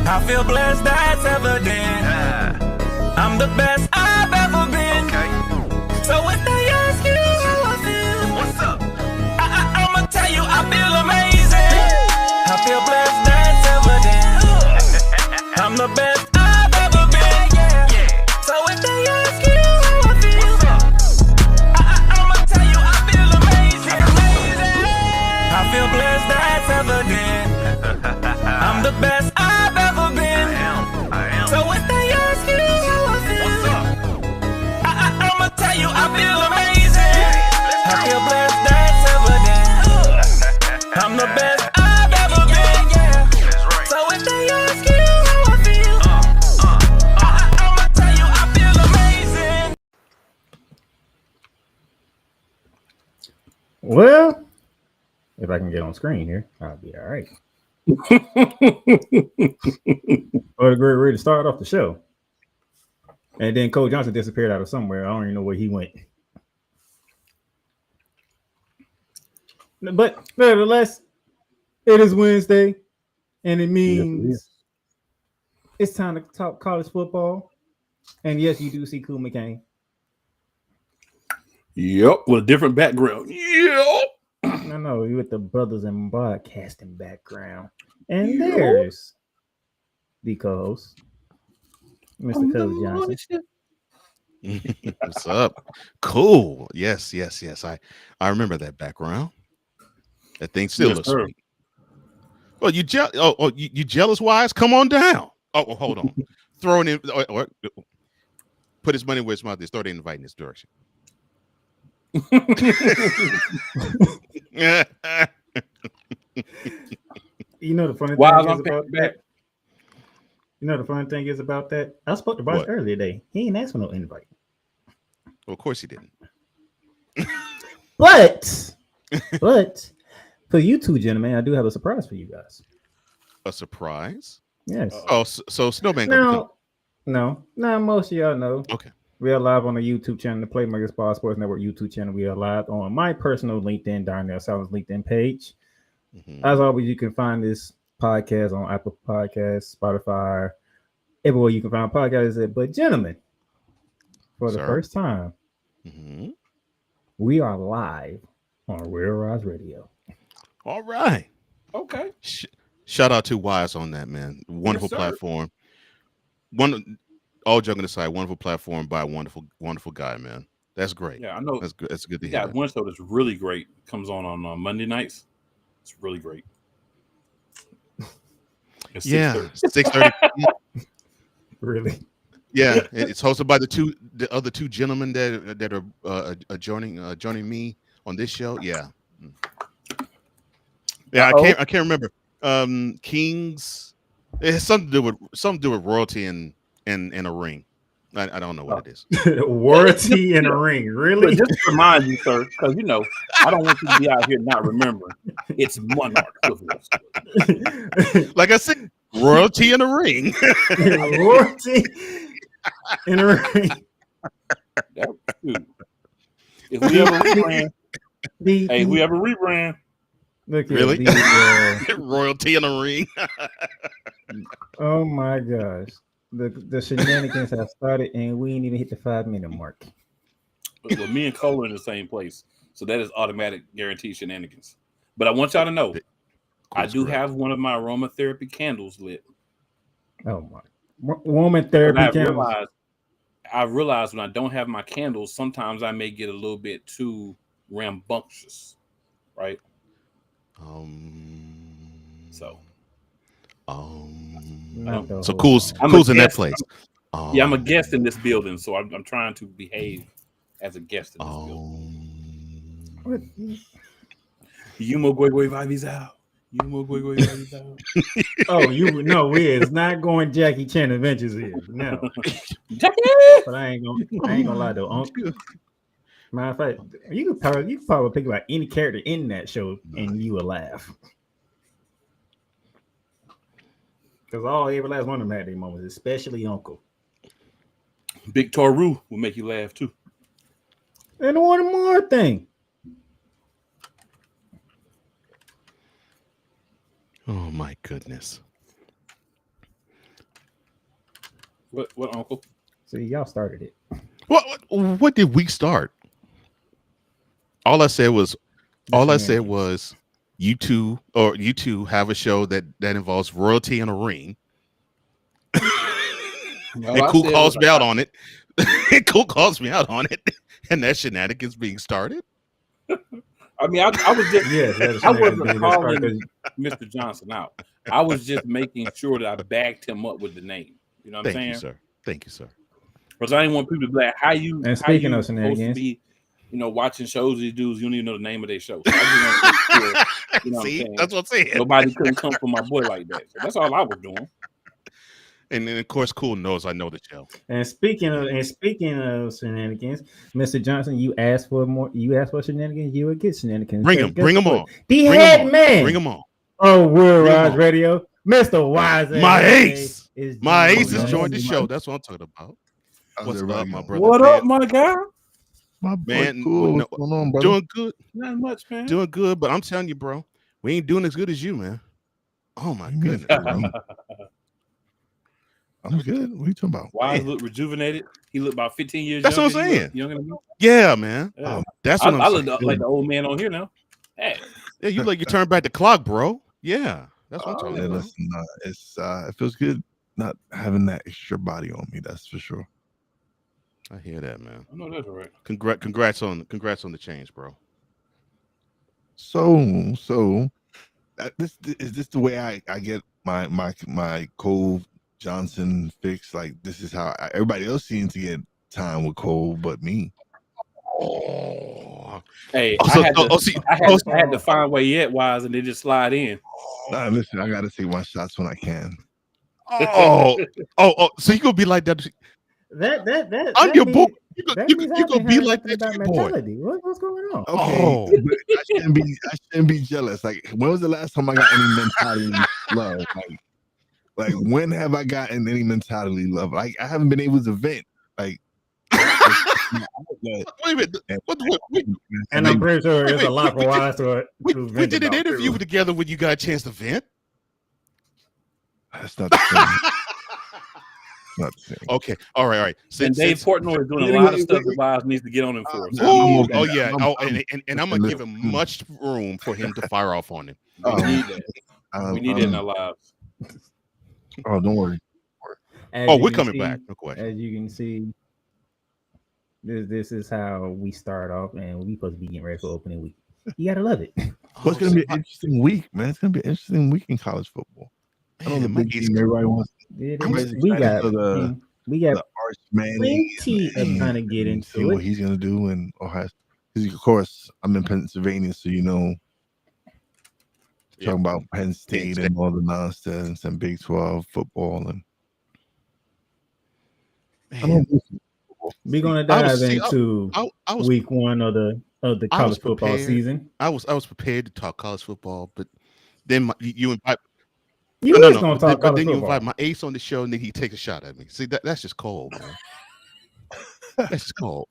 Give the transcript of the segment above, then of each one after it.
I feel blessed, that's evident. I'm the best I've ever been. Okay. So if they ask you how I feel, What's up? I'ma tell you I feel amazing. I feel blessed, that's evident. I'm the best I've ever been. So if they ask you how I feel, I'ma tell you I feel amazing. I feel blessed, that's evident. I'm the best I've ever been. I am. So if they ask you how I feel, What's up? I'ma tell you I feel amazing. I feel blessed, that's evident. I'm the best I've ever been. That's right. So if they ask you how I feel, I'ma tell you I feel amazing. Well, if I can get on screen here, I'll be all right. What a great way to start off the show. And then Cole Johnson disappeared out of somewhere. I don't even know where he went. But nevertheless, it is Wednesday, and it means it's time to talk college football. And yes, you do see Cool McCain. Yep, with a different background. Yep. I know you with the brothers in broadcasting background. And there's the co-host, Mr. Coach Johnson. What's up? Cool. Yes. I remember that background. That thing still looks sweet. Well, you jealous wise? Come on down. Oh, hold on. Throwing in or put his money where his mouth is. Start inviting this direction. You know the funny thing is about that. I spoke to Bryce earlier today. He ain't asked for no invite. Well, of course he didn't. But for you two gentlemen, I do have a surprise for you guys. A surprise? Yes. Oh, so Snowman. No. Most of y'all know. Okay. We are live on the YouTube channel, the Playmaker Sports Network YouTube channel. We are live on my personal LinkedIn, Darnell Sallins LinkedIn page. Mm-hmm. As always, you can find this podcast on Apple Podcasts, Spotify, everywhere you can find podcasts. But gentlemen, for the first time, we are live on Real Rise Radio. All right. Okay. Shout out to Wise on that, man. Wonderful platform. All joking aside, wonderful platform by a wonderful guy, man. That's great. Yeah, I know. That's good. That's good to hear. Yeah, one show that's really great comes on Monday nights. It's really great. It's 6:30. Really? Yeah, it's hosted by the other two gentlemen that are joining me on this show. Yeah. Yeah, I can't remember. Kings. It has something to do with royalty and a ring. I don't know what it is. Royalty in a ring, really? Just to remind you, sir, because I don't want you to be out here not remembering. It's monarch. Like I said, royalty in a ring. Royalty in a ring. If we ever rebrand, Look really? Royalty in a ring. Oh my gosh. The shenanigans have started and we ain't even hit the 5-minute mark. Well, me and Cole are in the same place. So that is automatic guaranteed shenanigans. But I want y'all to know, I do have one of my aromatherapy candles lit. Oh my. Woman therapy candles. I realize when I don't have my candles, sometimes I may get a little bit too rambunctious. Right? So Cool's in that place. Yeah, I'm a guest in this building, so I'm trying to behave as a guest in this building. Yumo Gwegwe vibes out. Yumo Gwegwe vibes out. Oh, we is not going Jackie Chan Adventures here. No. Jackie! But I ain't gonna lie though. Matter of fact, you could probably pick about any character in that show and you will laugh. Because every last one of them had their moments, especially Uncle. Big Toru will make you laugh too. And one more thing. Oh my goodness. What, Uncle? See, y'all started it. What did we start? All I said was you two have a show that involves royalty in a ring. And Cool calls me out on it. Cool calls me out on it, and that shenanigans being started. I mean, I was just I wasn't being calling Mr. Johnson out. I was just making sure that I backed him up with the name. You know what I'm saying? Thank you, sir. Because I didn't want people to be like, how you speaking of supposed to be, watching shows of these dudes, you don't even know the name of their show. So I just want to make sure, you know what I'm saying? That's what I'm saying. Nobody couldn't come for my boy like that. So that's all I was doing. And then of course, Cool knows I know the show. And speaking of shenanigans, Mr. Johnson, you asked for shenanigans, you would get shenanigans. Bring them on. The head man. Bring them on. Oh, Will Raj Radio, Mr. Wise. My ace has joined the show. That's what I'm talking about. What's up, my brother? What up, my guy? My man, cool. What's going on, brother? Doing good. Not much, man. Doing good, but I'm telling you, bro, we ain't doing as good as you, man. Oh my goodness. I'm good. What are you talking about? Wise look rejuvenated. He looked about 15 years. That's what I'm saying. Younger than me. Yeah, man. Yeah. That's what I look like the old man on here now. Hey. Yeah, you like you turn back the clock, bro. Yeah, that's what I'm talking about. Listen, it feels good not having that extra body on me. That's for sure. I hear that, man. I know that's all right. Congrats on the change, bro. So is this the way I get my Cole Johnson fix? Like, this is how everybody else seems to get time with Cole, but me. Oh, hey, I had to find where you at, Wise, and they just slide in. Nah, listen, I gotta take my shots when I can. So you gonna be like that? That I'm your boy. You gonna be like that, your boy. What's going on? Okay, I shouldn't be jealous. Like, when was the last time I got any mentality love? Like when have I gotten any mentality love? Like, I haven't been able to vent. Like, wait a minute. And I'm pretty sure it's a lot for Wise to we did an interview together when you got a chance to vent. That's not the same. Not the same. Okay. All right. And Dave Portnoy is doing a lot of stuff that Wise needs to get on him for. Yeah. And I'm gonna give him much room for him to fire off on him. We need that. We need it in our lives. Oh, don't worry. We're coming back. No question. As you can see, this is how we start off, and we supposed to be getting ready for opening week. You gotta love it. Well, it's gonna be an interesting week, man. It's gonna be an interesting week in college football. I know the big game everybody wants. We got the arch man. Plenty of kind of get into what he's gonna do in Ohio. Because of course, I'm in Pennsylvania, so talking about Penn State and all the nonsense and Big 12 football and. We're gonna dive into week one of the college football season. I was prepared to talk college football, but then you invite. You invite my ace on the show, and then he takes a shot at me. See, that's just cold, man. That's just cold.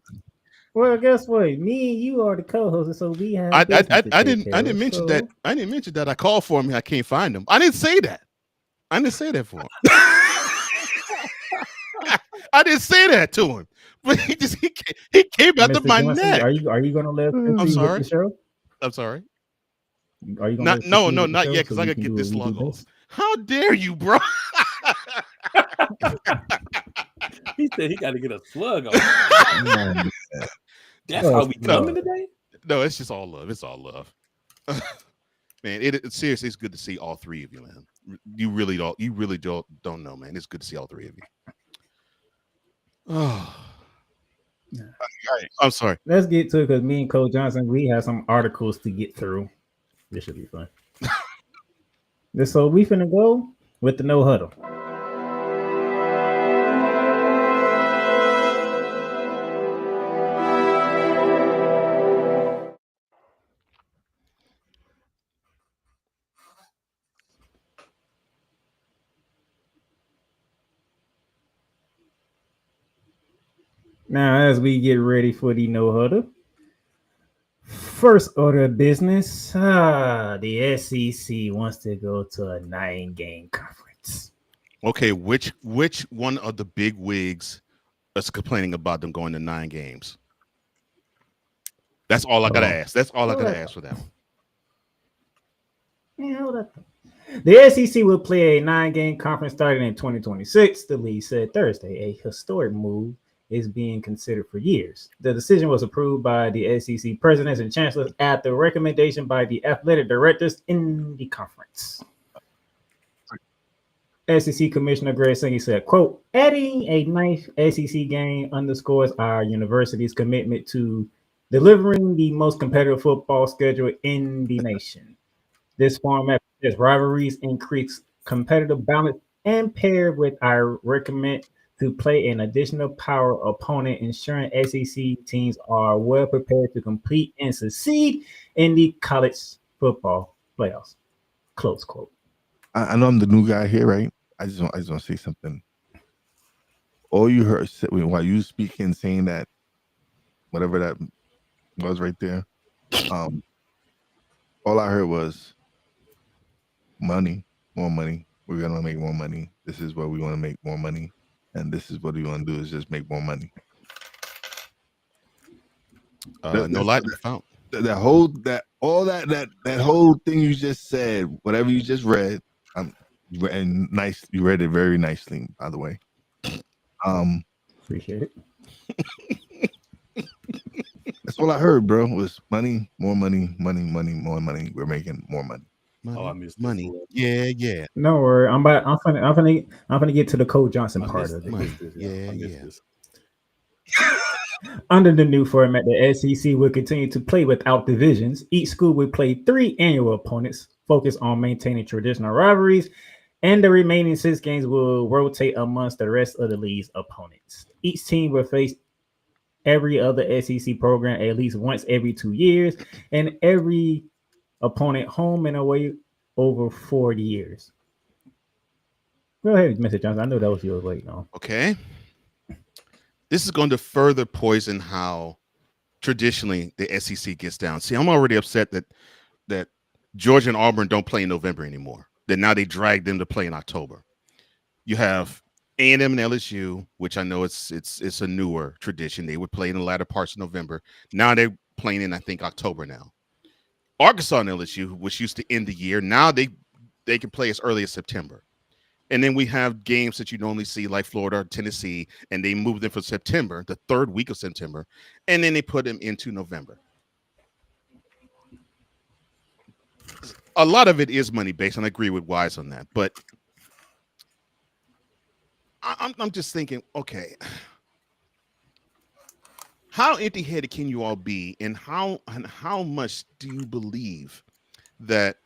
Well, guess what? Me and you are the co-hosts, so we have. I didn't mention that. I didn't mention that I called for him. I can't find him. I didn't say that. I didn't say that for him. I didn't say that to him, but he came out of my neck. Are you gonna let? I'm sorry. The show? I'm sorry. Are you gonna not yet, because I gotta get this slug off. How dare you, bro? He said he got to get a slug off. That's how we coming today. No, it's just all love. It's all love. Man, seriously, it's good to see all three of you, man. You really don't know, man. It's good to see all three of you. Oh, I'm sorry. Let's get to it, because me and Coach Johnson, we have some articles to get through. This should be fun. So we finna go with the no huddle. Now, as we get ready for the no huddle, first order of business, the SEC wants to go to a 9-game conference. Okay, which one of the big wigs is complaining about them going to 9 games? That's all I gotta ask. That's all I gotta ask for that one. Man, hold up. The SEC will play a 9-game conference starting in 2026, the league said Thursday. A historic move is being considered for years. The decision was approved by the SEC presidents and chancellors at the recommendation by the athletic directors in the conference. SEC Commissioner Greg Sankey said, quote, adding a ninth SEC game underscores our university's commitment to delivering the most competitive football schedule in the nation. This format has rivalries, increase competitive balance, and paired with our recommend to play an additional power opponent, ensuring SEC teams are well prepared to compete and succeed in the college football playoffs. Close quote. I know I'm the new guy here, right? I just want to say something. All you heard while you speaking, saying that, whatever that was right there, all I heard was money, more money. We're gonna make more money. This is what we want to make more money, and this is what we want to do is just make more money. No light to be found. That whole thing you just said, whatever you just read, and nice, you read it very nicely, by the way. Appreciate it. That's all I heard, bro. Was money, more money, money, money, more money. We're making more money. Money, I missed money. this. Yeah. No worry. I'm gonna get to the Cole Johnson part of it. Money. Yeah. Under the new format, the SEC will continue to play without divisions. Each school will play 3 annual opponents, focus on maintaining traditional rivalries, and the remaining 6 games will rotate amongst the rest of the league's opponents. Each team will face every other SEC program at least once every 2 years, and every opponent home and away over 4 years. Go ahead, Mr. Johnson. I know that was yours waiting on. Okay. This is going to further poison how traditionally the SEC gets down. See, I'm already upset that Georgia and Auburn don't play in November anymore. That now they drag them to play in October. You have A&M and LSU, which I know it's a newer tradition. They would play in the latter parts of November. Now they're playing in, I think, October now. Arkansas and LSU, which used to end the year, now they can play as early as September. And then we have games that you normally see like Florida or Tennessee, and they move them from September, the 3rd week of September, and then they put them into November. A lot of it is money based, and I agree with Wise on that. But I'm just thinking, okay, how empty-headed can you all be, and how much do you believe that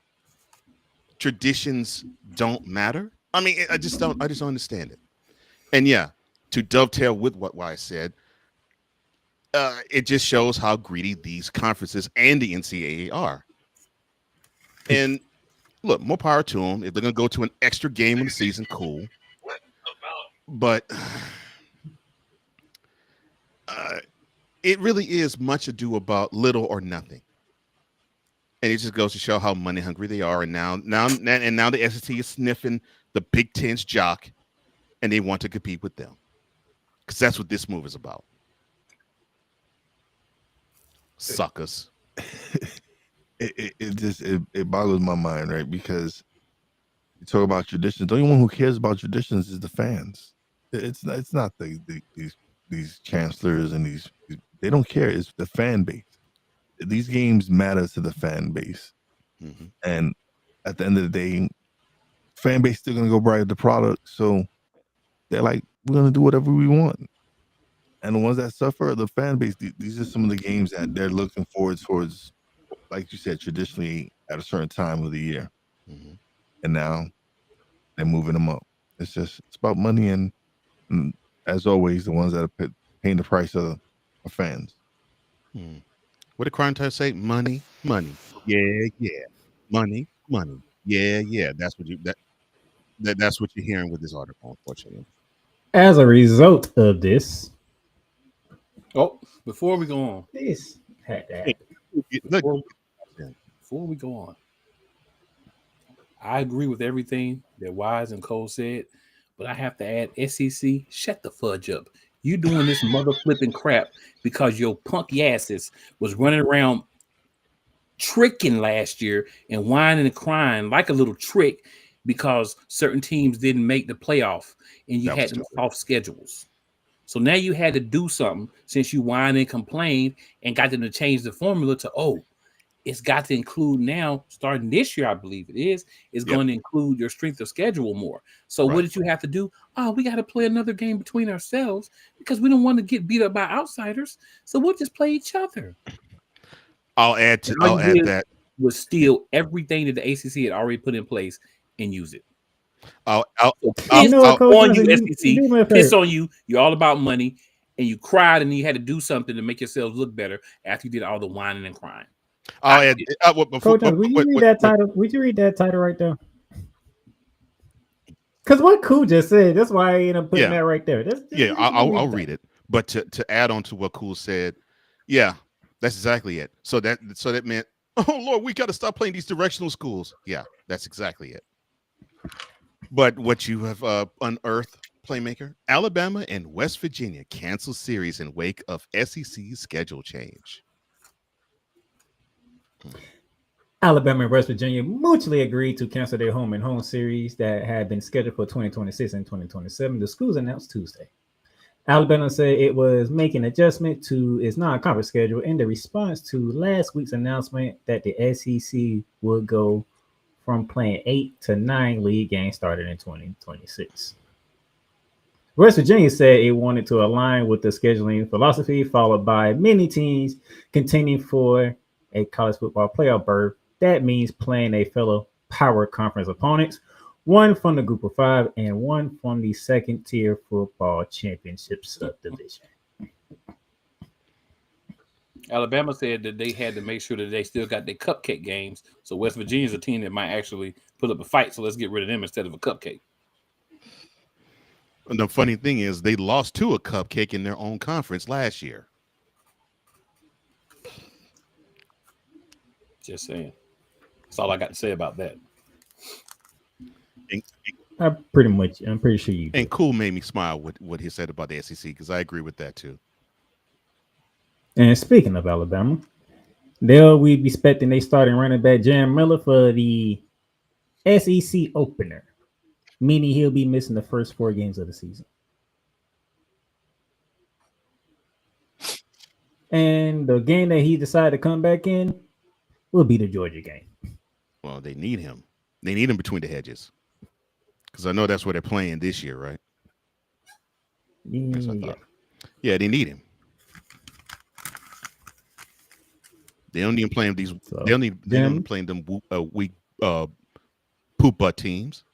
traditions don't matter? I mean, I just don't understand it. And yeah, to dovetail with what Wise said, it just shows how greedy these conferences and the NCAA are. And look, more power to them. If they're going to go to an extra game in the season, cool. But it really is much ado about little or nothing. And it just goes to show how money hungry they are. And now the SEC is sniffing the Big Ten's jock, and they want to compete with them, because that's what this move is about. Suckers. It boggles my mind, right? Because you talk about traditions. The only one who cares about traditions is the fans. It's not these chancellors and these they don't care. It's the fan base. These games matter to the fan base, and at the end of the day, fan base still gonna go buy the product. So they're like, we're gonna do whatever we want. And the ones that suffer are the fan base. These are some of the games that they're looking forward towards, like you said, traditionally at a certain time of the year. And now they're moving them up. It's about money, and as always, the ones that are paying the price are fans. What did Crime Time say? Money. Yeah. Money. Yeah. That's what you're hearing with this article, unfortunately. As a result of this, before we go on, this had to happen. Before we go on, I agree with everything that Wise and Cole said, but I have to add SEC. Shut the fudge up. You doing this mother flipping crap because your punk asses was running around tricking last year and whining and crying like a little trick because certain teams didn't make the playoff and you had them off schedules. So now you had to do something since you whined and complained and got them to change the formula to, it's got to include now, starting this year, I believe it's going to include your strength of schedule more. So what did you have to do? We got to play another game between ourselves because we don't want to get beat up by outsiders. So we'll just play each other. I'll add that was steal everything that the ACC had already put in place and use it. Piss on you, SEC. Piss on you. You're all about money, and you cried, and you had to do something to make yourselves look better after you did all the whining and crying. Coach, would you read that title? Would you read that title right there? Because what Cool just said, that's why I ended up putting that right there. I'll read it. But to add on to what Cool said, that's exactly it. So that meant, oh Lord, we got to stop playing these directional schools. Yeah, that's exactly it. But what you have unearthed, Playmaker, Alabama and West Virginia cancel series in wake of SEC schedule change. Alabama and West Virginia mutually agreed to cancel their home and home series that had been scheduled for 2026 and 2027. The schools announced Tuesday. Alabama said it was making adjustment to its non-conference schedule in the response to last week's announcement that the SEC would go from playing 8 to 9 league games starting in 2026. West Virginia said it wanted to align with the scheduling philosophy followed by many teams contending for a college football playoff berth. That means playing a fellow power conference opponents, one from the group of 5 and one from the second tier football championship subdivision. Alabama said that they had to make sure that they still got their cupcake games. So West Virginia's a team that might actually put up a fight. So let's get rid of them instead of a cupcake. And the funny thing is they lost to a cupcake in their own conference last year. Just saying. That's all I got to say about that. I'm pretty sure you did. And Cool made me smile with what he said about the SEC because I agree with that too. And speaking of Alabama, they'll be expecting they starting running back Jam Miller for the SEC opener, meaning he'll be missing the first 4 games of the season. And the game that he decided to come back in will be the Georgia game. Well, they need him. They need him between the hedges. Because I know that's where they're playing this year, right? Yeah, they need him. They don't even play him these. They don't even play them weak poop butt teams.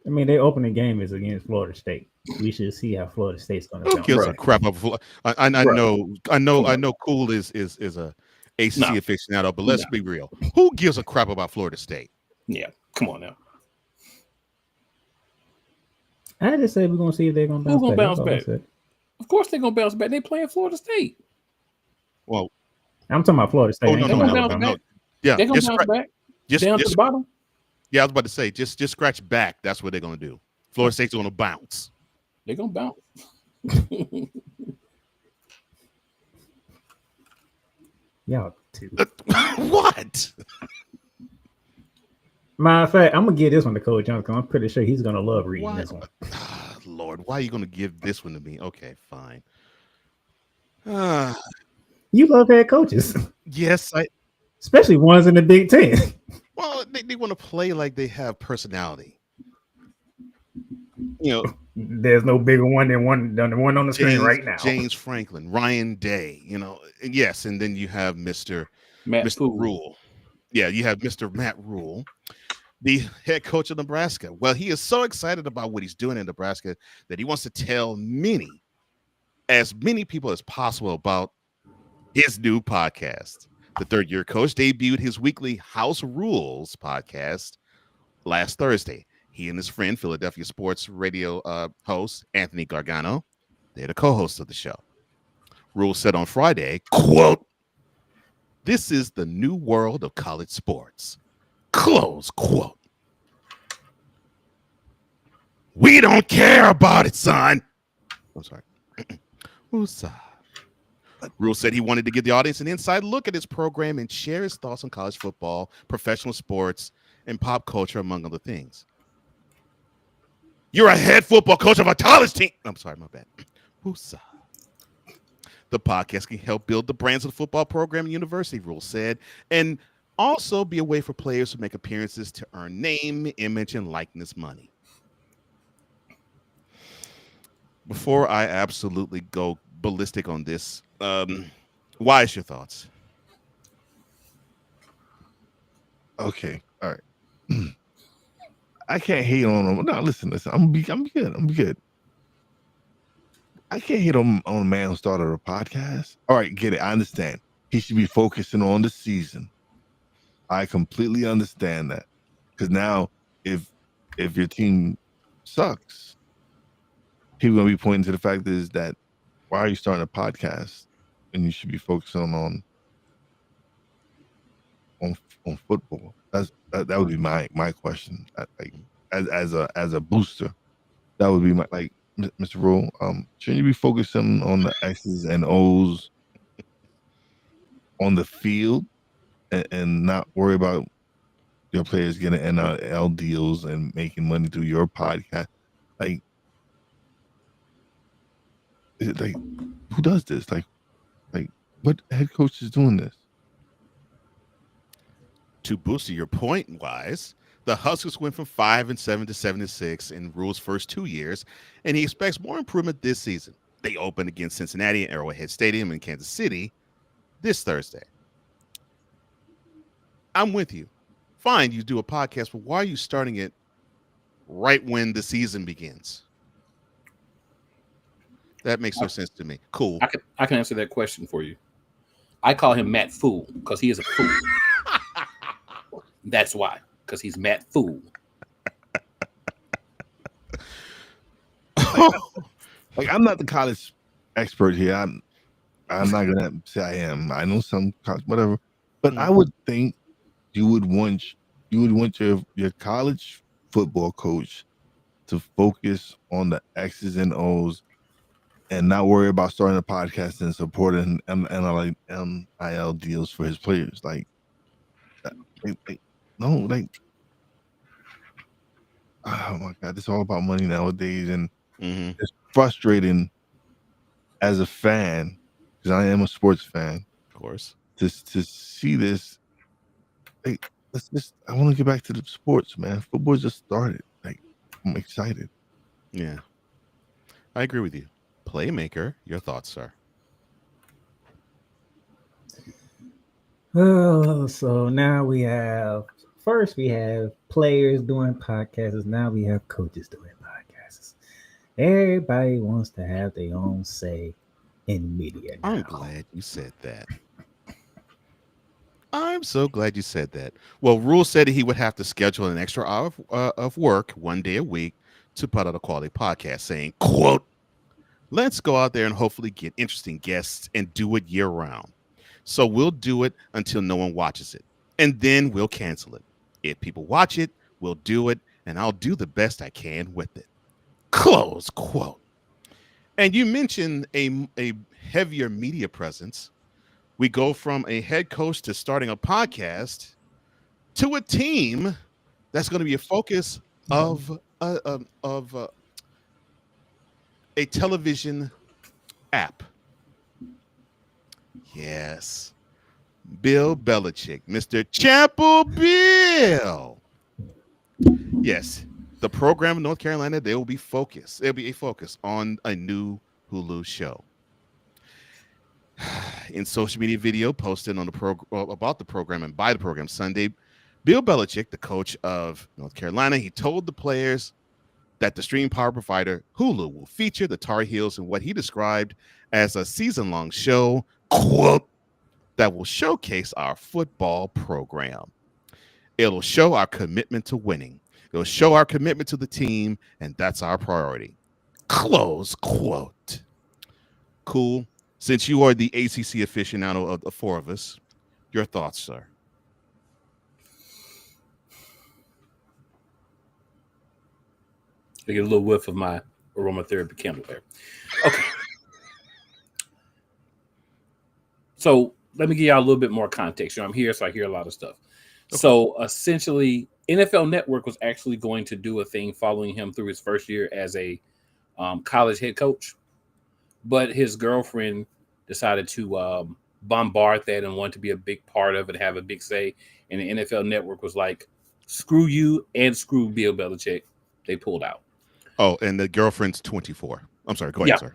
I mean, their opening game is against Florida State. We should see how Florida State's going to. Who gives a crap about? I know. Cool is a ACC aficionado, but let's be real. Who gives a crap about Florida State? Yeah, come on now. I just say we're going to see if they're going to bounce back. Who's going to bounce back? Of course they're going to bounce back. They play in Florida State. Well, I'm talking about Florida State. They're going to bounce back. Yeah, they're going to bounce back. Down to the bottom. Yeah, I was about to say, just scratch back. That's what they're going to do. Florida State's going to bounce. They're going to bounce. Y'all too. What? Matter of fact, I'm going to give this one to Coach Johnson because I'm pretty sure he's going to love reading this one. Lord, why are you going to give this one to me? Okay, fine. You love head coaches. Yes, especially ones in the Big Ten. Well, they want to play like they have personality. You know, there's no bigger one than the one on the screen right now. James Franklin, Ryan Day, you know, and yes, and then you have Mr. Rule. Yeah, you have Mr. Matt Rule, the head coach of Nebraska. Well, he is so excited about what he's doing in Nebraska that he wants to tell as many people as possible about his new podcast. The third-year coach debuted his weekly House Rules podcast last Thursday. He and his friend, Philadelphia sports radio host Anthony Gargano, they're the co-hosts of the show. Rule said on Friday, quote, This is the new world of college sports. Close quote. We don't care about it, son. I'm sorry. Woosah. Rule said he wanted to give the audience an inside look at his program and share his thoughts on college football, professional sports, and pop culture, among other things. You're a head football coach of a college team. I'm sorry, my bad. Woosah. The podcast can help build the brands of the football program and university, Rule said, and also be a way for players to make appearances to earn name, image, and likeness money. Before I absolutely go ballistic on this, why is your thoughts? Okay, all right. I can't hate on him. No, listen. I'm good. I can't hate on a man who started a podcast. All right, get it. I understand. He should be focusing on the season. I completely understand that. Because now, if your team sucks, people gonna be pointing to the fact is that why are you starting a podcast and you should be focusing on football? That would be my question. Like as a booster, that would be my like. Mr. Rule, shouldn't you be focusing on the X's and O's on the field and not worry about your players getting NIL deals and making money through your podcast? Like, is it like who does this? Like what head coach is doing this? To boost your point wise, the Huskers went from 5-7 to 7-6 in Rule's first 2 years, and he expects more improvement this season. They open against Cincinnati at Arrowhead Stadium in Kansas City this Thursday. I'm with you. Fine, you do a podcast, but why are you starting it right when the season begins? That makes no sense to me. Cool. I can answer that question for you. I call him Matt Fool because he is a fool. That's why. Because he's Matt Fool. Like, I'm not the college expert here. I'm not gonna say I am. I know some college, whatever. But I would think you would want your college football coach to focus on the X's and O's and not worry about starting a podcast and supporting NIL deals for his players. No, oh my God, it's all about money nowadays, and it's frustrating as a fan because I am a sports fan, of course, to see this. Like, I want to get back to the sports, man. Football just started. Like, I'm excited. Yeah, I agree with you. Playmaker, your thoughts, sir? Oh, so now we have players doing podcasts. Now we have coaches doing podcasts. Everybody wants to have their own say in media now. I'm glad you said that. I'm so glad you said that. Well, Rule said he would have to schedule an extra hour of work 1 day a week to put out a quality podcast, saying, quote, let's go out there and hopefully get interesting guests and do it year round. So we'll do it until no one watches it, and then we'll cancel it. If people watch it, we'll do it, and I'll do the best I can with it. Close quote. And you mentioned a heavier media presence. We go from a head coach to starting a podcast to a team that's going to be a focus of a television app. Yes. Bill Belichick, Mr. Chapel Bill. Yes, the program in North Carolina, they will be focused. There'll be a focus on a new Hulu show. In social media video posted on about the program and by the program Sunday, Bill Belichick, the coach of North Carolina, he told the players that the streaming power provider Hulu will feature the Tar Heels in what he described as a season-long show, quote, that will showcase our football program. It'll show our commitment to winning. It'll show our commitment to the team, and that's our priority. Close quote. Cool. Since you are the ACC aficionado of the four of us, Your thoughts, sir? I get a little whiff of my aromatherapy candle there. Okay. So let me give y'all a little bit more context. I'm here, so I hear a lot of stuff. Okay. So essentially, NFL Network was actually going to do a thing following him through his first year as a college head coach, but his girlfriend decided to bombard that and want to be a big part of it, have a big say. And the NFL Network was like, "Screw you and screw Bill Belichick." They pulled out. Oh, and the girlfriend's 24. I'm sorry. Go ahead, sir.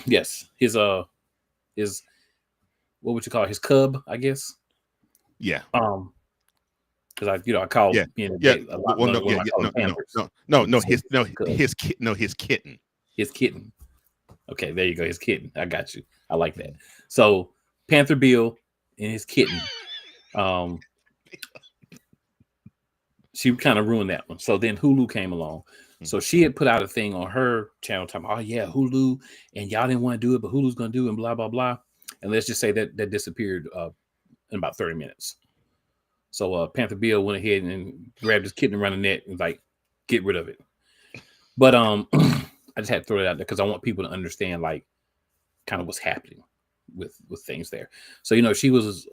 Yes, his what would you call it? His cub, I guess. Yeah. Because I call a lot. His kitten. His kitten. Okay, there you go. His kitten. I got you. I like that. So Panther Bill and his kitten. She kind of ruined that one. So then Hulu came along. So she had put out a thing on her channel talking, oh yeah, Hulu, and y'all didn't want to do it, but Hulu's going to do it, and blah, blah, blah. And let's just say that disappeared in about 30 minutes. So Panther Bill went ahead and grabbed his kitten around the neck and like, get rid of it. But I just had to throw it out there because I want people to understand like kind of what's happening with things there. So, she was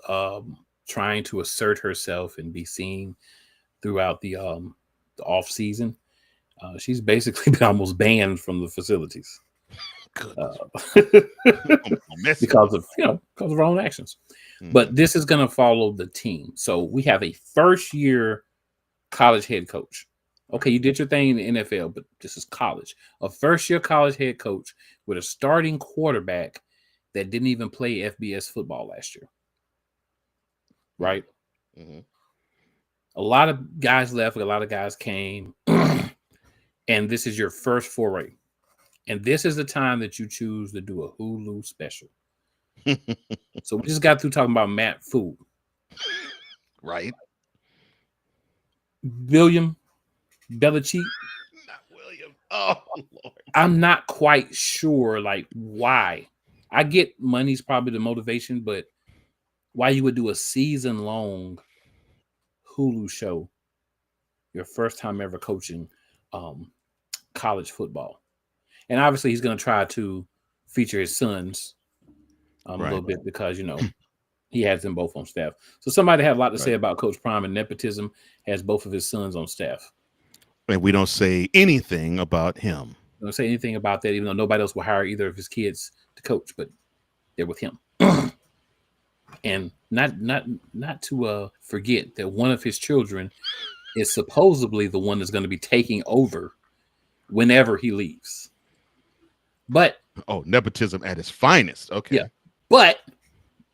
trying to assert herself and be seen throughout the off season. She's basically been almost banned from the facilities because of her own actions. Mm-hmm. But this is going to follow the team. So we have a first-year college head coach. Okay, you did your thing in the NFL, but this is college. A first-year college head coach with a starting quarterback that didn't even play FBS football last year. Right? Mm-hmm. A lot of guys left. A lot of guys came. And this is your first foray. And this is the time that you choose to do a Hulu special. So we just got through talking about Matt Food. Right. William Belichick. Not William. Oh, Lord. I'm not quite sure, like, why. I get money's probably the motivation, but why you would do a season-long Hulu show, your first time ever coaching college football. And obviously he's going to try to feature his sons a little bit because, he has them both on staff. So somebody had a lot to say about Coach Prime, and nepotism has both of his sons on staff. And we don't say anything about him. We don't say anything about that, even though nobody else will hire either of his kids to coach, but they're with him. And not to forget that one of his children is supposedly the one that's going to be taking over whenever he leaves. But nepotism at its finest. Okay. Yeah. But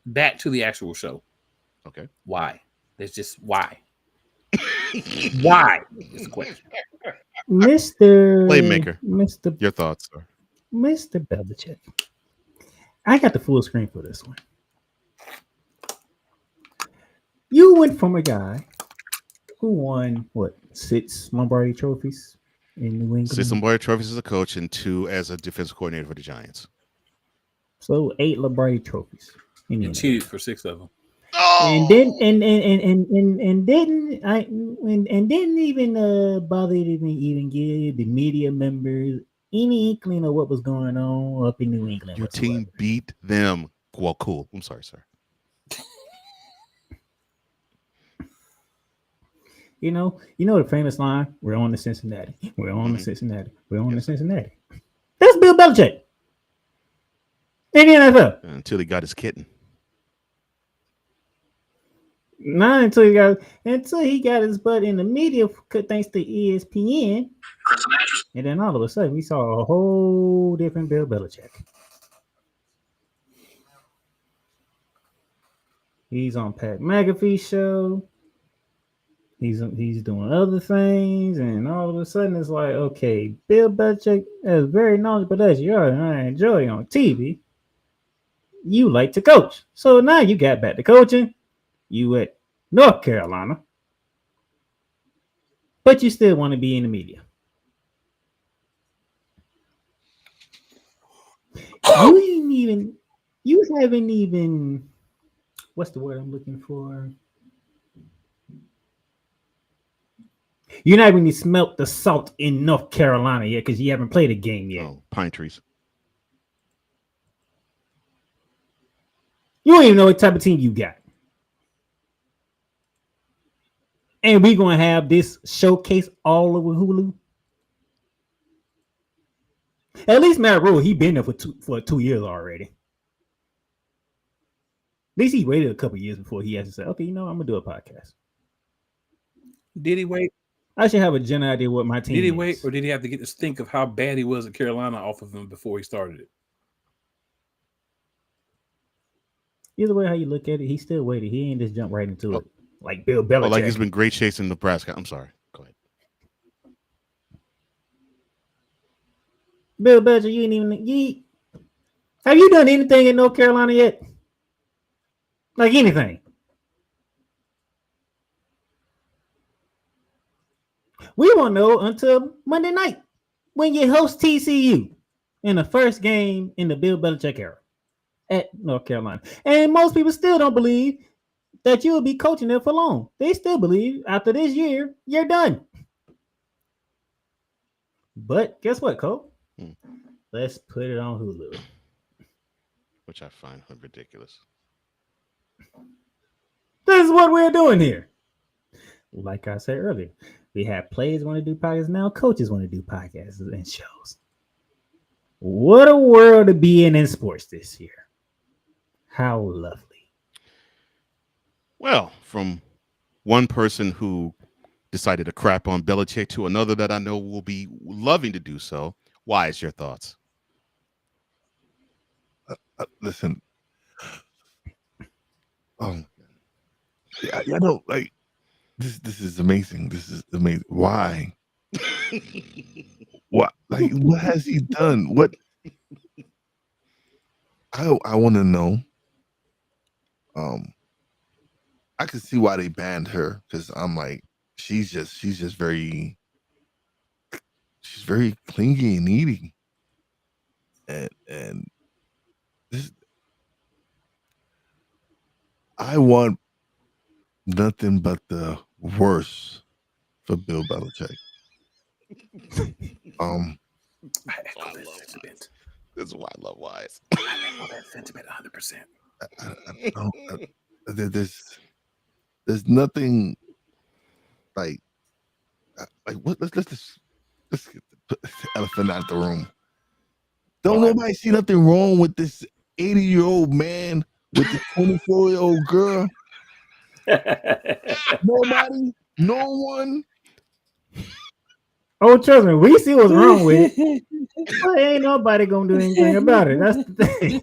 back to the actual show. Okay. Why? There's just why. Why is the question. Mr. Playmaker. Your thoughts, sir. Mr. Belichick. I got the full screen for this one. You went from a guy who won 6 Lombardi trophies in New England. 6 Lombardi trophies as a coach and 2 as a defensive coordinator for the Giants. So 8 Lombardi trophies. You cheated for 6 of them. Oh! And didn't even bother to even give the media members any inkling of what was going on up in New England. Your team beat them. Well, cool. I'm sorry, sir. You know the famous line, we're on to Cincinnati. We're on to Cincinnati. We're on to Cincinnati. That's Bill Belichick. In the NFL. Until he got his kitten. Not until he got his butt in the media thanks to ESPN. And then all of a sudden we saw a whole different Bill Belichick. He's on Pat McAfee's show. He's doing other things, and all of a sudden it's like, okay, Bill Belichick is very knowledgeable as you are, and I enjoy on TV. You like to coach, so now you got back to coaching. You at North Carolina, but you still want to be in the media. You haven't even what's the word I'm looking for? You're not even smelt the salt in North Carolina yet because you haven't played a game yet. Oh, pine trees. You don't even know what type of team you got. And we're going to have this showcase all over Hulu. At least Matt Rule, he been there for 2 years already. At least he waited a couple years before he has to say, okay, I'm going to do a podcast. Did he wait? I should have a general idea what my team Did he is. wait, or did he have to get to think of how bad he was at Carolina off of him before he started it? Either way, how you look at it, he still waited. He ain't just jump right into it like Bill Belichick. Oh, like he's been great chasing Nebraska. I'm sorry. Go ahead. Bill Belichick, you ain't even. Have you done anything in North Carolina yet? Like anything? We won't know until Monday night when you host TCU in the first game in the Bill Belichick era at North Carolina. And most people still don't believe that you will be coaching there for long. They still believe after this year, you're done. But guess what, Cole? Let's put it on Hulu. Which I find ridiculous. This is what we're doing here. Like I said earlier, we have players want to do podcasts now. Coaches want to do podcasts and shows. What a world to be in sports this year. How lovely. Well, from one person who decided to crap on Belichick to another that I know will be loving to do so. Why is your thoughts? Listen. Yeah, I don't like this. This is amazing. This is amazing. Why? What? Like, what has he done? What? I want to know. I can see why they banned her because I'm like, she's very clingy and needy, and this. I want nothing but the worst for Bill Belichick. I echo that sentiment. This is why I love Wise. I echo that sentiment 100%. There's nothing like what? Let's get the elephant out the room. Don't nobody see nothing wrong with this 80-year-old man with the 24-year-old girl? Nobody, no one. Oh, trust me, we see what's wrong with it. But ain't nobody gonna do anything about it. That's the thing.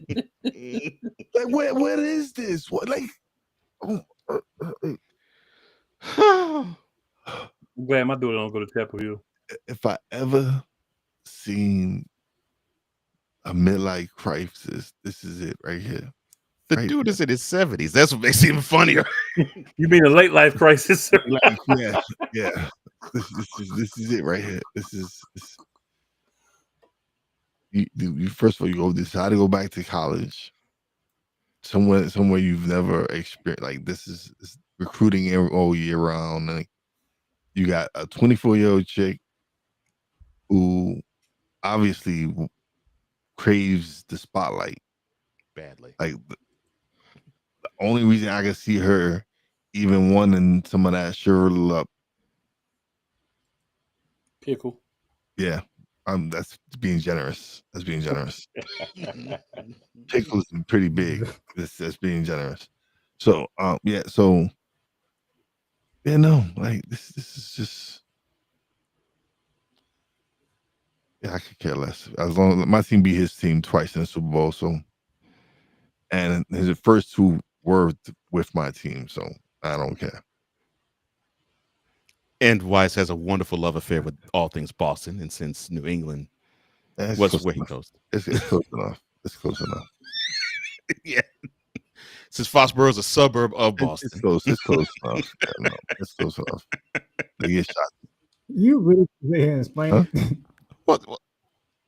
Like, what is this? What, like? I'm glad my daughter don't go to Chapel Hill. If I ever seen a midlife crisis, this is it right here. The dude is in his 70s. That's what makes it even funnier. You mean a late life crisis? Like, yeah. This is it right here. This. You first of all, you go decide to go back to college, somewhere you've never experienced. Like, this is recruiting all year round. And you got a 24-year-old chick who obviously craves the spotlight badly. Like, the only reason I can see her even wanting some of that shrivel up. Pickle. Yeah. That's being generous. That's being generous. Pickle is pretty big. That's being generous. So like this is just, yeah, I could care less. As long as my team beat his team twice in the Super Bowl, so, and his first two were with my team, so I don't care. And Wise has a wonderful love affair with all things Boston, and since New England was where he goes, it's close enough. It's close enough. Yeah. Since Foxborough is a suburb of Boston, it's close enough. Yeah, no, it's close enough. They get shot. You really sit here and explain it? What?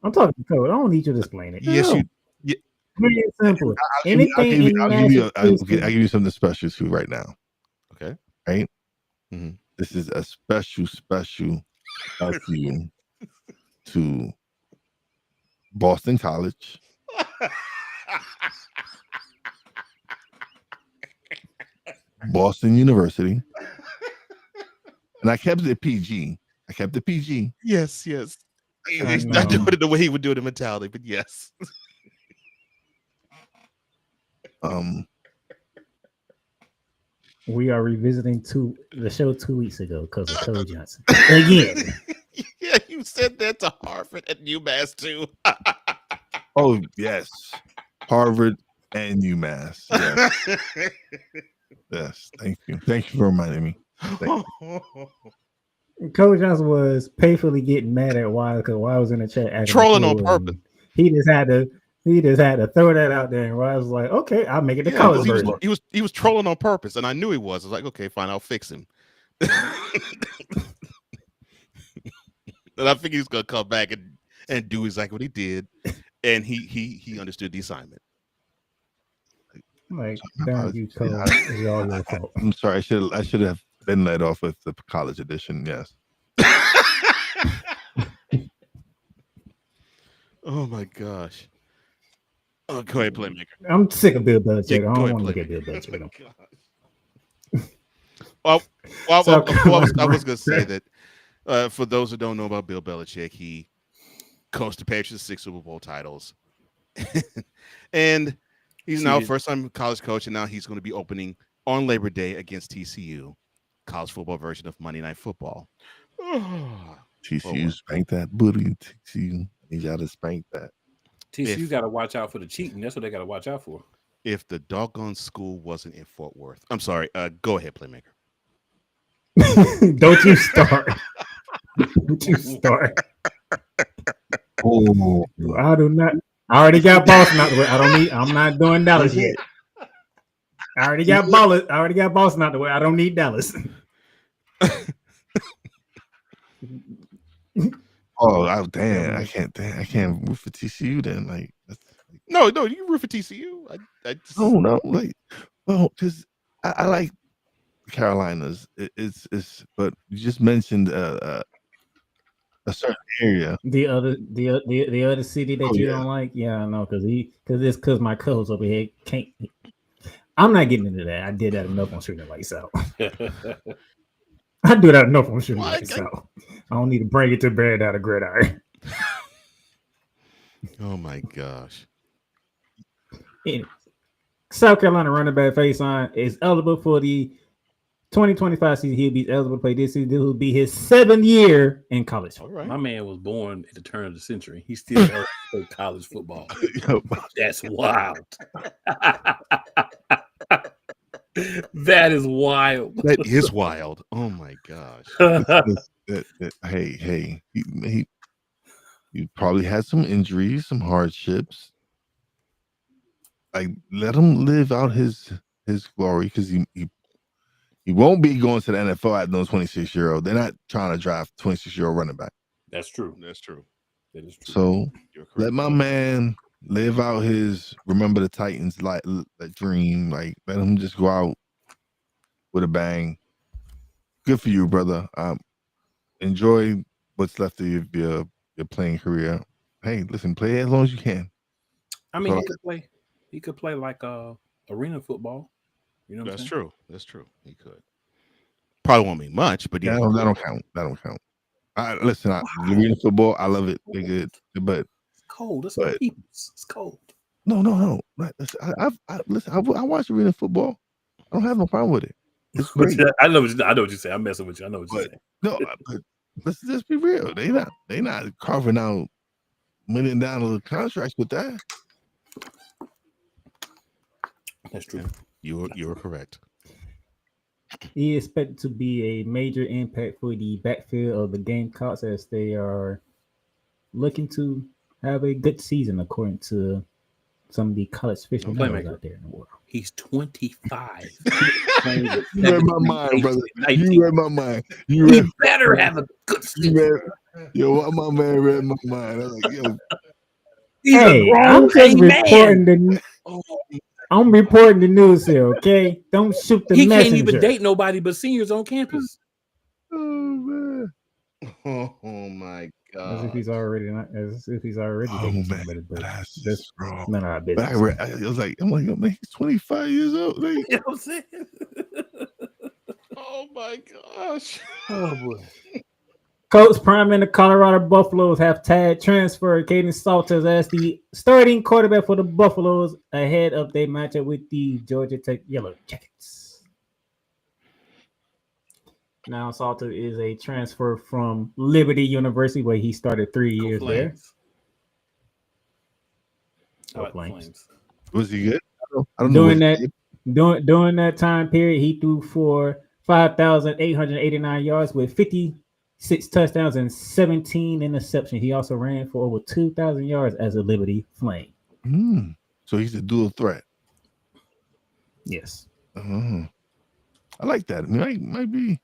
I'm talking to Code. I don't need you to explain it. Yes, No. you. Very simple. I'll Anything in I'll Massachusetts. give you something special too right now. Okay. Right? Mhm. This is a special to you to Boston College. Boston University. And I kept it PG. Yes, yes. I He's not know. doing it the way he would do it in mentality, but yes. We are revisiting the show 2 weeks ago because of Cole Johnson. Again. Yeah, you said that to Harvard and UMass too. Oh, yes. Harvard and UMass. Yes. Yes. Thank you. Thank you for reminding me. Cole Johnson was painfully getting mad at Wise because Wise was in the chat acting Trolling a on fool, purpose. and He just had to throw that out there, and Wise was like, "Okay, I'll make it the college version." He was trolling on purpose, and I knew he was. I was like, okay, fine, I'll fix him. And I think he's gonna come back and do exactly what he did, and he understood the assignment. Like, damn you, Cole, it's all your fault. I'm sorry. I should have been let off with the college edition. Yes. Oh my gosh. Oh, go ahead, Playmaker. I'm sick of Bill Belichick. Yeah, I go don't ahead, want to look at Bill Playmaker. Belichick. Well, South I was gonna say that for those who don't know about Bill Belichick, he coached the Patriots 6 Super Bowl titles, and he's now first-time college coach, and now he's going to be opening on Labor Day against TCU, college football version of Monday Night Football. TCU spanked that booty. TCU, you got to spank that. TCU got to watch out for the cheating. That's what they got to watch out for. If the doggone school wasn't in Fort Worth, I'm sorry. Go ahead, Playmaker. Don't you start. Don't you start. Oh, I do not. I already got Boston out the way. I'm not doing Dallas yet. I already got Boston out the way. I don't need Dallas. oh, damn! I can't root for TCU then. Like, no, you root for TCU. I just... no, like, well, because I like Carolinas. But you just mentioned a certain area. The other city that you don't like, yeah, I know, because my co-host over here can't. I'm not getting into that. I did that enough on Shooting Lights Out. I do that enough on Shooting Lights Out. I don't need to bring it to bed out of Gridiron. Oh my gosh. Anyway, South Carolina running back Faison is eligible for the 2025 season. He'll be eligible to play this season. This will be his 7th year in college. All right. My man was born at the turn of the century. He's still eligible to play college football. That's wild. That is wild. That is wild. Oh my gosh. Hey, he probably had some injuries, some hardships. Like, let him live out his glory, because he won't be going to the NFL at no 26-year-old. They're not trying to draft 26-year-old running back. That's true. That is true. So let my man live out his remember the Titans like that dream. Like, let him just go out with a bang. Good for you, brother. Enjoy what's left of your playing career. Hey, listen, play as long as you can. I mean, he could play like arena football. You know what I'm saying? True. That's true. He could. Probably won't mean much, but yeah. That don't count. Listen, arena football, I love it. They're good, but it's cold. It's cold. No. I watch arena football. I don't have no problem with it. It's great. I know what you're saying. I'm messing with you. I know what you're saying. No, but let's just be real. They not carving out $1 million contracts with that. That's true. You are correct. He is expected to be a major impact for the backfield of the Gamecocks, as they are looking to have a good season, according to some of the college officials out there in the world. He's 25. You read my mind, brother. You read my mind. He better have a good season. My man read my mind. I was like, yo. He's a Hey, I'm grown just man. reporting I'm reporting the news here, okay? Don't shoot the He messenger. can't even date nobody but seniors on campus. Oh man. Oh my As if god. he's already not. As if he's already Oh dating man. somebody, but That's that's wrong. none of our But business. I was like, I'm like, man, he's 25 years old. Like, You know what I'm saying? Oh my gosh. Oh boy. Coach Prime and the Colorado Buffaloes have tagged transfer Caden Salters as the starting quarterback for the Buffaloes ahead of their matchup with the Georgia Tech Yellow Jackets. Now, Salter is a transfer from Liberty University, where he started 3 Go years there. Flames. I like the Flames. was he good? I don't know. During that time period, he threw for 5,889 yards with 56 touchdowns and 17 interceptions. He also ran for over 2,000 yards as a Liberty Flame. So he's a dual threat. Yes. I like that. I mean, might be.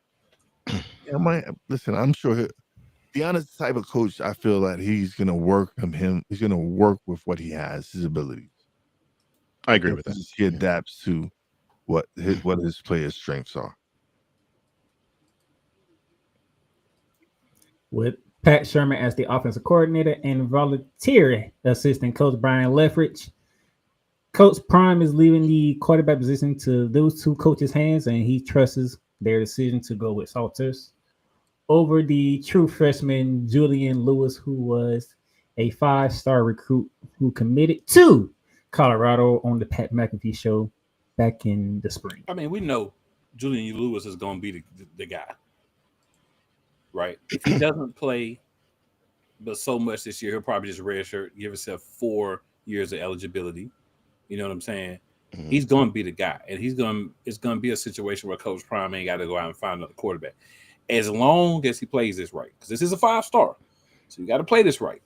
I might listen. I'm sure Deanna's the type of coach. I feel that he's gonna work He's gonna work with what he has, his abilities. I agree with that. He adapts to what his players' strengths are. With Pat Sherman as the offensive coordinator and volunteer assistant coach Brian Leffridge, Coach Prime is leaving the quarterback position to those two coaches' hands, and he trusts their decision to go with Salters over the true freshman Julian Lewis, who was a 5-star recruit who committed to Colorado on the Pat McAfee show back in the spring. I mean, we know Julian Lewis is going to be the guy, right? If he doesn't play but so much this year, he'll probably just redshirt, give himself 4 years of eligibility. You know what I'm saying? Mm-hmm. He's going to be the guy, and it's going to be a situation where Coach Prime ain't got to go out and find another quarterback. As long as he plays this right, because this is a 5-star, so you got to play this right.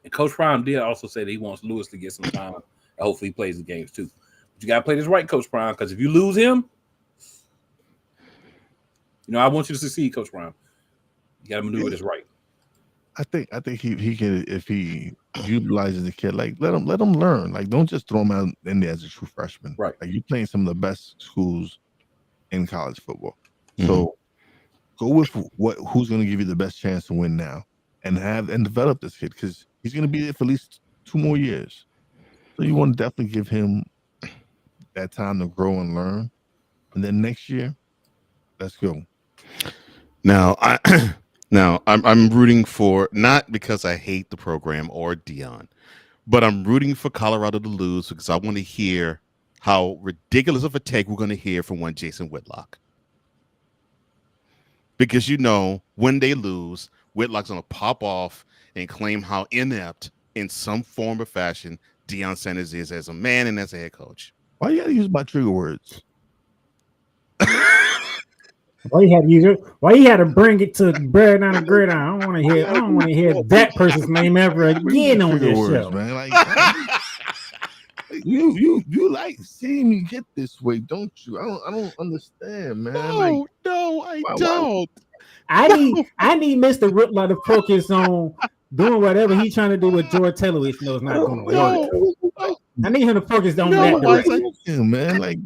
And Coach Prime did also say that he wants Lewis to get some time. And hopefully, he plays the games too. But you got to play this right, Coach Prime, because if you lose him, I want you to succeed, Coach Prime. You got to maneuver this right. I think he can, if he utilizes the kid, like let him learn. Like, don't just throw him out in there as a true freshman. Right. Like, you're playing some of the best schools in college football. Mm-hmm. So go with who's going to give you the best chance to win now, and develop this kid, because he's going to be there for at least 2 more years. So you want to definitely give him that time to grow and learn, and then next year, let's go. Now I'm rooting for, not because I hate the program or Dion, but I'm rooting for Colorado to lose because I want to hear how ridiculous of a take we're going to hear from one Jason Whitlock. Because when they lose, Whitlock's going to pop off and claim how inept in some form or fashion Deion Sanders is as a man and as a head coach. Why you got to use my trigger words? Why you had to bring it to bread on the gridiron? I don't want to hear that person's name ever again on this show, man. Like, you like seeing me get this way, don't you? I don't understand, man. No, I don't. I need Mr. Whitlock to focus on doing whatever he's trying to do with George Taylor, which knows not going to work. I need him to focus on that direction, man. Like,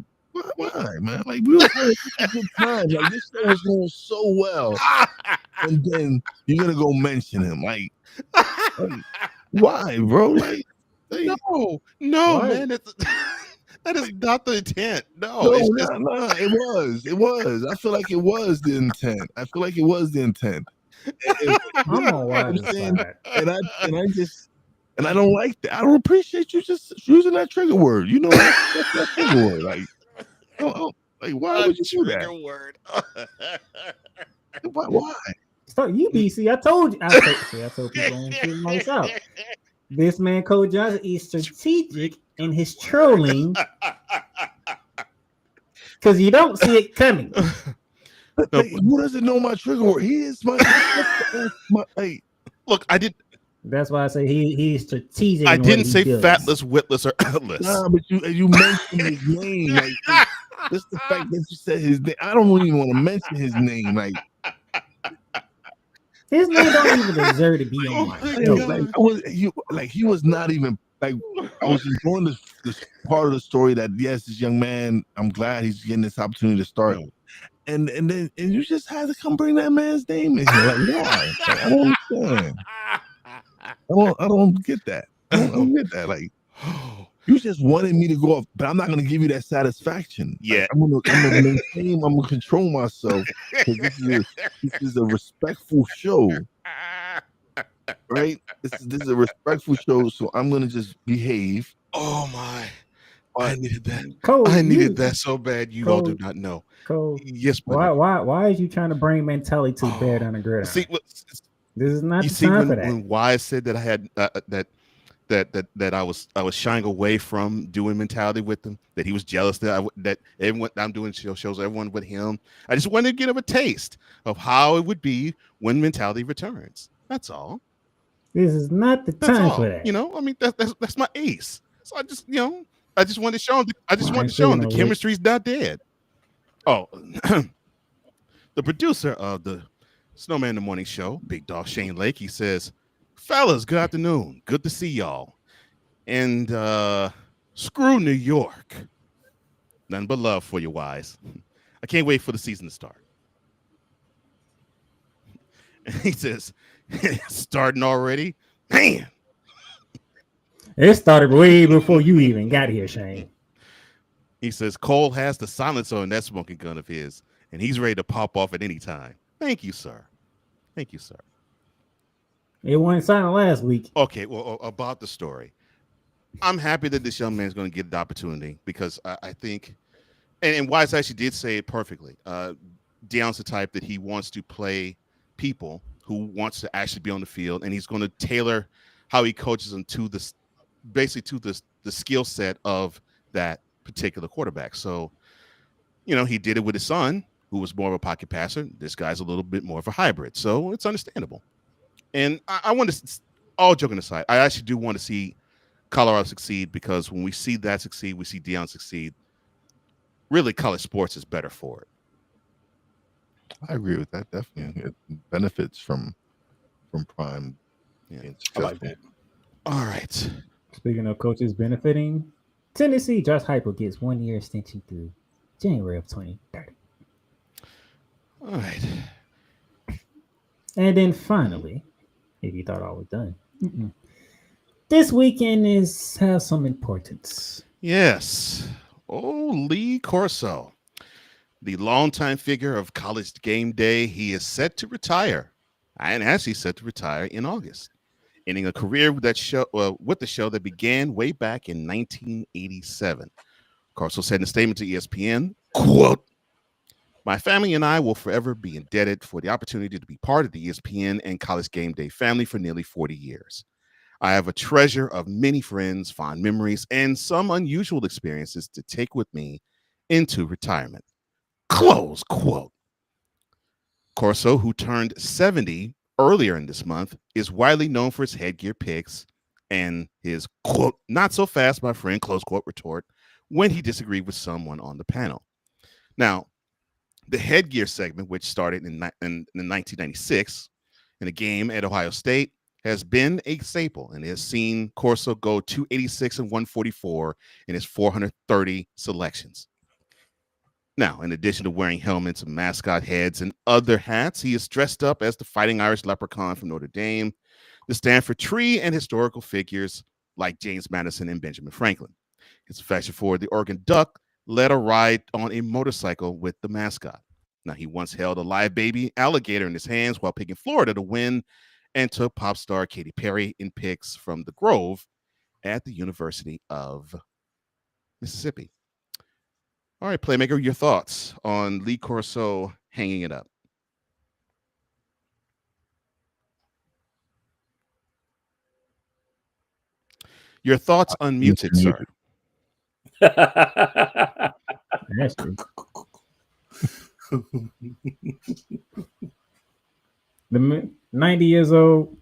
why, man? Like, we were having a good time. Like, this show was going so well, and then you're gonna go mention him. Like why, bro? Like no, man. That is not the intent. No, it was. I feel like it was the intent. I'm gonna watch and I don't like that. I don't appreciate you just using that trigger word. That's that trigger word. Like, why would you do that? Trigger word. Why? So UBC, I told people on Twitter myself. This man, Cole Johnson, is strategic in his trolling because you don't see it coming. Who doesn't know my trigger word? He is my Look, I did. That's why I say he is strategic. I didn't say fatless, witless, or outless. Nah, but you mentioned his name. Like, just the fact that you said his name. I don't even want to mention his name. Like, His name don't even deserve to be on my He was not even like I was enjoying this part of the story that yes, this young man, I'm glad he's getting this opportunity to start. And then you just had to come bring that man's name in here. Like, why? Like, I don't understand. I don't get that. I don't get that. Like, you just wanted me to go off, but I'm not gonna give you that satisfaction. Yeah. Like, I'm gonna maintain, I'm gonna control myself because this is a respectful show. Right? This is a respectful show, so I'm gonna just behave. Oh my. I needed that. Cole, I needed that so bad. You all do not know. Cole, yes, why is you trying to bring mentality to bear down the gridiron? See, this is not you the see time for that. when Wise said that I had that I was shying away from doing mentality with him, that he was jealous that everyone I'm doing shows everyone with him. I just wanted to get him a taste of how it would be when mentality returns. That's all. This is not the time for that. You know, I mean that's my ace. So I just wanted to show him. The chemistry's not dead. Oh, the producer of the Snowman in the Morning Show, Big Dog Shane Lake, he says, "Fellas, good afternoon. Good to see y'all. And screw New York. Nothing but love for you, Wise. I can't wait for the season to start." And he says, "Starting already? Man." It started way before you even got here, Shane. He says Cole has the silencer on that smoking gun of his, and he's ready to pop off at any time. Thank you, sir. Thank you, sir. It wasn't silent last week. Okay, well, about the story. I'm happy that this young man is going to get the opportunity because I think, and Wise actually did say it perfectly. Deion's the type that he wants to play people who wants to actually be on the field, and he's going to tailor how he coaches them to the skill set of that particular quarterback. So, you know, he did it with his son, who was more of a pocket passer. This guy's a little bit more of a hybrid, so it's understandable. And I want to, all joking aside, I actually do want to see Colorado succeed because when we see that succeed, we see Deion succeed. Really, college sports is better for it. I agree with that. Definitely, it benefits from prime. Yeah, I like that. All right. Speaking of coaches benefiting, Tennessee Josh Heupel gets 1 year extension through January of 2030. All right. And then finally, if you thought all was done, this weekend has some importance. Yes. Oh, Lee Corso, the longtime figure of College Game Day, he is set to retire, and actually set to retire in August, ending a career with the show that began way back in 1987. Corso said in a statement to ESPN, quote, "My family and I will forever be indebted for the opportunity to be part of the ESPN and College Game Day family for nearly 40 years. I have a treasure of many friends, fond memories, and some unusual experiences to take with me into retirement." Close quote. Corso, who turned 70 earlier in this month, is widely known for his headgear picks and his quote, "not so fast, my friend," close quote retort when he disagreed with someone on the panel. Now, the headgear segment, which started in 1996 in a game at Ohio State, has been a staple and has seen Corso go 286 and 144 in his 430 selections. Now, in addition to wearing helmets and mascot heads and other hats, he is dressed up as the Fighting Irish Leprechaun from Notre Dame, the Stanford Tree, and historical figures like James Madison and Benjamin Franklin. His affection for the Oregon Duck led a ride on a motorcycle with the mascot. Now, he once held a live baby alligator in his hands while picking Florida to win, and took pop star Katy Perry in picks from the Grove at the University of Mississippi. All right, Playmaker, your thoughts on Lee Corso hanging it up? Your thoughts unmuted, sir. That's true. The 90 years old,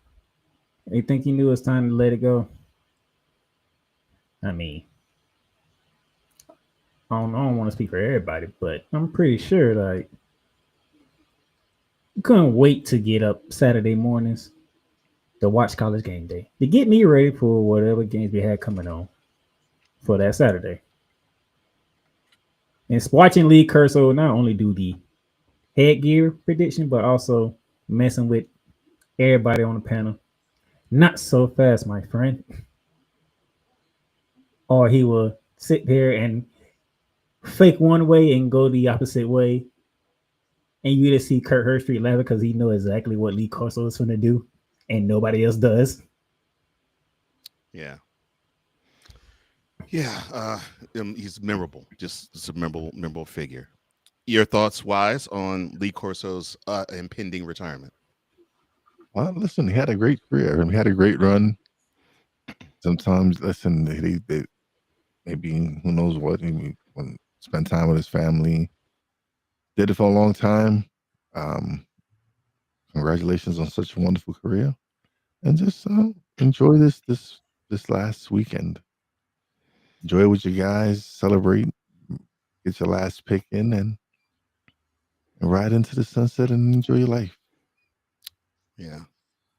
they think he knew it's time to let it go. I mean, I don't want to speak for everybody, but I'm pretty sure, like, couldn't wait to get up Saturday mornings to watch College Game Day to get me ready for whatever games we had coming on for that Saturday. And watching Lee Corso not only do the headgear prediction, but also messing with everybody on the panel. Not so fast, my friend. Or he will sit there and fake one way and go the opposite way. And you just see Kurt Herstreet laughing because he knows exactly what Lee Corso is going to do, and nobody else does. Yeah. Yeah. He's memorable. Just a memorable figure. Your thoughts, Wise, on Lee Corso's impending retirement? Well, listen, he had a great career. He had a great run. Sometimes, listen, they maybe who knows what. He spend time with his family. Did it for a long time. Congratulations on such a wonderful career, and just enjoy this last weekend. Enjoy it with your guys. Celebrate. Get your last pick in and ride into the sunset and enjoy your life. Yeah.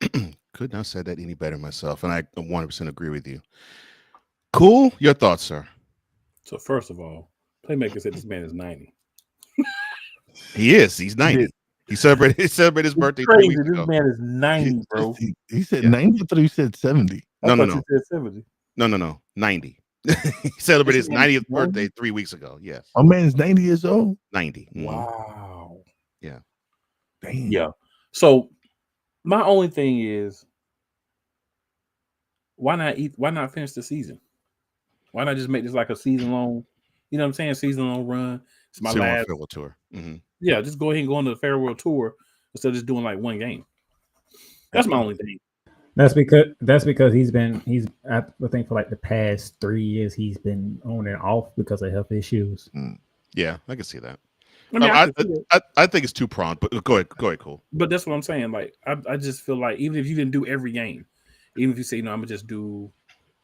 Could not have said that any better myself, and I 100% agree with you. Cool. Your thoughts, sir? So first of all, Playmaker said this man is 90. He is. He's 90. He celebrated his birthday 3 weeks ago. This man is 90, bro. He said 90. I thought he said 70. I thought you said 70. No. 90. He celebrated his 90th birthday 3 weeks ago. Yes. Our man is 90 years old. 90. Wow. Yeah. Damn. Yeah. So my only thing is, why not finish the season? Why not just make this like a season long, you know what I'm saying? Season long run. It's my last farewell tour. Mm-hmm. Yeah, just go ahead and go on to the farewell tour instead of just doing like one game. That's my only thing. That's because he's I think for like the past 3 years he's been on and off because of health issues. Yeah, I can see that. I mean, I think it's two-pronged, but go ahead, cool. But that's what I'm saying. Like, I just feel like even if you didn't do every game, even if you say, I'm gonna just do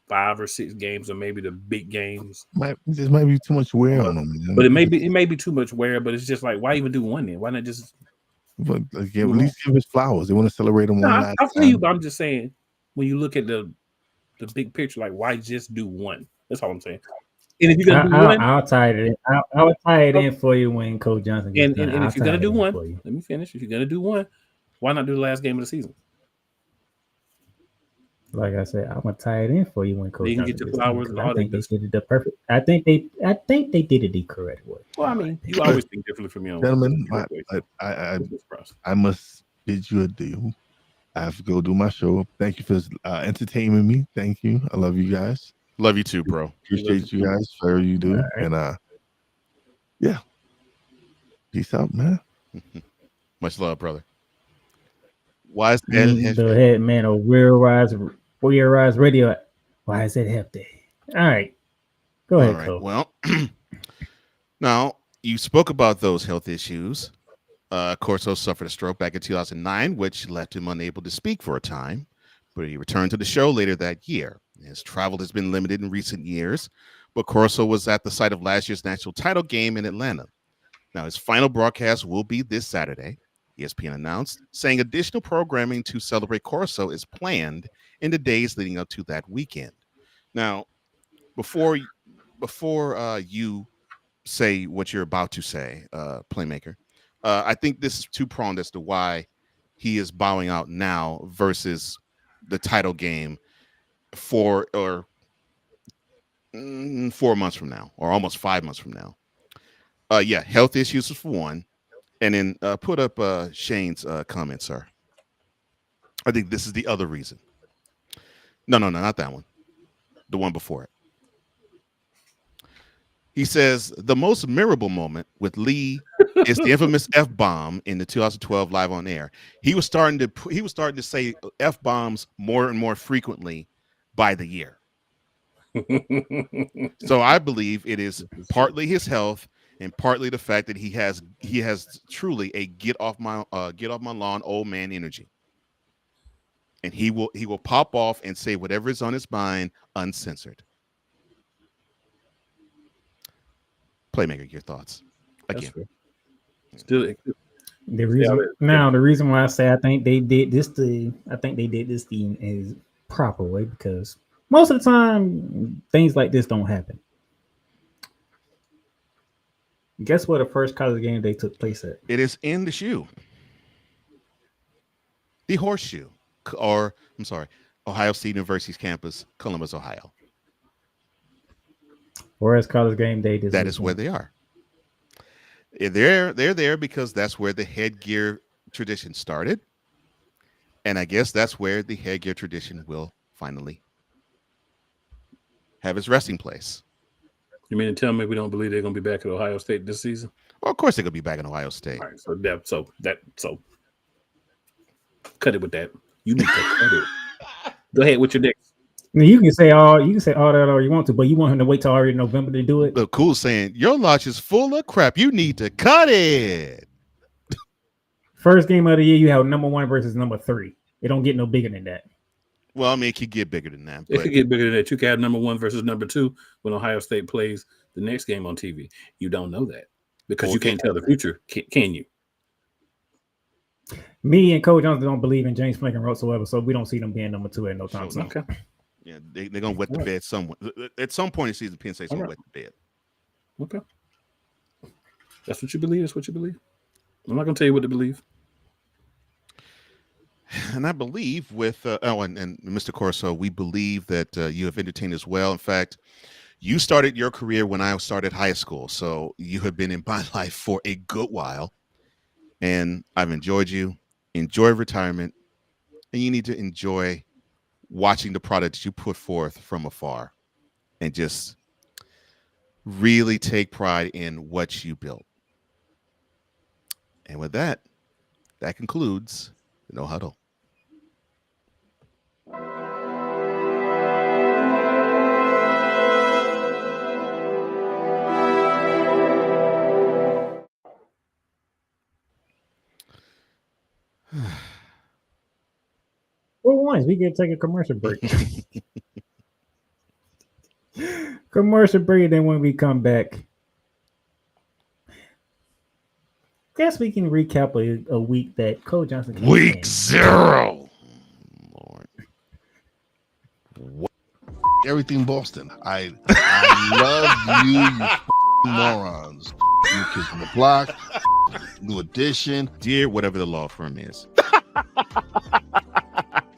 5 or 6 games or maybe the big games, There might be too much wear on them. But it may be too much wear. But it's just like, why even do one then? Why not just? But at least give his flowers. They want to celebrate him one last I feel time. you, but I'm just saying when you look at the big picture, like why just do one? That's all I'm saying. And if you're gonna do one, I'll tie it in. I'll tie it in for you when Coach Johnson gets done. And if you're gonna do one, let me finish. If you're gonna do one, why not do the last game of the season? Like I said, I'm gonna tie it in for you when Coach You can Johnson get your gets flowers done. and all I think that. they did it the perfect. I think they did it the correct way. Well, I mean, you always think differently from me, Gentlemen, I must bid you adieu. I have to go do my show. Thank you for entertaining me. Thank you. I love you guys. Love you too, bro. Appreciate you guys for you do. Right. And yeah. Peace out, man. Much love, brother. Wise the head man of Real Rise Radio. Why is it Health Day? All right. Go ahead, Cole. Well, now you spoke about those health issues. Corso suffered a stroke back in 2009, which left him unable to speak for a time, but he returned to the show later that year. His travel has been limited in recent years, but Corso was at the site of last year's national title game in Atlanta. Now, his final broadcast will be this Saturday. ESPN announced, saying additional programming to celebrate Corso is planned in the days leading up to that weekend. Now, before you say what you're about to say, Playmaker, I think this is two-pronged as to why he is bowing out now versus the title game 4 months from now, or almost 5 months from now. Yeah, health issues is for one. And then put up Shane's comment, sir. I think this is the other reason. No, not that one. The one before it. He says the most memorable moment with Lee is the infamous F-bomb in the 2012 Live on Air. He was starting to say F-bombs more and more frequently by the year. So I believe it is partly his health and partly the fact that he has truly a get off my lawn old man energy. And he will pop off and say whatever is on his mind uncensored. Playmaker, your thoughts again. Still The reason why I say I think they did this the is proper way because most of the time things like this don't happen. Guess where the first college game day took place at? It is in the shoe. The Horseshoe, or I'm sorry, Ohio State University's campus, Columbus, Ohio. Where's college game day? That is where they are. They're there because that's where the headgear tradition started, and I guess that's where the headgear tradition will finally have its resting place. You mean to tell me we don't believe they're going to be back at Ohio State this season? Well, of course they're going to be back in Ohio State. All right, so cut it with that. You need to cut it. Go ahead with your next. You can say all that all you want to, but you want him to wait till already November to do it. Look, Cool saying your launch is full of crap. You need to cut it. First game of the year, you have number 1 versus number 3. It don't get no bigger than that. Well, I mean, it could get bigger than that. It could get bigger than that. You can have number 1 versus number 2 when Ohio State plays the next game on TV. You don't know that because you can't tell the future, can you? Me and Cole Johnson don't believe in James Franklin whatsoever, so we don't see them being number 2 at no time. Okay. Yeah, they're going to wet the bed somewhere. At some point in the season, Penn State's going to wet the bed. Okay. That's what you believe. That's what you believe. I'm not going to tell you what to believe. And I believe with, and Mr. Corso, we believe that you have entertained us well. In fact, you started your career when I started high school. So you have been in my life for a good while. And I've enjoyed you. Enjoy retirement. And you need to enjoy watching the product that you put forth from afar and just really take pride in what you built. And with that, that concludes the No Huddle. Well, once we can take a commercial break. Commercial break, then when we come back, guess we can recap a week that Coach Johnson came Week in. 0. Lord. Everything Boston. I love you morons. New Kids on the Block, New Edition. Dear whatever the law firm is.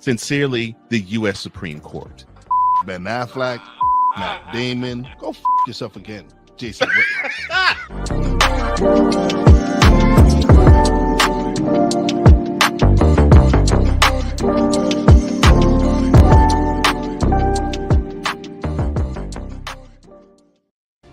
Sincerely, the U.S. Supreme Court. Ben Affleck, Matt Damon. Go yourself again, Jason Whitlock.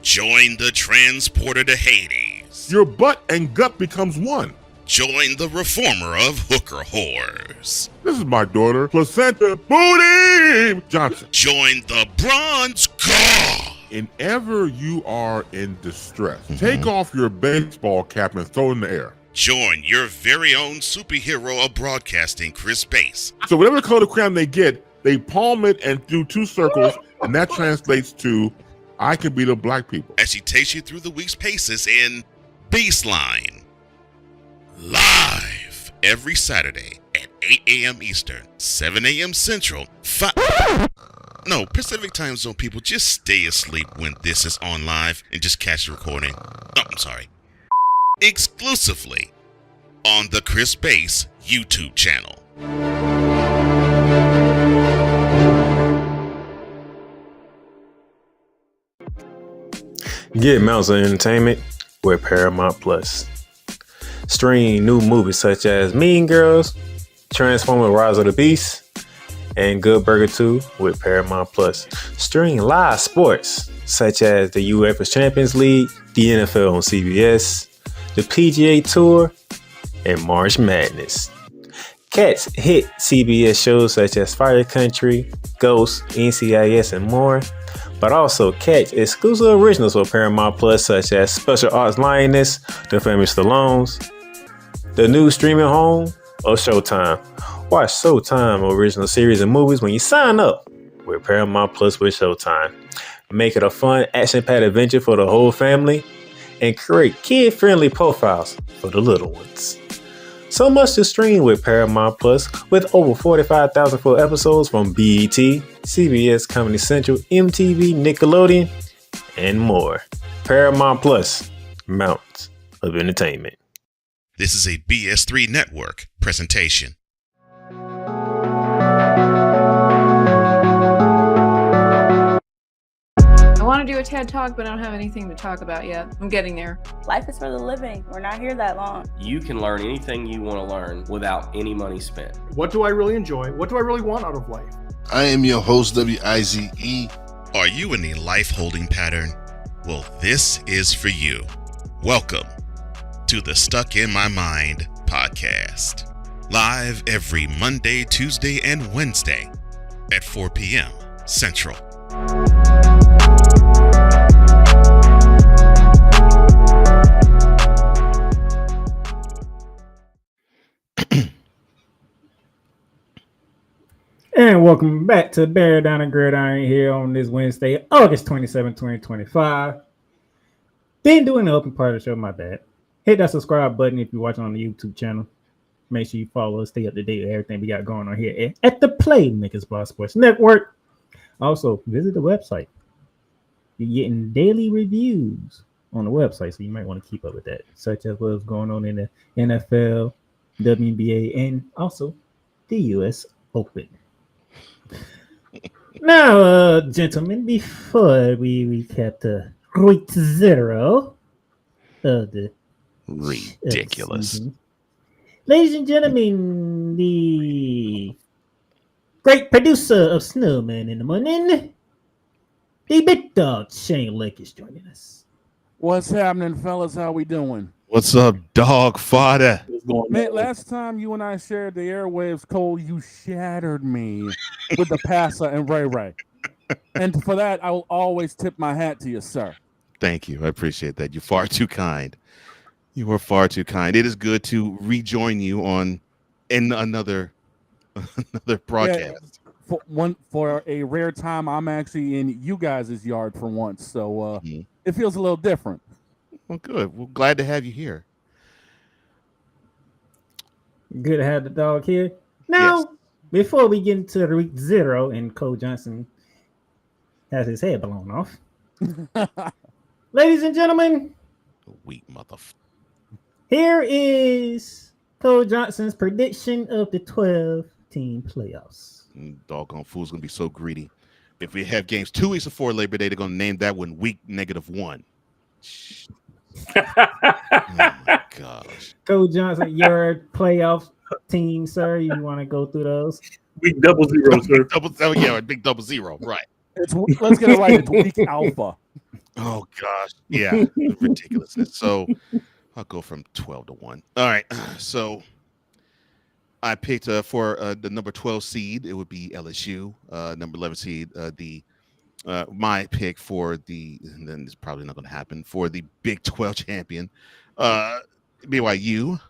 Join the transporter to Hades. Your butt and gut becomes one. Join the reformer of hooker whores. This is my daughter, Placenta Booty Johnson. Join the bronze god. Whenever you are in distress, take off your baseball cap and throw it in the air. Join your very own superhero of broadcasting, Chris Bass. So whatever color crayon they get, they palm it and do 2 circles, and that translates to, I can beat up black people. As she takes you through the week's paces in Baseline. Live every Saturday at 8 a.m. Eastern, 7 a.m. Central, Pacific Time Zone people, just stay asleep when this is on live and just catch the recording. Exclusively on the Chris Bass YouTube channel. Get Mounts of Entertainment with Paramount Plus. Stream new movies such as Mean Girls, Transformers: Rise of the Beast, and Good Burger 2 with Paramount Plus. Stream live sports such as the UEFA Champions League, the NFL on CBS, the PGA Tour, and March Madness. Catch hit CBS shows such as Fire Country, Ghost, NCIS, and more. But also catch exclusive originals for Paramount Plus such as Special Arts Lioness, The Famous Stallones, the new streaming home, or Showtime. Watch Showtime original series and movies when you sign up with Paramount Plus with Showtime. Make it a fun, action-packed adventure for the whole family and create kid-friendly profiles for the little ones. So much to stream with Paramount Plus, with over 45,000 full episodes from BET, CBS, Comedy Central, MTV, Nickelodeon, and more. Paramount Plus, mountains of entertainment. This is a BS3 Network presentation. I want to do a TED Talk, but I don't have anything to talk about yet. I'm getting there. Life is for the living. We're not here that long. You can learn anything you want to learn without any money spent. What do I really enjoy? What do I really want out of life? I am your host, WIZE. Are you in a life holding pattern? Well, this is for you. Welcome to the Stuck in My Mind podcast. Live every Monday, Tuesday, and Wednesday at 4 p.m. Central. And welcome back to Bear Down and Gridiron here on this Wednesday, August 27, 2025. Didn't do an open part of the show, my bad. Hit that subscribe button if you're watching on the YouTube channel. Make sure you follow us, stay up to date with everything we got going on here at the Playmaker Sports Network. Also, visit the website. You're getting daily reviews on the website, so you might want to keep up with that, such as what's going on in the NFL, WNBA, and also the U.S. Open. Now, gentlemen, before we recap the week 0 of the ridiculous, ladies and gentlemen, the great producer of Snowman in the Morning, the big dog Shane Lake is joining us. What's happening, fellas? How we doing? What's up, dog fodder? Man, last time you and I shared the airwaves, Cole, you shattered me with the passer and Ray Ray. And for that, I will always tip my hat to you, sir. Thank you. I appreciate that. You're far too kind. You are far too kind. It is good to rejoin you in another broadcast. Yeah, for a rare time, I'm actually in you guys' yard for once, so it feels a little different. Well, good. We're glad to have you here. Good to have the dog here. Now, Yes. Before we get into the week 0 and Cole Johnson has his head blown off, ladies and gentlemen, weak motherfucker. Here is Cole Johnson's prediction of the 12-team playoffs. Doggone fool's gonna be so greedy. If we have games 2 weeks before Labor Day, they're gonna name that one week -1. Oh my gosh. Cole Johnson, your playoff team, sir. You want to go through those? Week 00, sir. Big 00, right. Let's get it right. It's week alpha. Oh gosh, yeah, ridiculousness. So I'll go from 12-1. All right, so I picked for the number 12 seed. It would be LSU. Number 11 seed. My pick for and then it's probably not going to happen, for the Big 12 champion, BYU.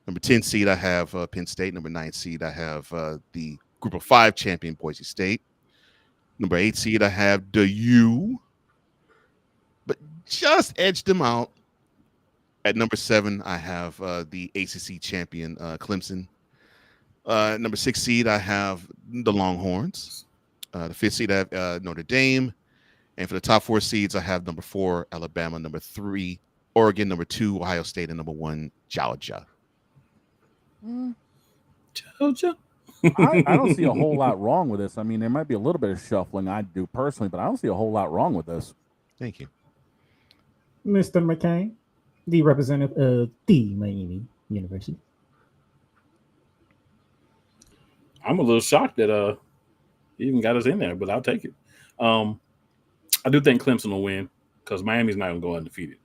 Number 10 seed, I have Penn State. Number 9 seed, I have the Group of 5 champion, Boise State. Number 8 seed, I have the U, but just edged them out. At number 7, I have the ACC champion, Clemson. Number 6 seed, I have the Longhorns. The 5th seed, I have Notre Dame. And for the top 4 seeds, I have number 4, Alabama. Number 3, Oregon. Number 2, Ohio State. And number 1, Georgia. Georgia? I don't see a whole lot wrong with this. I mean, there might be a little bit of shuffling I do personally, but I don't see a whole lot wrong with this. Thank you. Mr. McCain, the representative of the Miami University. I'm a little shocked that he even got us in there, but I'll take it. I do think Clemson will win because Miami's not going to go undefeated.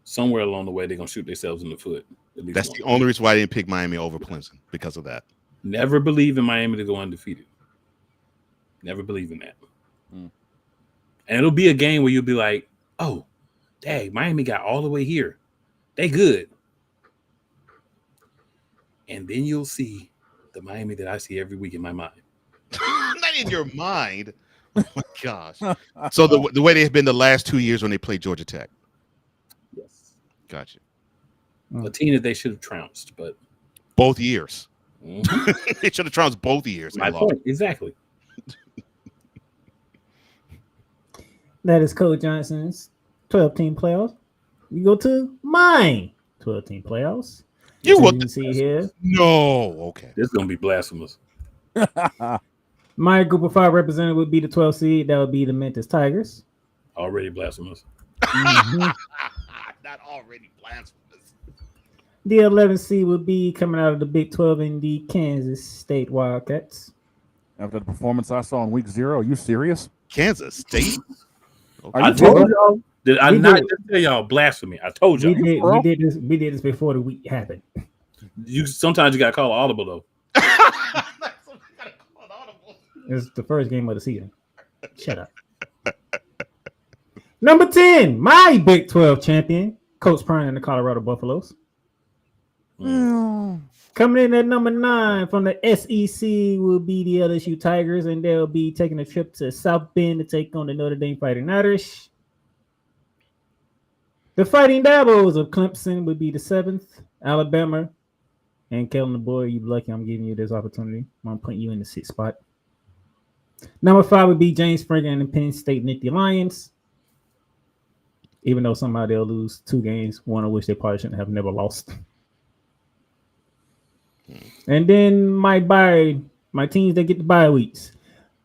Somewhere along the way, they're going to shoot themselves in the foot. That's the only reason why I didn't pick Miami over Clemson, because of that. Never believe in Miami to go undefeated. Never believe in that. And it'll be a game where you'll be like, oh, dang, Miami got all the way here. They good. And then you'll see the Miami that I see every week in my mind. Not in your mind. Oh, my gosh. So the way they've been the last 2 years when they played Georgia Tech. Yes. Gotcha. A team that they should have trounced, but both years. Mm-hmm. They should have trounced both years. My point. Exactly. That is Coach Johnson's 12-team playoffs. We go to mine 12-team playoffs. You what will you see here? No, okay. This is gonna be blasphemous. My group of 5 representative would be the 12th seed. That would be the Memphis Tigers. Already blasphemous. Mm-hmm. Not already blasphemous. The 11th seed would be coming out of the Big 12 in the Kansas State Wildcats. After the performance I saw in week 0, are you serious? Kansas State? I told y'all. Did I not just tell y'all blasphemy? I told y'all. We did this before the week happened. Sometimes you got to call audible though. It's the first game of the season. Shut up. Number 10, my Big 12 champion, Coach Prime and the Colorado Buffaloes. Coming in at number 9 from the SEC will be the LSU Tigers, and they'll be taking a trip to South Bend to take on the Notre Dame Fighting Irish. The Fighting Dabbles of Clemson would be the 7th, Alabama. And Kellen, the boy, you lucky I'm giving you this opportunity. I'm putting you in the 6th spot. Number 5 would be James Franklin and the Penn State Nittany Lions. Even though somehow they'll lose 2 games, one of which they probably shouldn't have never lost. And then my teams that get the bye weeks.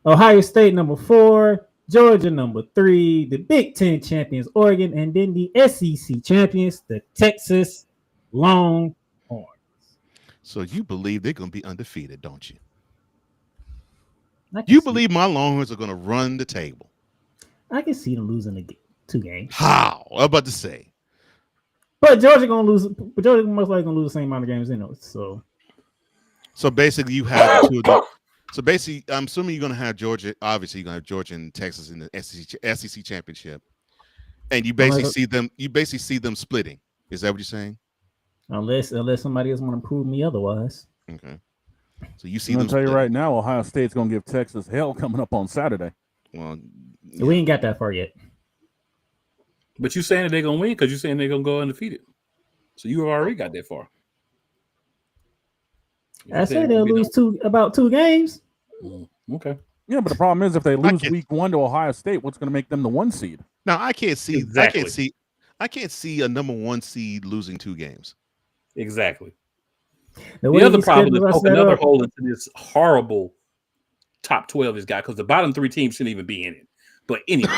Ohio State number 4, Georgia number 3, the Big 10 champions Oregon, and then the SEC champions, the Texas Longhorns. So you believe they're going to be undefeated, don't you? You believe my Longhorns are going to run the table? I can see them losing the 2 games. How? I was about to say. But Georgia gonna lose. But Georgia most likely gonna lose the same amount of games anyway. So basically, you have 2 of them. So basically, I'm assuming you're going to have Georgia. Obviously, you're going to have Georgia and Texas in the SEC championship, and you basically see them splitting. Is that what you're saying? Unless somebody else want to prove me otherwise. Okay. So you see I'm them. gonna tell you right now, Ohio State's gonna give Texas hell coming up on Saturday. Well, we ain't got that far yet. But you saying that they're gonna win because you're saying they're gonna go undefeated. So you already got that far. I said they'll lose about 2 games. Okay. Yeah, but the problem is if they lose week 1 to Ohio State, what's going to make them the 1 seed? Now I can't see. Exactly. I can't see a number 1 seed losing 2 games. Exactly. The other problem is poke another hole into this horrible top 12 is got because the bottom 3 teams shouldn't even be in it. But anyway,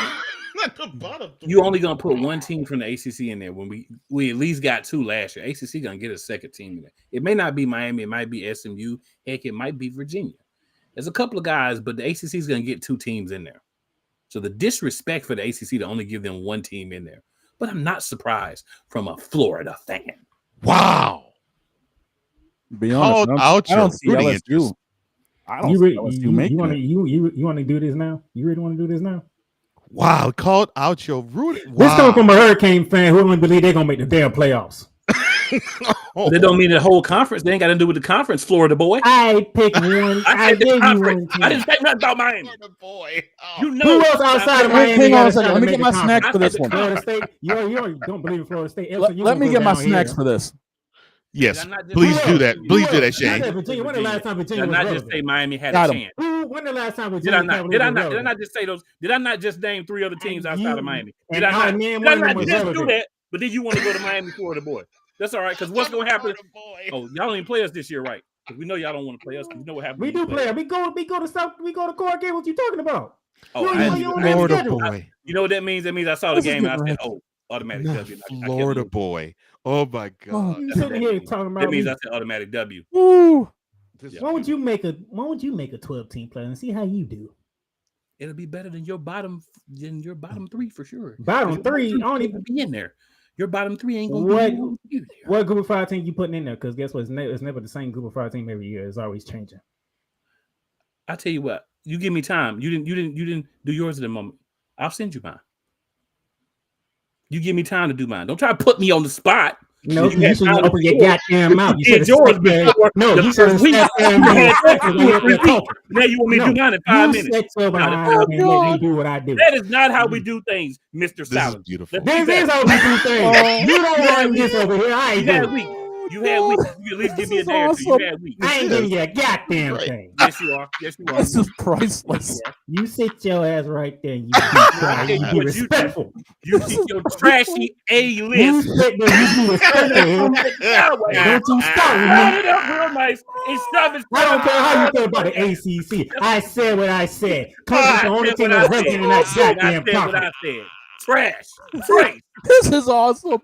you only gonna put 1 team from the ACC in there when we at least got 2 last year. ACC gonna get a 2nd team in there. It may not be Miami, it might be SMU, heck, it might be Virginia. There's a couple of guys, but the ACC is gonna get 2 teams in there. So the disrespect for the ACC to only give them 1 team in there. But I'm not surprised from a Florida fan. Wow. Be honest, I don't see LSU. I don't see LSU making it. You want to do this now? You really want to do this now? Wow, called out your rooting. Wow. This coming from a Hurricane fan who don't believe they're gonna make the damn playoffs. They don't mean the whole conference. They ain't got to do with the conference, Florida boy. I picked one. I gave you one. I didn't say nothing about Miami. Florida boy. You know who else outside of Miami? Hang on a second. Let me get my snacks for this one. Florida State. You don't believe in Florida State. Let me get my snacks for this. Yes, please do that. Please do that, Shane. When the last time Virginia was not relevant? just say Miami had a chance. When the last time Virginia did I not just say those? Did I not just name 3 other teams outside of Miami? Did I not just do that? But then you want to go to Miami, Florida boy. That's all right, because what's going to happen? Oh, y'all don't even play us this year, right? Because we know y'all don't want to play us. You know what happens? We do play. We go to South. We go to court game. What you talking about? Oh, Florida boy. You know what that means? That means I saw the game and I said, "Oh, automatic W." Florida boy. Oh my God. You sitting here talking about that means I said automatic W. Woo. Why would you make a 12-team play and see how you do? It'll be better than your bottom 3 for sure. Bottom 3, I don't even be in there. Your bottom 3 ain't gonna be there. What group of 5 team you putting in there? Because guess what? It's never the same group of 5 team every year. It's always changing. I tell you what, you give me time. You didn't do yours at the moment. I'll send you mine. You give me time to do mine. Don't try to put me on the spot. No, you should open your goddamn mouth. You did yours before. No, you should have Now you want me to do mine in 5 minutes. You do what I do. That is not how we do things, Mr. Sallins. Beautiful. This is how we do things. You don't want this over here. I do. You had weeks. You at least give me a day or two. You had weeks. I ain't giving you a goddamn thing. Yes, you are. Yes, you are. This is priceless. You sit your ass right there. And you be respectful. You keep your trashy A list. You sit there. You be respectful. Don't you start with me. Real nice. And stuff is. I don't care how you feel about the ACC. I said what I said. Clemson's the only team that's breaking in that goddamn conference. I said. Trash. Trash. This is awesome.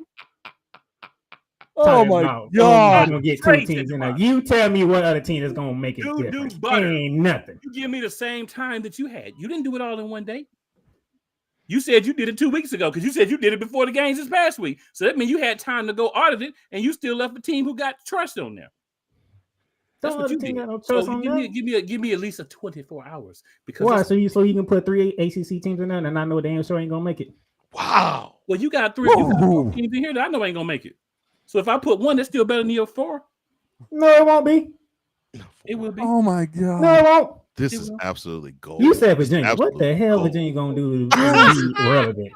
Oh my God! I'm gonna get two teams in there. You tell me what other team is gonna make it different. Ain't nothing. You give me the same time that you had. You didn't do it all in one day. You said you did it 2 weeks ago because you said you did it before the games this past week. So that means you had time to go audit it, and you still left a team who got trust on there. That's what you did. So give me at least a 24 hours because why? So you can put 3 ACC teams in there, and I know damn sure ain't gonna make it. Wow. Well, you got 3 teams in here that I know ain't gonna make it. So if I put 1, that's still better than your 4. No, it won't be. It will be. Oh my God! No, it won't. This is absolutely gold. You said Virginia. What the hell Virginia gonna do to be relevant?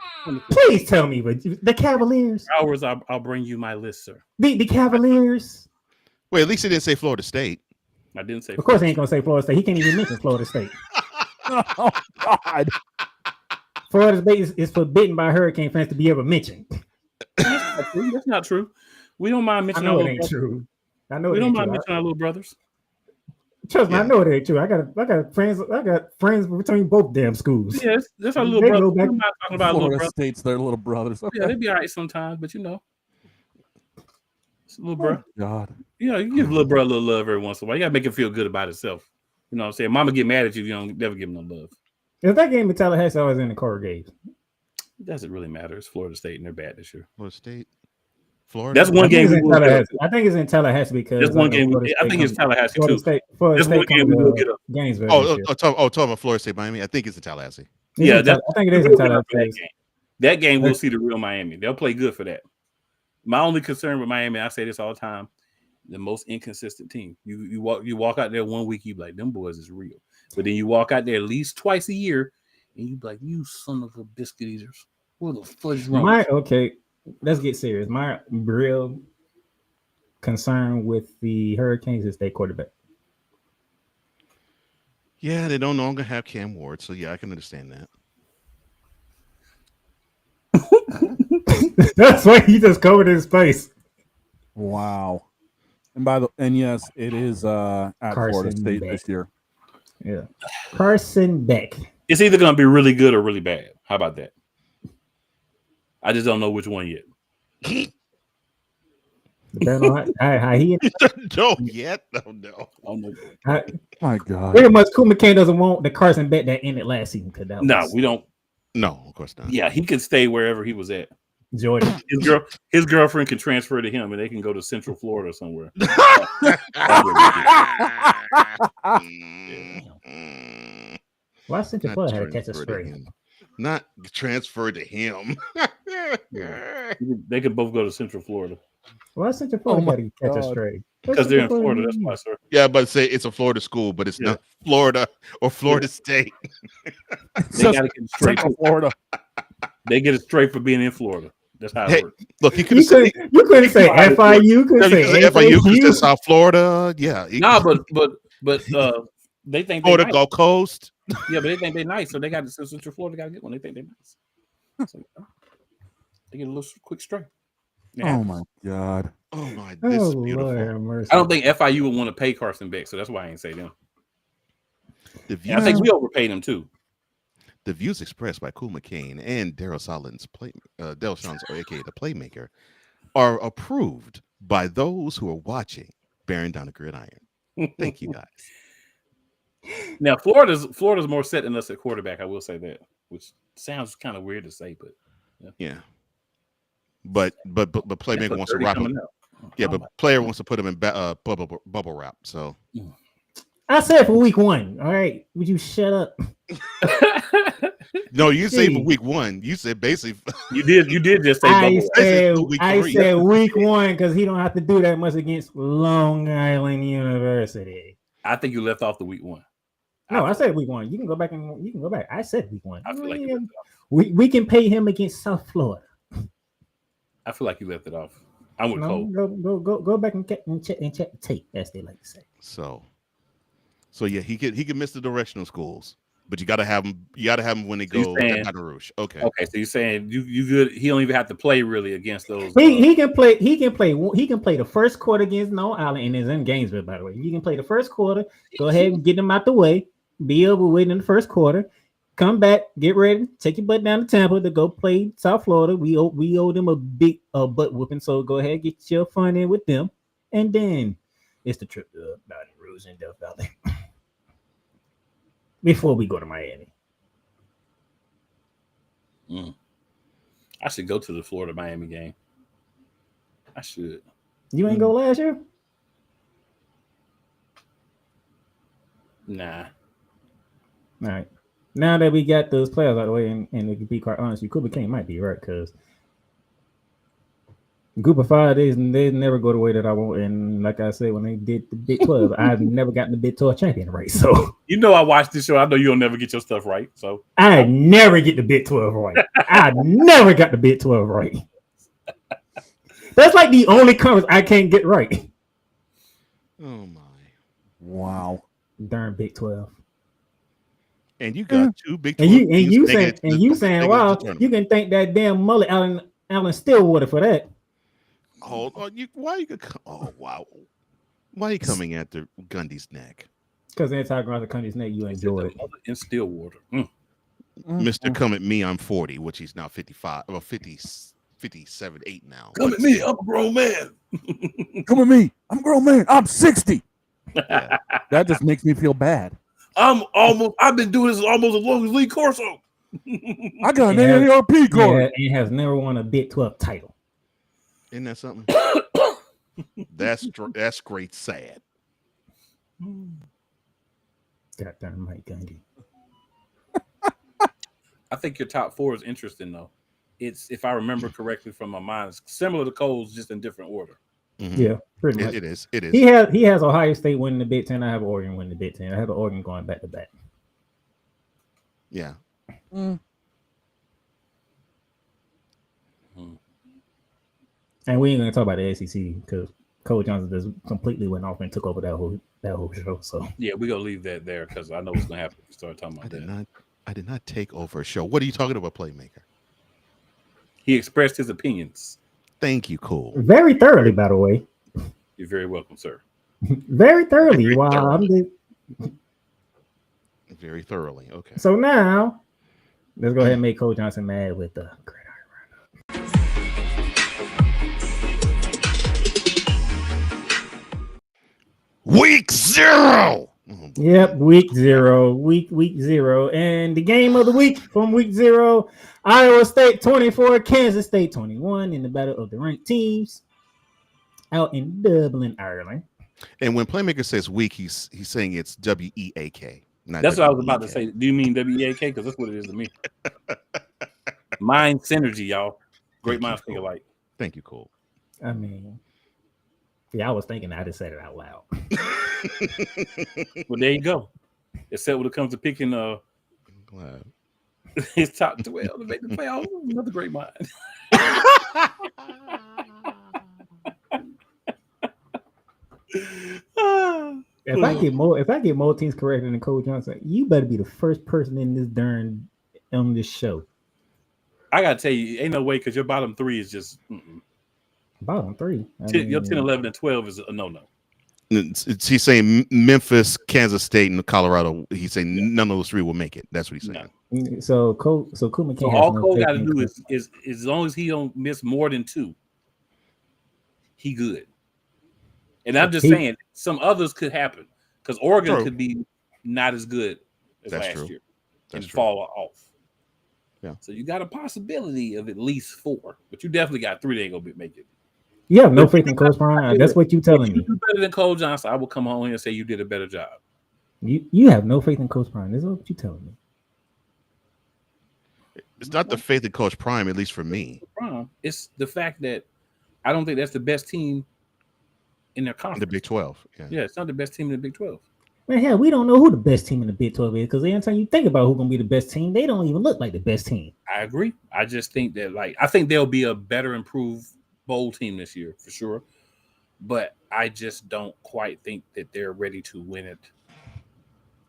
Please tell me, but the Cavaliers. Hours, I'll bring you my list, sir. The Cavaliers. Wait, at least he didn't say Florida State. I didn't say. Of course, he ain't gonna say Florida State. He can't even mention Florida State. Oh God! Florida State is forbidden by Hurricane fans to be ever mentioned. That's not true. We don't mind mentioning. I know it ain't true. I know we it don't ain't mind true. mentioning our little brothers. Trust me, I know it ain't true. I got friends between both damn schools. Yes, that's our little brothers. I'm not talking about Florida little brothers. State's their little brothers. Okay. Yeah, they be all right sometimes, but you know, it's a little bro. God, you know, you give little bro a little love every once in a while. You gotta make him feel good about himself. You know what I'm saying? Mama get mad at you if you don't never give him no love. If that game in Tallahassee, I was in the core games. It doesn't really matter. It's Florida State, and they're bad this year. Florida State. Florida. That's one game. I think it's in Tallahassey because that's one game. I think it's Tallahassee too. That's one game we will get up. Talking about Florida State, Miami. I think it's in Tallahassee. Yeah, I think it is in Tallahassee. That game we'll see the real Miami. They'll play good for that. My only concern with Miami, I say this all the time, the most inconsistent team. You walk out there 1 week, you be like, them boys is real. But then you walk out there at least twice a year, and you be like, you son of a biscuit eaters. What the fuck is wrong? Okay. Let's get serious. My real concern with the Hurricanes is their quarterback. Yeah, they don't no longer have Cam Ward, so yeah, I can understand that. That's why he just covered his face. Wow. And yes, it is at Florida State this year. Yeah. Carson Beck. It's either gonna be really good or really bad. How about that? I just don't know which one yet. How he don't yet? No. My God. Pretty much, Cool McCain doesn't want the Carson Bet that ended last season. No, we don't. No, of course not. Yeah, he can stay wherever he was at. Jordan. His girlfriend can transfer to him, and they can go to Central Florida or somewhere. Why Central Florida had to catch a stray? Not transferred to him. Yeah. They could both go to Central Florida. Why Central Florida had to catch a stray? Because they're in Florida. That's why, sir. Yeah, but say it's a Florida school, but it's not Florida or Florida State. They got to get straight to Florida. They get it straight for being in Florida. That's how it works. Look, you couldn't say FIU. You could say FIU. Because South Florida. Yeah. But they think Florida Gulf Coast. Yeah, but they think they're nice, so they got to Central Florida. Got to get one. They think they're nice. So, they get a little quick strike. Yeah. Oh my God. Oh my. This is beautiful. I don't think FIU would want to pay Carson Beck, so that's why I ain't say them. I think we overpaid him too. The views expressed by Cool McCain and Daryl Sallins, aka the Playmaker, are approved by those who are watching Bearing Down the Gridiron. Thank you guys. Now Florida's more set than us at quarterback. I will say that, which sounds kind of weird to say, but yeah. But Playmaker wants to rock him. Yeah, but player wants to put him in bubble wrap. So I said for week 1. All right, would you shut up? No, you say for week 1. You said basically. You did just say bubble wrap. I said week 1 because he don't have to do that much against Long Island University. I think you left off the week 1. No, I said week 1. You can go back and you can go back. I said week 1. I feel like we can pay him against South Florida. I feel like you left it off. I'm with Cole. Go back and check the tape, as they like to say. So yeah, he could miss the directional schools, but you got to have him. You got to have him when they go to Baton Rouge. Okay. Okay. So you're saying you good? He don't even have to play really against those. He can play. He can play the first quarter against Long Island, and is in Gainesville, by the way. He can play the first quarter. Go ahead and get them out the way. Be over with in the first quarter. Come back, get ready, take your butt down to Tampa to go play South Florida. We owe them a big butt whooping, so go ahead, get your fun in with them, and then it's the trip to Baton Rouge and Death Valley before we go to Miami. I should go to the Florida Miami game. I should. You ain't go last year? Nah. All right. Now that we got those players out of the way, and to be quite honest, Cooper King might be right, because Group of Five, they never go the way that I want. And like I said, when they did the Big 12, I've never gotten the Big 12 champion right. So you know, I watched this show. I know you'll never get your stuff right. So I never get the Big 12 right. I never got the Big 12 right. That's like the only conference I can't get right. Oh my! Wow! Darn Big 12. And you got two Big 12. And you saying, wow, you can thank that damn mullet Alan Stillwater for that. Oh, why are you coming after Gundy's neck? Because anytime around the Gundy's neck, you enjoy it. In Stillwater. Mr. Come at me, I'm 40, which he's now 55, well, 57, 8 now. Come at me, I'm a grown man. Come at me, I'm a grown man. I'm 60. Yeah. That just makes me feel bad. I've been doing this almost as long as Lee Corso. I got an AARP card. He has never won a Big 12 title. Isn't that something? That's great. Sad. Goddamn Mike Gundy. I think your top four is interesting, though. It's, if I remember correctly from my mind, it's similar to Cole's, just in different order. Mm-hmm. Yeah, pretty much. It is. He has Ohio State winning the Big 10. I have Oregon winning the Big 10. I have Oregon going back to back. Yeah. And we ain't gonna talk about the SEC because Coach Johnson just completely went off and took over that whole show. So yeah, we're gonna leave that there because I know what's gonna happen if we start talking about that. I did not take over a show. What are you talking about, Playmaker? He expressed his opinions. Thank you, Cole. Very thoroughly, by the way. You're very welcome, sir. Very thoroughly. Very thoroughly. Okay. So now, let's go ahead and make Coach Johnson mad with the Gridiron Roundup. Week 0. Yep, week 0. Week 0. And the game of the week from week 0, Iowa State 24, Kansas State 21 in the battle of the ranked teams out in Dublin, Ireland. And when Playmaker says week, he's saying it's WEAK. That's what I was about to say. Do you mean WEAK? Because that's what it is to me. Mind synergy, y'all. Great minds think alike. Thank you, Cole. I mean, yeah, I was thinking I just said it out loud. Well, there you go. Except when it comes to picking his top 12 to make the playoffs, another great mind. If I get more teams correct than Coach Johnson, you better be the first person in this on this show. I gotta tell you, ain't no way, because your bottom 3 is just bottom 3. Your 10, 11, and 12 is a no. He's saying Memphis, Kansas State, and Colorado. He's saying none of those 3 will make it. That's what he's saying. No. So Kuma can't. So all Cole got to do is as long as he don't miss more than 2, he good. And I'm just saying, some others could happen because Oregon could be not as good as last year and fall off. Yeah. So you got a possibility of at least 4, but you definitely got 3 that ain't gonna make it. You have no faith in Coach Prime. That's what you telling me. You do better than Cole Johnson, I will come home here and say you did a better job. You have no faith in Coach Prime. That's what you telling me. It's not the faith in Coach Prime, at least for me. It's the fact that I don't think that's the best team in their conference. The Big 12. Yeah, it's not the best team in the Big 12. Man, hell, we don't know who the best team in the Big 12 is because every time you think about who's gonna be the best team, they don't even look like the best team. I agree. I just think that I think they'll be a better improved bowl team this year for sure, but I just don't quite think that they're ready to win it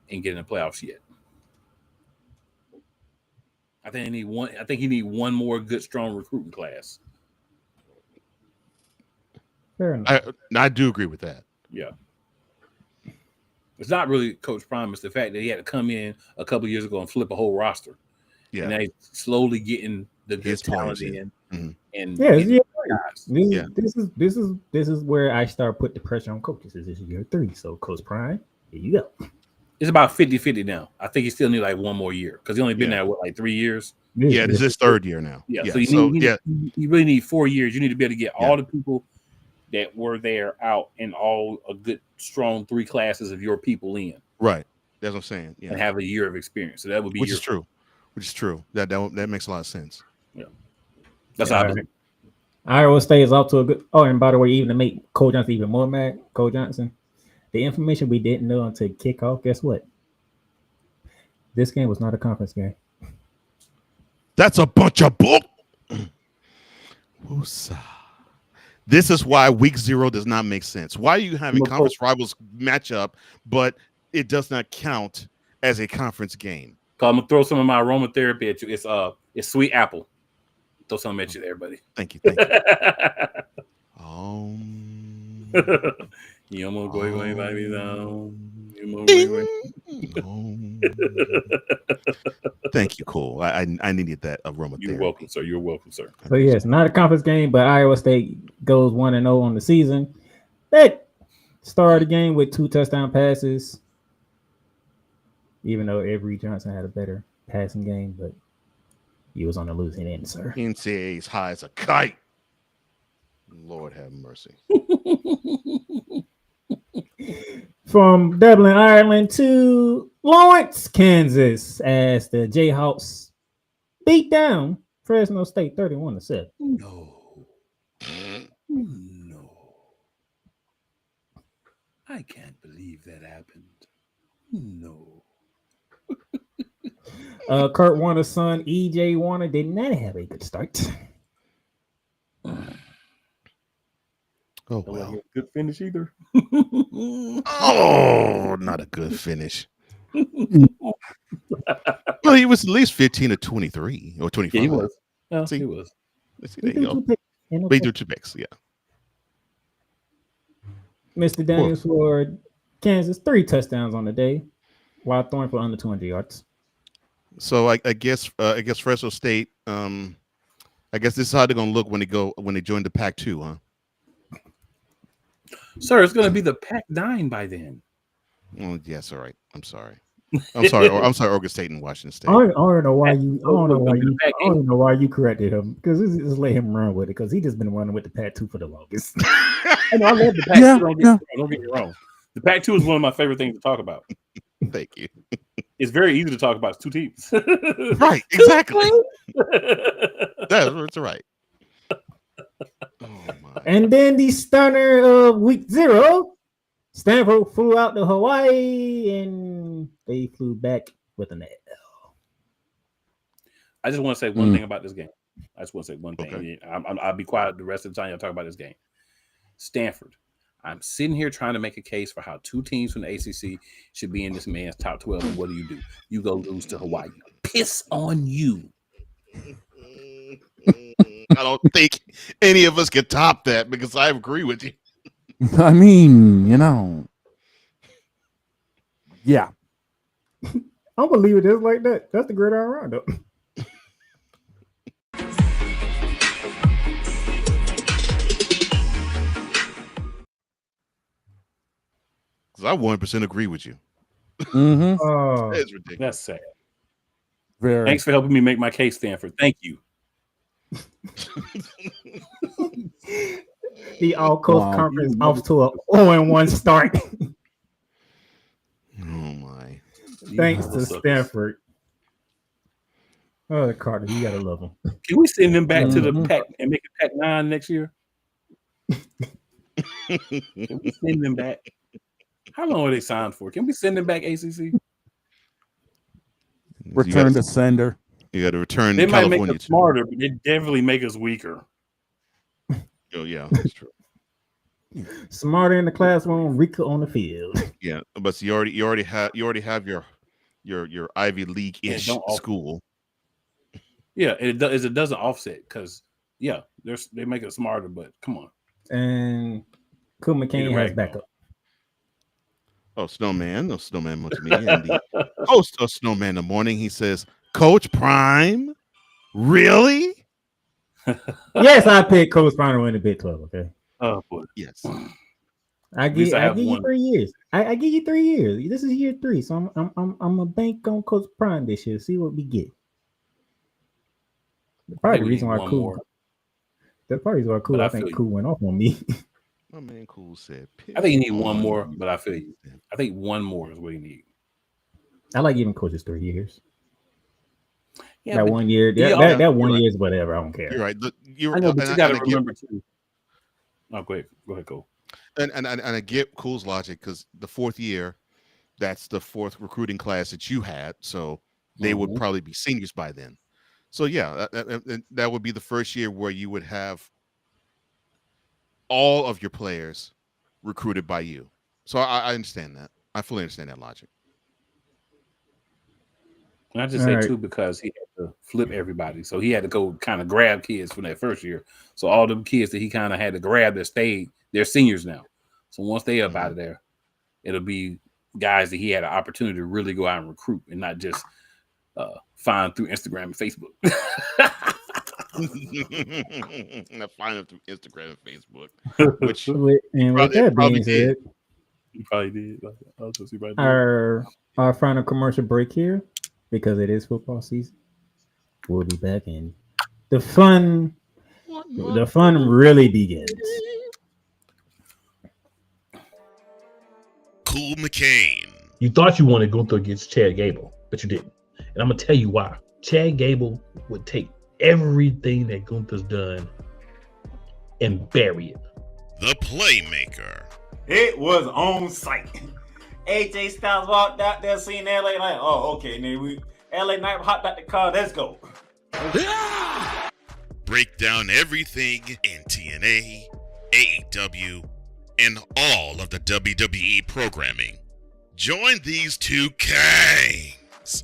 and get in the playoffs yet. I think you need one more good, strong recruiting class. Fair enough. I do agree with that. Yeah. It's not really Coach Prime. It's the fact that he had to come in a couple of years ago and flip a whole roster. Yeah. And now he's slowly getting the good talent in. Mm-hmm. And this is where I start putting the pressure on coaches. This is year 3. So Coach Prime, here you go. It's about 50-50 now. I think he still need like one more year because he only been there like 3 years. Yeah, this is his 3rd year now. Yeah, so you really need 4 years. You need to be able to get all the people that were there out and all a good, strong 3 classes of your people in. Right. That's what I'm saying. Yeah. And have a year of experience. So that would be Which is true. That makes a lot of sense. Yeah. That's how I believe. Iowa State is off to a good. Oh, and by the way, even to make Cole Johnson even more mad, Cole Johnson, the information we didn't know until kickoff. Guess what? This game was not a conference game. That's a bunch of bull. This is why week 0 does not make sense. Why are you having conference rivals match up, but it does not count as a conference game? I'm gonna throw some of my aromatherapy at you. It's sweet apple. Throw some at you there, buddy. Thank you. You almost go away by me down. Thank you, Cole. I needed that aromatherapy. You're welcome, sir. You're welcome, sir. So yes, not a conference game, but Iowa State goes 1-0 on the season. They started the game with 2 touchdown passes, even though Avery Johnson had a better passing game, but he was on the losing end, sir. NCAA's high as a kite. Lord have mercy. From Dublin, Ireland to Lawrence, Kansas, as the Jayhawks beat down Fresno State 31-7. No. I can't believe that happened. No. Kurt Warner's son, E.J. Warner, did not have a good start. Oh, well. Good finish either. Oh, not a good finish. Well, he was at least 15 to 23 or 25. Yeah, he was. No, he was. Let's see, there you go. They threw 2 picks, yeah. Mr. Daniels for Kansas, 3 touchdowns on the day, while throwing for under 200 yards. So I guess Fresno State. I guess this is how they're gonna look when they join the Pac-2, huh? Sir, it's gonna be the Pac-9 by then. Oh, yes, all right. I'm sorry. I'm sorry, Oregon State and Washington State. I don't know why you corrected him, because just let him run with it, because he just been running with the Pac-2 for the longest. I love the Pac-2. Don't get me wrong. The Pac-2 is one of my favorite things to talk about. Thank you. It's very easy to talk about. It's 2 teams. Right, exactly. That's right. Oh, my. And then the stunner of week 0, Stanford flew out to Hawaii, and they flew back with an L. I just want to say one thing about this game. I just want to say one thing. Okay. I'll be quiet the rest of the time y'all talk about this game. Stanford. I'm sitting here trying to make a case for how 2 teams from the ACC should be in this man's top 12. And what do? You go lose to Hawaii. Piss on you. I don't think any of us can top that, because I agree with you. I mean, yeah. I'm gonna leave it just like that. That's the Gridiron Roundup. Because I 100% agree with you. Mm-hmm. It's ridiculous. That's sad. Very. Thanks for helping me make my case, Stanford. Thank you. The all-coast conference off to a 0-1 start. Oh my! Thanks to Stanford. Oh, Carter, you gotta love them. Can we send them back to the Pac and make it Pac-9 next year? Can we send them back? How long are they signed for? Can we send them back, ACC? Return to sender. You got to return. They to might California make us smarter, but they definitely make us weaker. Oh yeah, that's true. Smarter in the classroom, weaker on the field. Yeah, but you already have your Ivy League-ish school. Yeah, it doesn't offset because they make it smarter, but come on. And Cool McCain has backup. Oh, Snowman went to me. And the host of Snowman in the Morning, he says, Coach Prime, really? Yes, I picked Coach Prime to win the Big 12. Okay. Oh boy. Yes. I give you 3 years. I give you 3 years. This is year 3, so I'm a bank on Coach Prime this year. See what we get. Probably the reason why Cool. That's probably why Cool. I think Cool went off on me. My man Cool said, I think you need one more, but I feel you. I think one more is what you need. I like giving coaches 3 years. Yeah, that 1 year. That 1 year is whatever. I don't care. You're right. I know, but you got to remember too. Oh, go ahead, Cole. And I get Cool's logic because the 4th year, that's the 4th recruiting class that you had, so they would probably be seniors by then. So yeah, that would be the first year where you would have all of your players recruited by you. So I understand that. I fully understand that logic. And I just say too because he had to flip everybody, so he had to go kind of grab kids from that first year. So all them kids that he kind of had to grab that stayed, they're seniors now. So once they up out of there, it'll be guys that he had an opportunity to really go out and recruit and not just find through Instagram and Facebook. Not find them through Instagram and Facebook. Which and with that being said, you probably did. Our final commercial break here, because it is football season. We'll be back and the fun really begins. Cool McCain. You thought you wanted Gunther against Chad Gable, but you didn't. And I'm going to tell you why. Chad Gable would take everything that Gunther's done and bury it. The Playmaker. It was on site. AJ Styles walked out there, seen LA like, oh, okay, then LA Knight hopped out the car, let's go. Break down everything in TNA, AEW, and all of the WWE programming. Join these two kings,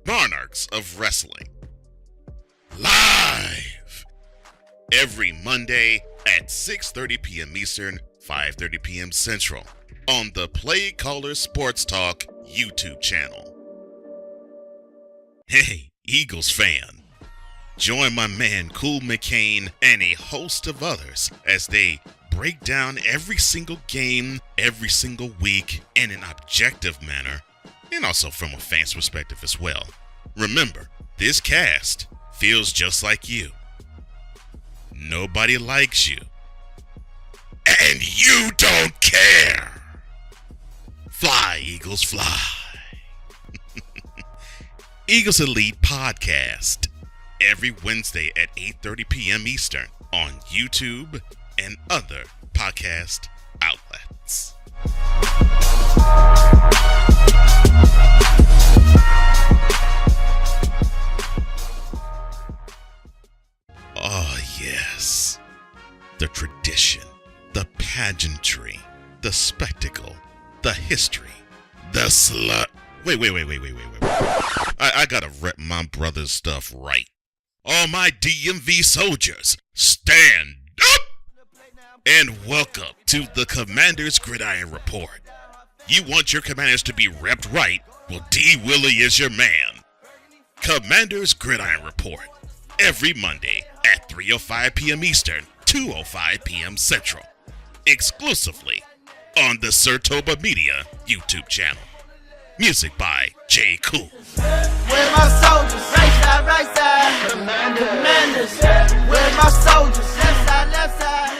monarchs of wrestling, live every Monday at 6:30 p.m. Eastern, 5:30 p.m. Central on the Play Caller Sports Talk YouTube channel. Hey, Eagles fan, join my man Cool McCain and a host of others as they break down every single game, every single week in an objective manner, and also from a fan's perspective as well. Remember, this cast feels just like you. Nobody likes you. And you don't care. Fly, Eagles, fly. Eagles Elite Podcast, every Wednesday at 8:30 p.m. Eastern on YouTube and other podcast outlets. Oh, yes. The tradition, the pageantry, the spectacle, the history, the slut. Wait. I gotta rep my brother's stuff right. All my DMV soldiers, stand up! And welcome to the Commander's Gridiron Report. You want your commanders to be repped right? Well, D. Willie is your man. Commander's Gridiron Report, every Monday at 3:05 p.m. Eastern, 2:05 p.m. Central, exclusively on the Sertoba Media YouTube channel. Music by J. Cool. Where my soldiers, right side, commanders. Where my soldiers, left side.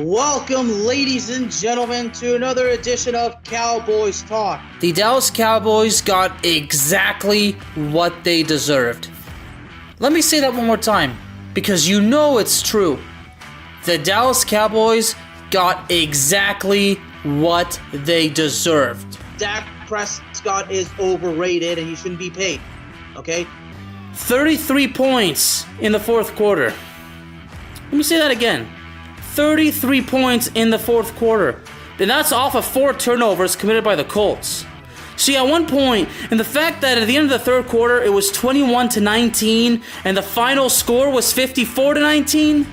Welcome, ladies and gentlemen, to another edition of Cowboys Talk. The Dallas Cowboys got exactly what they deserved. Let me say that one more time, because you know it's true. The Dallas Cowboys got exactly what they deserved. Dak Prescott is overrated and he shouldn't be paid, okay? 33 points in the fourth quarter. Let me say that again. 33 points in the fourth quarter. And that's off of 4 turnovers committed by the Colts. See, at one point, and the fact that at the end of the third quarter, it was 21-19, and the final score was 54-19.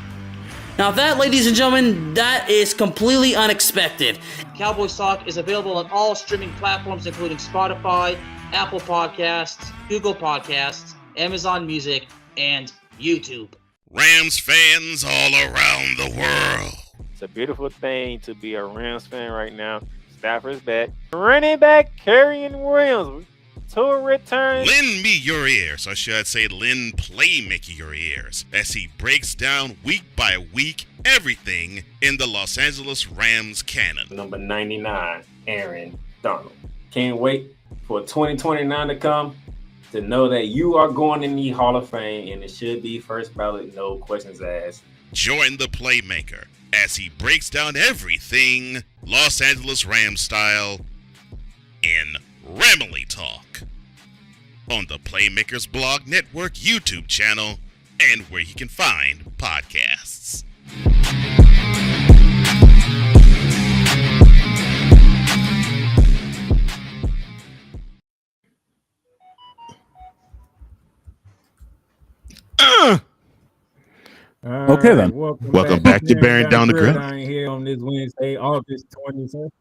Now that, ladies and gentlemen, that is completely unexpected. Cowboys Talk is available on all streaming platforms, including Spotify, Apple Podcasts, Google Podcasts, Amazon Music, and YouTube. Rams fans all around the world. It's a beautiful thing to be a Rams fan right now. Stafford's back. Running back, Carrion Williams. To return. Lend me your ears, or should I say lend Playmaker your ears, as he breaks down week by week everything in the Los Angeles Rams canon. Number 99, Aaron Darnell. Can't wait for 2029 to come to know that you are going in the Hall of Fame, and it should be first ballot, no questions asked. Join the Playmaker as he breaks down everything Los Angeles Rams style in Ramily Talk on the Playmakers Blog Network YouTube channel and where you can find podcasts. Okay, then. Welcome back to Bearing Down the Gridiron. Here on this Wednesday, August 27th.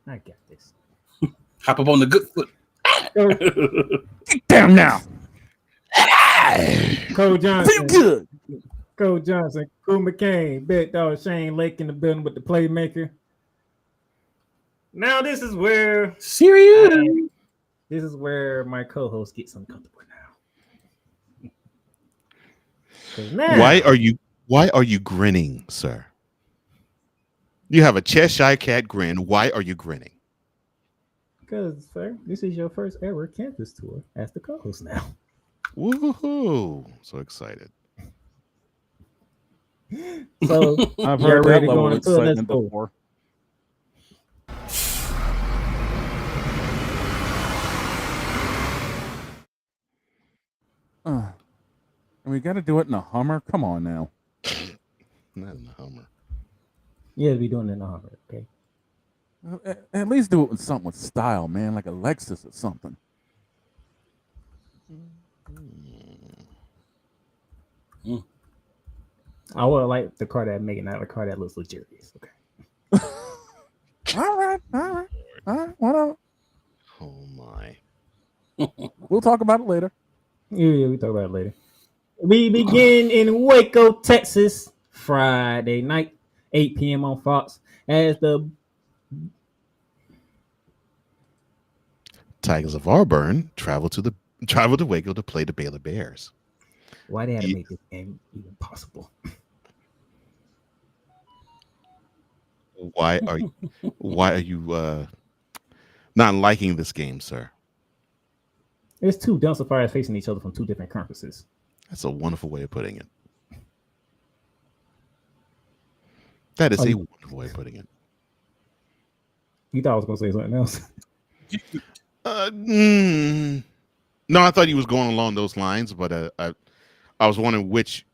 I got this. Hop up on the good foot. Get down now. Cole Johnson. Feel good. Cole Johnson. Cool McCain. Bet Dog Shane Lake in the building with the Playmaker. Now this is where this is where my co-host gets uncomfortable now. Why are you grinning, sir? You have a Cheshire cat grin. Why are you grinning? Because, sir, this is your first ever campus tour as the co-host now. Woohoo! So excited. So I've heard that level of excitement go. before. We got to do it in a Hummer. Come on now. Not in a Hummer. Yeah, we doing it in a Hummer. Okay. At least do it with something with style, man, like a Lexus or something. I would like the car that making that a car that looks luxurious. Okay. All right. Whatever. Oh my. We'll talk about it later. Yeah, we talk about it later. We begin in Waco, Texas, Friday night, 8 p.m. on Fox, as the Tigers of Auburn travel to Waco to play the Baylor Bears. Why they had to make this game even possible? Why are you not liking this game, sir? There's two dumpster fires facing each other from two different conferences. That's a wonderful way of putting it. That is a wonderful way of putting it. You thought I was going to say something else? No, I thought he was going along those lines, but I was wondering which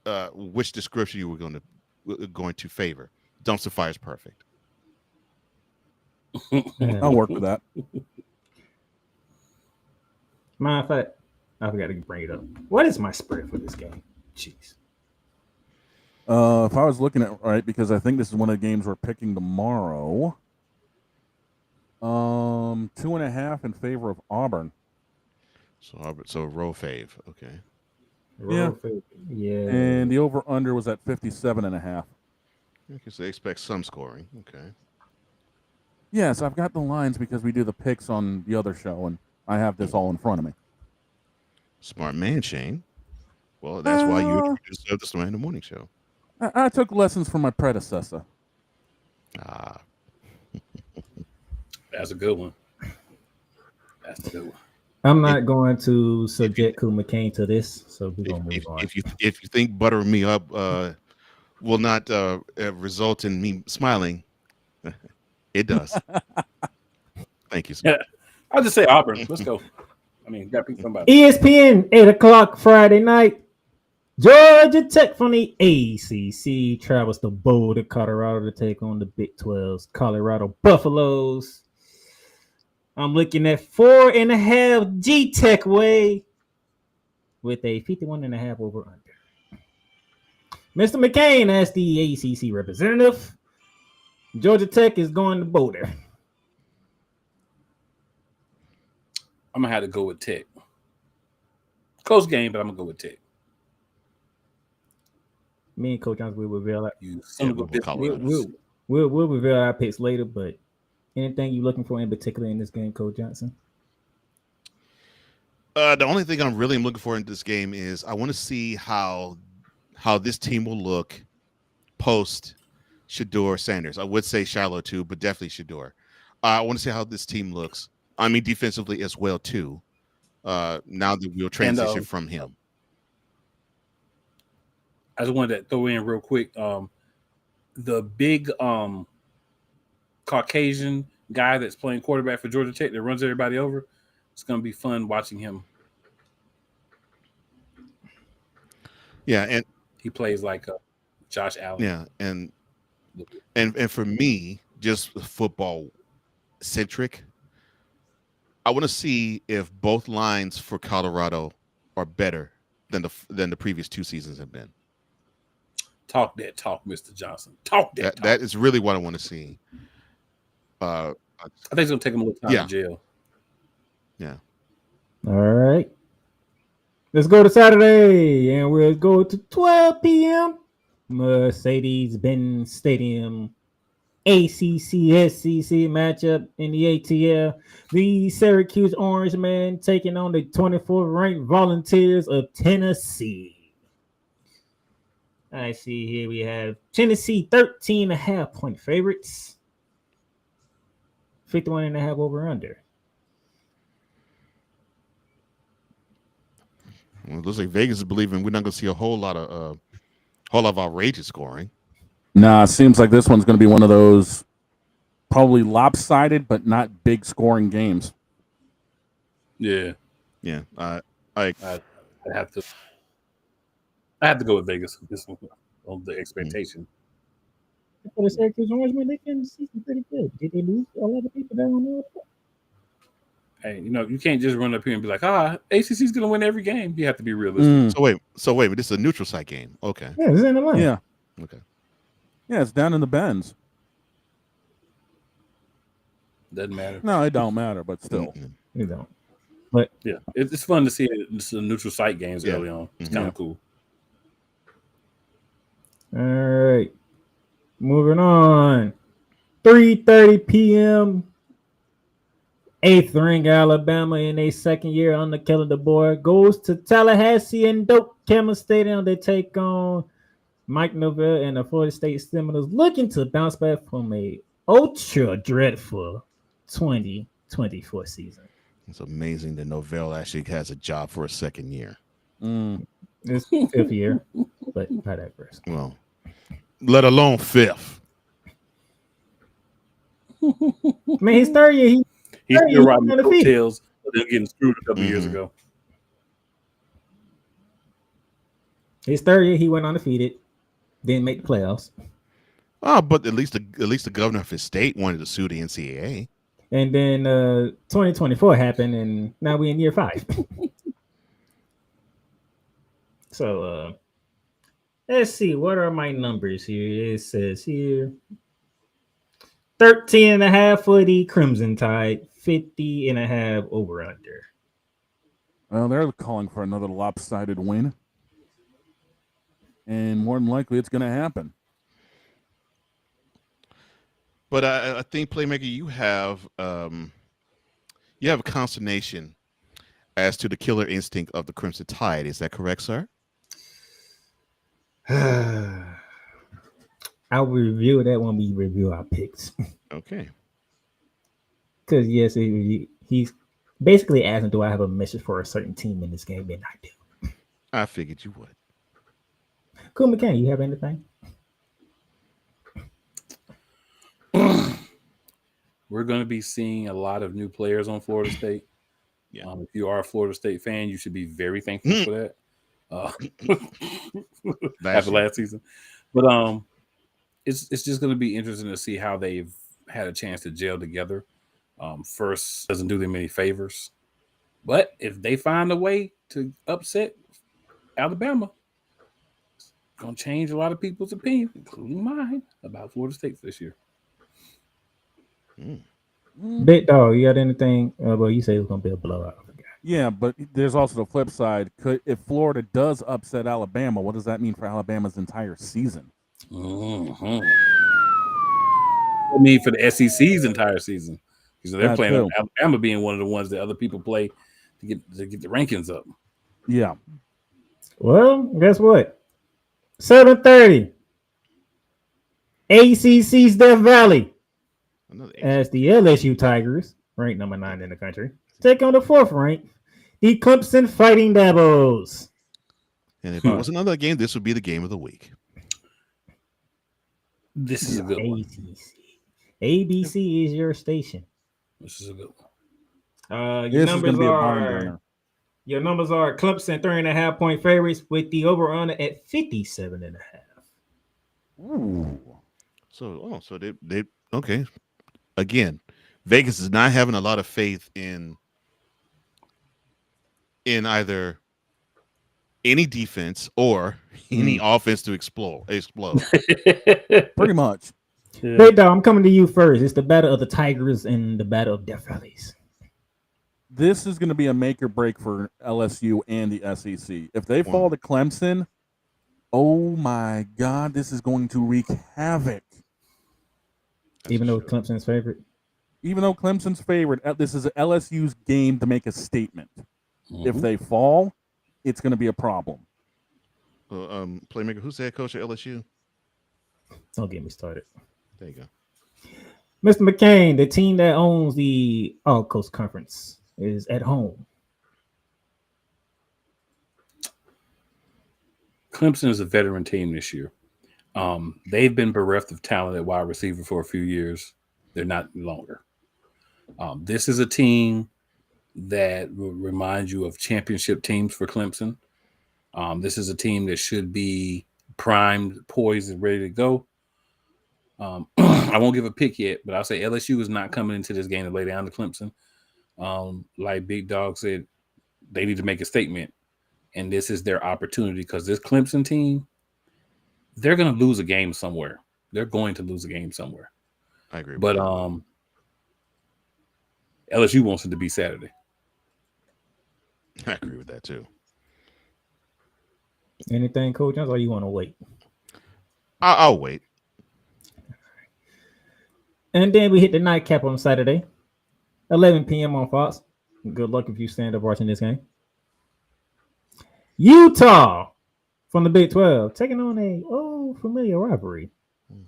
description you were going to favor. Dumpster fire is perfect. I'll work with that. Matter of fact, I forgot to bring it up. What is my spread for this game? Jeez. If I was looking at right, because I think this is one of the games we're picking tomorrow. 2.5 in favor of Auburn. So row fave, okay. Yeah. And the over under was at 57.5. Okay, so they expect some scoring. Okay. Yes, I've got the lines because we do the picks on the other show, and I have this all in front of me. Smart man, Shane. Well, that's why you introduced the Story in the Morning Show. I took lessons from my predecessor. That's a good one. That's a good one. I'm not going to subject Cool McCain to this, so we're gonna move on. If you think buttering me up will not result in me smiling, it does. Thank you, sir. Yeah, I'll just say Auburn. Let's go. I mean, got to pick somebody. ESPN, 8 o'clock Friday night. Georgia Tech from the ACC travels to Boulder, Colorado to take on the Big 12's Colorado Buffaloes. I'm looking at 4.5 G-Tech way with a 51.5 over under. Mr. McCain, as the ACC representative, Georgia Tech is going to Boulder. I'm going to have to go with Tech. Close game, but I'm going to go with Tech. Me and Coach Johnson will reveal that. We'll reveal our picks later, but anything you looking for in particular in this game, Coach Johnson? The only thing I'm really looking for in this game is I want to see how this team will look post Shedeur Sanders. I would say Shiloh too, but definitely Shedeur. I want to see how this team looks. I mean, defensively as well too. Now that we'll transition from him. I just wanted to throw in real quick. The big Caucasian guy that's playing quarterback for Georgia Tech that runs everybody over. It's going to be fun watching him. Yeah, and he plays like Josh Allen. Yeah, and for me, just football centric, I want to see if both lines for Colorado are better than the previous 2 seasons have been. Talk that talk, Mr. Johnson. Talk that talk. That is really what I want to see. I think it's going to take him a little time in jail. Yeah. All right. Let's go to Saturday, and we'll go to 12 p.m. Mercedes-Benz Stadium. ACC-SEC matchup in the ATL. The Syracuse Orangemen taking on the 24th ranked Volunteers of Tennessee. I see here we have Tennessee 13.5 point favorites. 51.5 over under. Well, it looks like Vegas is believing we're not going to see a whole lot of outrageous scoring. Nah, it seems like this one's going to be one of those probably lopsided but not big scoring games. Yeah. Yeah. I have to. I have to go with Vegas. This one on the expectation. For the Syracuse Orangemen, they finished the season pretty good. Did they lose a lot of people that don't know? Hey, you can't just run up here and be like, ACC's going to win every game. You have to be realistic. So wait, this is a neutral site game. Okay. Yeah, it's in the line. Yeah. Okay. Yeah, it's down in the Bends. Doesn't matter. No, it don't matter, but still. You don't. But yeah, it's fun to see it's the neutral site games early on. It's kind of cool. All right. Moving on. 3:30 p.m. 8th ring Alabama in a second year on the calendar board goes to Tallahassee and Doak Cameron Stadium. They take on Mike Norvell and the Florida State Seminoles, looking to bounce back from a ultra dreadful 2024 season. It's amazing that Norvell actually has a job for a second year. It's 5th year, but not at first. Well, let alone 5th. Man, his 3rd year, he's still riding the coattails. They're getting screwed a couple years ago. His 3rd year, he went undefeated, didn't make the playoffs. Oh, but at least the governor of his state wanted to sue the NCAA. And then 2024 happened, and now we're in year 5. So let's see, what are my numbers here? It says here 13.5 for the Crimson Tide, 50.5 over under. Well, they're calling for another lopsided win. And more than likely it's going to happen. But I think, Playmaker, you have a consternation as to the killer instinct of the Crimson Tide. Is that correct, sir? I'll review that when we review our picks. Okay. Because, yes, he's basically asking, do I have a message for a certain team in this game? And I do. I figured you would. Cool, McCann, you have anything? We're going to be seeing a lot of new players on Florida State. Yeah. If you are a Florida State fan, you should be very thankful for that. After last season, but it's just going to be interesting to see how they've had a chance to gel together. First doesn't do them any favors, but if they find a way to upset Alabama, it's going to change a lot of people's opinion, including mine, about Florida State this year. Big dog, you got anything? Well, you say it was going to be a blowout. Yeah, but there's also the flip side. If Florida does upset Alabama, what does that mean for Alabama's entire season? I mean, for the SEC's entire season, because they're playing on Alabama being one of the ones that other people play to get the rankings up. Yeah. Well, guess what? 7:30. ACC's Death Valley. As the LSU Tigers, ranked number 9 in the country, take on the 4th ranked, the Clemson Fighting Devils. And if it was another game, this would be the game of the week. This is a good one. ABC is your station. This is a good one. Your numbers are Clemson 3.5-point favorites with the over-under at 57.5. Ooh. So they okay. Again, Vegas is not having a lot of faith in either any defense or any offense to explode. Pretty much. Yeah. Big dog, I'm coming to you first. It's the battle of the Tigers and the battle of Death Valleys. This is going to be a make or break for LSU and the SEC. If they fall to Clemson, oh my God, this is going to wreak havoc. Even though Clemson's favorite? Even though Clemson's favorite, this is LSU's game to make a statement. If they fall, it's going to be a problem. Playmaker, who's the head coach at LSU? Don't get me started. There you go. Mr. McCain, the team that owns the All Coast Conference, is at home. Clemson is a veteran team this year. They've been bereft of talent at wide receiver for a few years. They're not longer. This is a team that will remind you of championship teams for Clemson. This is a team that should be primed, poised, and ready to go. I won't give a pick yet, but I'll say LSU is not coming into this game to lay down to Clemson. Like Big Dog said, they need to make a statement, and this is their opportunity because this Clemson team, they're going to lose a game somewhere. They're going to lose a game somewhere. I agree. But LSU wants it to be Saturday. I agree with that too. Anything, Coach Johnson, or you want to wait? I'll wait. And then we hit the nightcap on Saturday, 11 p.m. on Fox. Good luck if you stand up watching this game. Utah from the Big 12 taking on a familiar rivalry.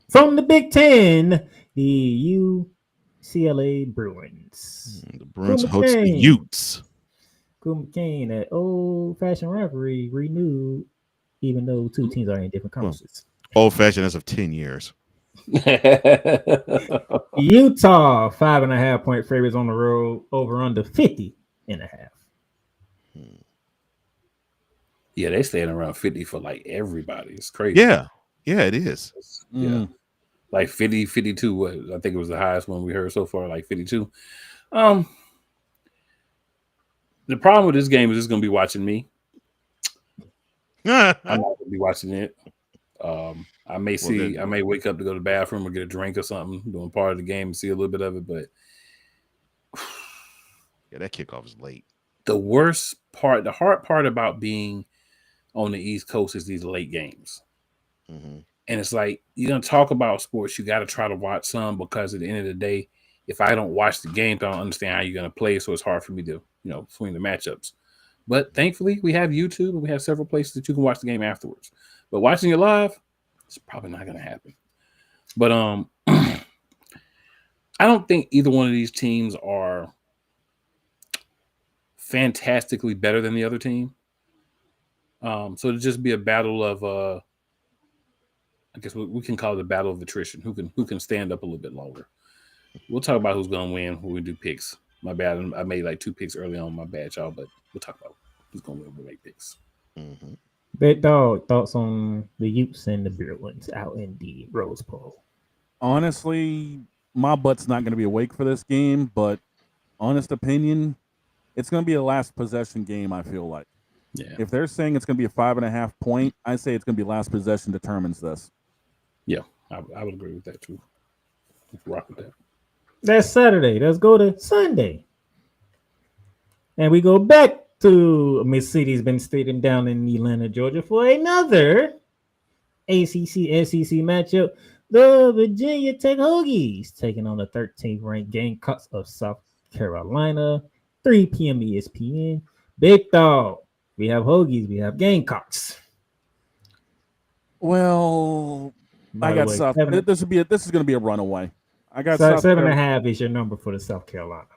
From the Big 10, the UCLA Bruins. The Bruins host the Utes. Cool McCain, that old-fashioned rivalry renewed, even though two teams are in different conferences. Old-fashioned as of 10 years. Utah 5.5-point favorites on the road, over under 50.5. Yeah, they staying around 50 for like everybody. It's crazy. Yeah, it is. Yeah, like 50, 52. What I think it was the highest one we heard so far, like 52. The problem with this game is it's going to be watching me. I'm not going to be watching it. I may wake up to go to the bathroom or get a drink or something, doing part of the game and see a little bit of it. But yeah, that kickoff is late. The hard part about being on the East Coast is these late games. Mm-hmm. And it's like, you're going to talk about sports, you got to try to watch some, because at the end of the day, if I don't watch the game, I don't understand how you're going to play. So it's hard for me to, swing the matchups. But thankfully, we have YouTube and we have several places that you can watch the game afterwards. But watching it live, it's probably not going to happen. But I don't think either one of these teams are fantastically better than the other team. So it'll just be a battle of, I guess we can call it a battle of attrition. Who can stand up a little bit longer? We'll talk about who's going to win when we do picks My bad. I made like 2 picks early on. My bad, y'all. But we'll talk about who's going to win. We'll make picks. Mm-hmm. Big Dog, thoughts on the Utes and the Bruins out in the Rose Bowl? Honestly, my butt's not going to be awake for this game, but honest opinion, it's going to be a last possession game, I feel like. Yeah. If they're saying it's going to be a 5.5 point, I say it's going to be last possession determines this. Yeah, I would agree with that too. Rock with that. That's Saturday. Let's go to Sunday. And we go back to Mercedes-Benz Stadium down in Atlanta, Georgia for another ACC-SEC matchup. The Virginia Tech Hokies taking on the 13th ranked Gamecocks of South Carolina. 3 p.m. ESPN. Big Dog. We have Hokies. We have Gamecocks. Well, By I the got way, South. This is going to be a runaway. I got so South 7.5 is your number for the South Carolina.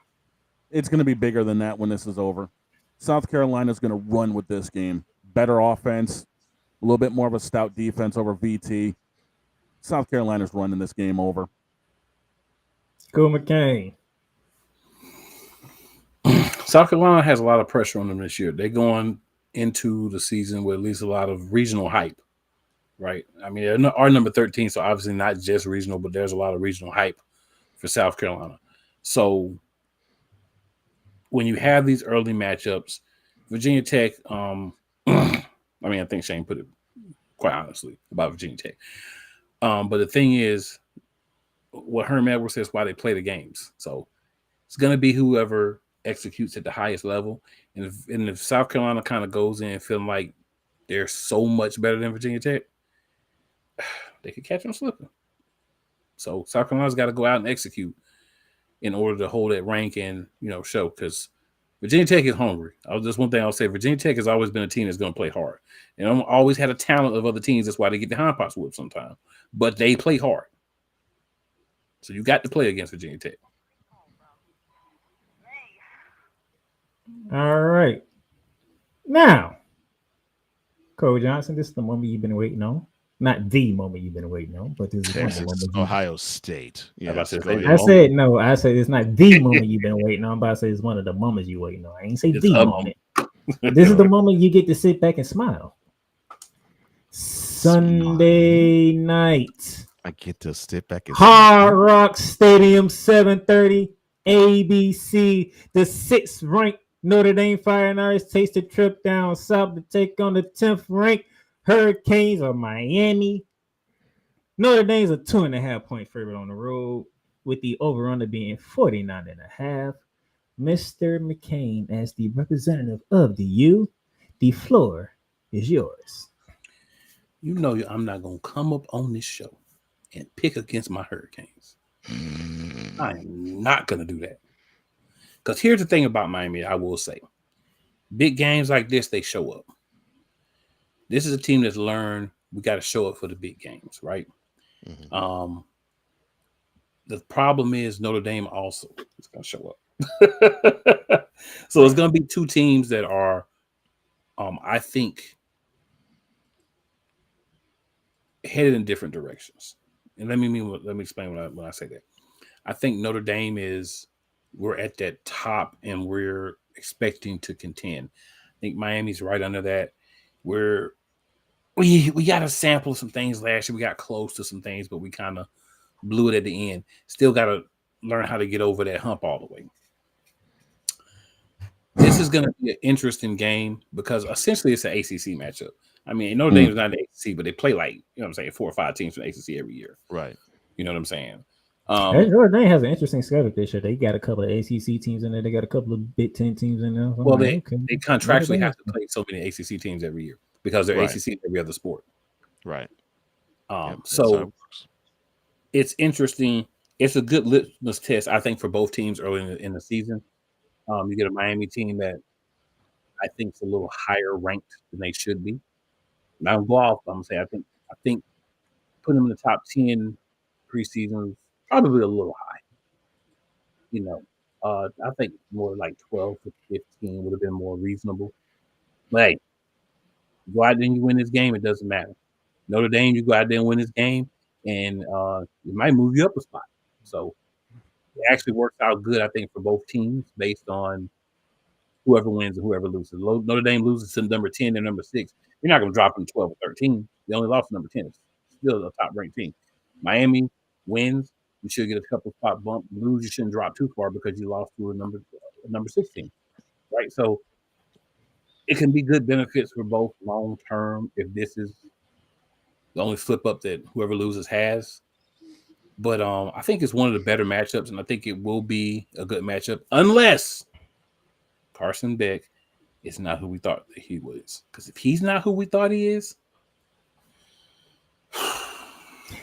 It's going to be bigger than that when this is over. South Carolina's going to run with this game. Better offense, a little bit more of a stout defense over VT. South Carolina's running this game over. Cool McCain. South Carolina has a lot of pressure on them this year. They're going into the season with at least a lot of regional hype, right? I mean, they're our number 13, so obviously not just regional, but there's a lot of regional hype for South Carolina. So when you have these early matchups, Virginia Tech, I mean, I think Shane put it quite honestly about Virginia Tech. But the thing is, what Herm Edwards says, why they play the games. So it's going to be whoever executes at the highest level. And if South Carolina kind of goes in feeling like they're so much better than Virginia Tech, they could catch them slipping. So South Carolina's got to go out and execute in order to hold that rank and, show, because Virginia Tech is hungry. Just one thing I'll say, Virginia Tech has always been a team that's going to play hard. And I've always had a talent of other teams. That's why they get the hindparts whooped sometimes. But they play hard. So you got to play against Virginia Tech. All right. Now, Cole Johnson, this is the moment you've been waiting on. Not the moment you've been waiting on, but this is one of the moments. Ohio State. Yeah, I said no. I said it's not the moment you've been waiting on, but I said it's one of the moments you're waiting on. I ain't say it's the moment. This is the moment you get to sit back and smile. Sunday night. I get to sit back and Hard Rock Stadium, 7:30, ABC. The 6th ranked Notre Dame Fighting Irish takes the trip down south to take on the 10th ranked Hurricanes of Miami. Notre Dame's a 2.5 point favorite on the road, with the over-under being 49.5. Mr. McCain, as the representative of the U, the floor is yours. You know I'm not going to come up on this show and pick against my Hurricanes. I am not going to do that. Because here's the thing about Miami, I will say. Big games like this, they show up. This is a team that's learned we got to show up for the big games, right? Mm-hmm. The problem is Notre Dame also is going to show up. So it's going to be two teams that are, I think, headed in different directions. And let me explain when I say that. I think Notre Dame we're at that top and we're expecting to contend. I think Miami's right under that. We got to sample some things last year. We got close to some things, but we kind of blew it at the end. Still got to learn how to get over that hump all the way. This is going to be an interesting game because essentially it's an ACC matchup. I mean, Notre Dame is not an ACC, but they play 4 or 5 teams from the ACC every year. Right. You know what I'm saying? Notre Dame has an interesting schedule this year. They got a couple of ACC teams in there. They got a couple of Big Ten teams in there. Well, they contractually have to play so many ACC teams every year because they're ACC in every other sport. Right. So it's interesting. It's a good litmus test, I think, for both teams early in the season. You get a Miami team that I think is a little higher ranked than they should be. Now, I'm gonna say I think putting them in the top 10 preseason is probably a little high. I think more like 12 to 15 would have been more reasonable. But hey, you go out there and you win this game, it doesn't matter. Notre Dame, you go out there and win this game, and it might move you up a spot. So it actually works out good, I think, for both teams based on whoever wins and whoever loses. Notre Dame loses to number 10 and number 6. You're not going to drop them 12 or 13. They only lost to number 10. It's still a top-ranked team. Miami wins. You should get a couple spot bump. Lose, you shouldn't drop too far because you lost to a number 16, right? So it can be good benefits for both long-term if this is the only slip-up that whoever loses has. But I think it's one of the better matchups, and I think it will be a good matchup unless Carson Beck is not who we thought that he was. Because if he's not who we thought he is,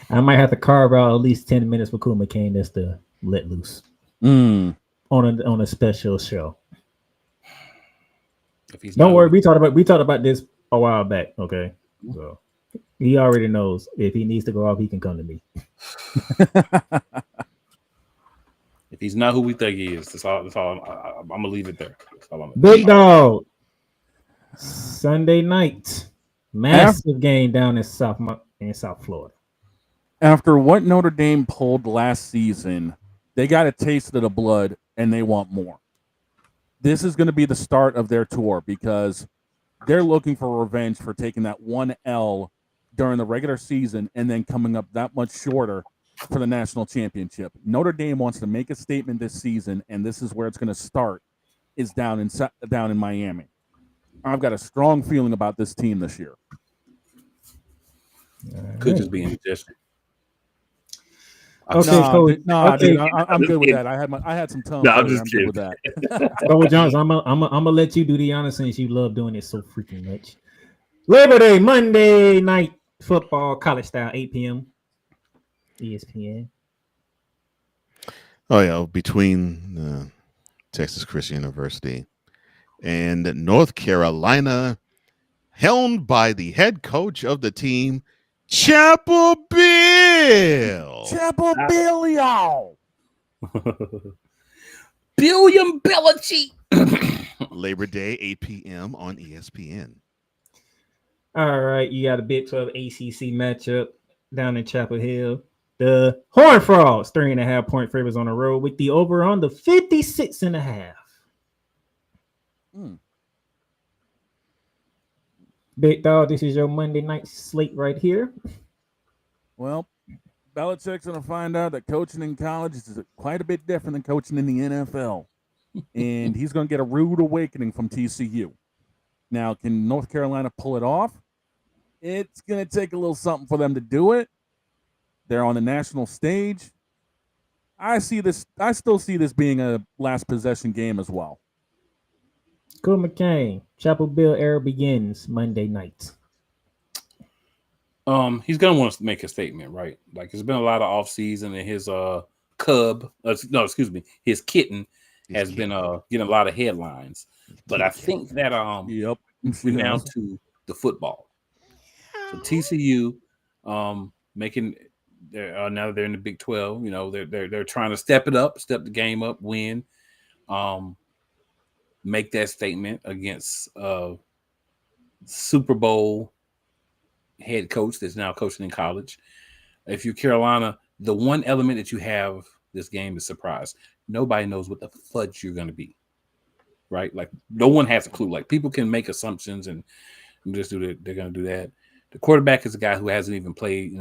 I might have to carve out at least 10 minutes for Cool McCain just to let loose on a special show. If he's Don't worry, we talked about this a while back. Okay, so he already knows if he needs to go off, he can come to me. If he's not who we think he is, that's all. I'm gonna leave it there. Big dog. Sunday night, massive game down in South Florida. After what Notre Dame pulled last season, they got a taste of the blood and they want more. This is going to be the start of their tour because they're looking for revenge for taking that 1 L during the regular season and then coming up that much shorter for the national championship. Notre Dame wants to make a statement this season, and this is where it's going to start, is down in Miami. I've got a strong feeling about this team this year. Could just be indigestion. Okay, dude, I'm good with that. I had some tongue. No, I'm good kidding. with that. Coach Johnson, I'm gonna let you do the honor since you love doing it so freaking much. Labor Day, Monday night football, college style, 8 p.m. ESPN. Oh yeah, between Texas Christian University and North Carolina, helmed by the head coach of the team, Chapel Bill. Chapel Bill, y'all. Billiam Belichick. Labor Day, 8 p.m. on ESPN. All right, you got a Big 12 ACC matchup down in Chapel Hill. The Horned Frogs, 3.5 point favorites on the road with the over on the 56.5. Big dog, this is your Monday night slate right here. Well, Belichick's going to find out that coaching in college is quite a bit different than coaching in the NFL. And he's going to get a rude awakening from TCU. Now, can North Carolina pull it off? It's going to take a little something for them to do it. They're on the national stage. I still see this being a last possession game as well. Cool McCain, Chapel Bill era begins Monday night. He's gonna want to make a statement, right? Like there's been a lot of offseason, and his his kitten has been getting a lot of headlines. But I think that we're down to the football. So TCU making now that they're in the Big 12, you know, they're trying to step the game up, win, make that statement against Super Bowl head coach that's now coaching in college. If you're Carolina, the one element that you have this game is surprise. Nobody knows what the fudge you're going to be, right? Like no one has a clue. Like people can make assumptions and just do that. They're going to do that. The quarterback is a guy who hasn't even played,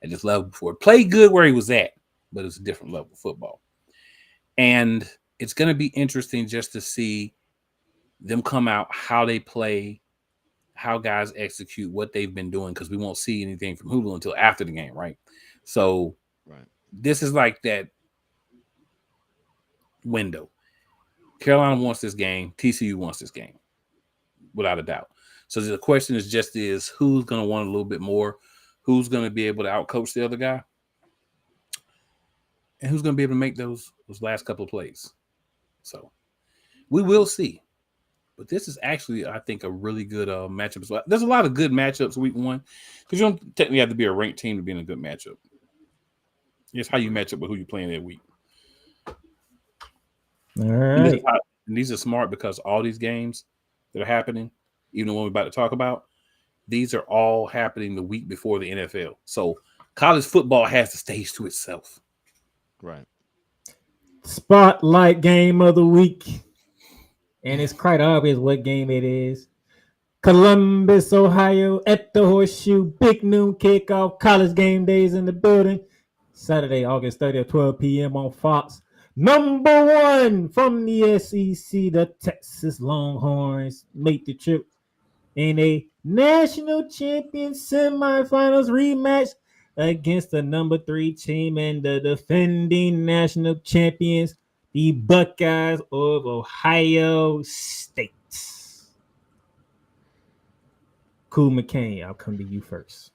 at this level before. Played good where he was at, but it's a different level of football. And it's going to be interesting just to see them come out, how they play, how guys execute, what they've been doing, because we won't see anything from Hulu until after the game, right? So This is like that window. Carolina wants this game. TCU wants this game, without a doubt. So the question is who's going to want a little bit more? Who's going to be able to outcoach the other guy? And who's going to be able to make those last couple of plays? So we will see. But this is actually, I think, a really good matchup as well. There's a lot of good matchups week 1 because you don't technically have to be a ranked team to be in a good matchup. It's how you match up with who you're playing that week. All right. And these are smart because all these games that are happening, even the one we're about to talk about, these are all happening the week before the NFL. So college football has the stage to itself. Right. Spotlight game of the week. And it's quite obvious what game it is. Columbus, Ohio, at the Horseshoe, big noon kickoff, college game days in the building. Saturday, August 30th, 12 p.m. on Fox. Number one from the SEC, the Texas Longhorns made the trip in a national champion semifinals rematch against the number 3 team and the defending national champions, the Buckeyes of Ohio State. Cool McCain, I'll come to you first.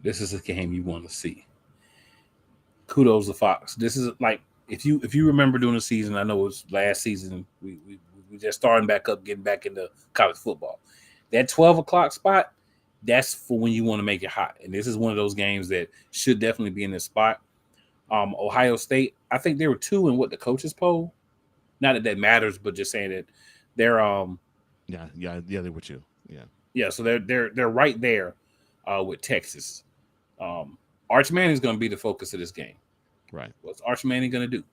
This is a game you want to see. Kudos to Fox. This is like if you remember during the season, I know it was last season, we just starting back up, getting back into college football. That 12 o'clock spot, that's for when you want to make it hot. And this is one of those games that should definitely be in this spot. Ohio State, I think they were 2 in what the coaches poll. Not that matters, but just saying that they're yeah, they were 2. Yeah, so they're right there with Texas. Arch Manning is going to be the focus of this game. Right. What's Arch Manning going to do?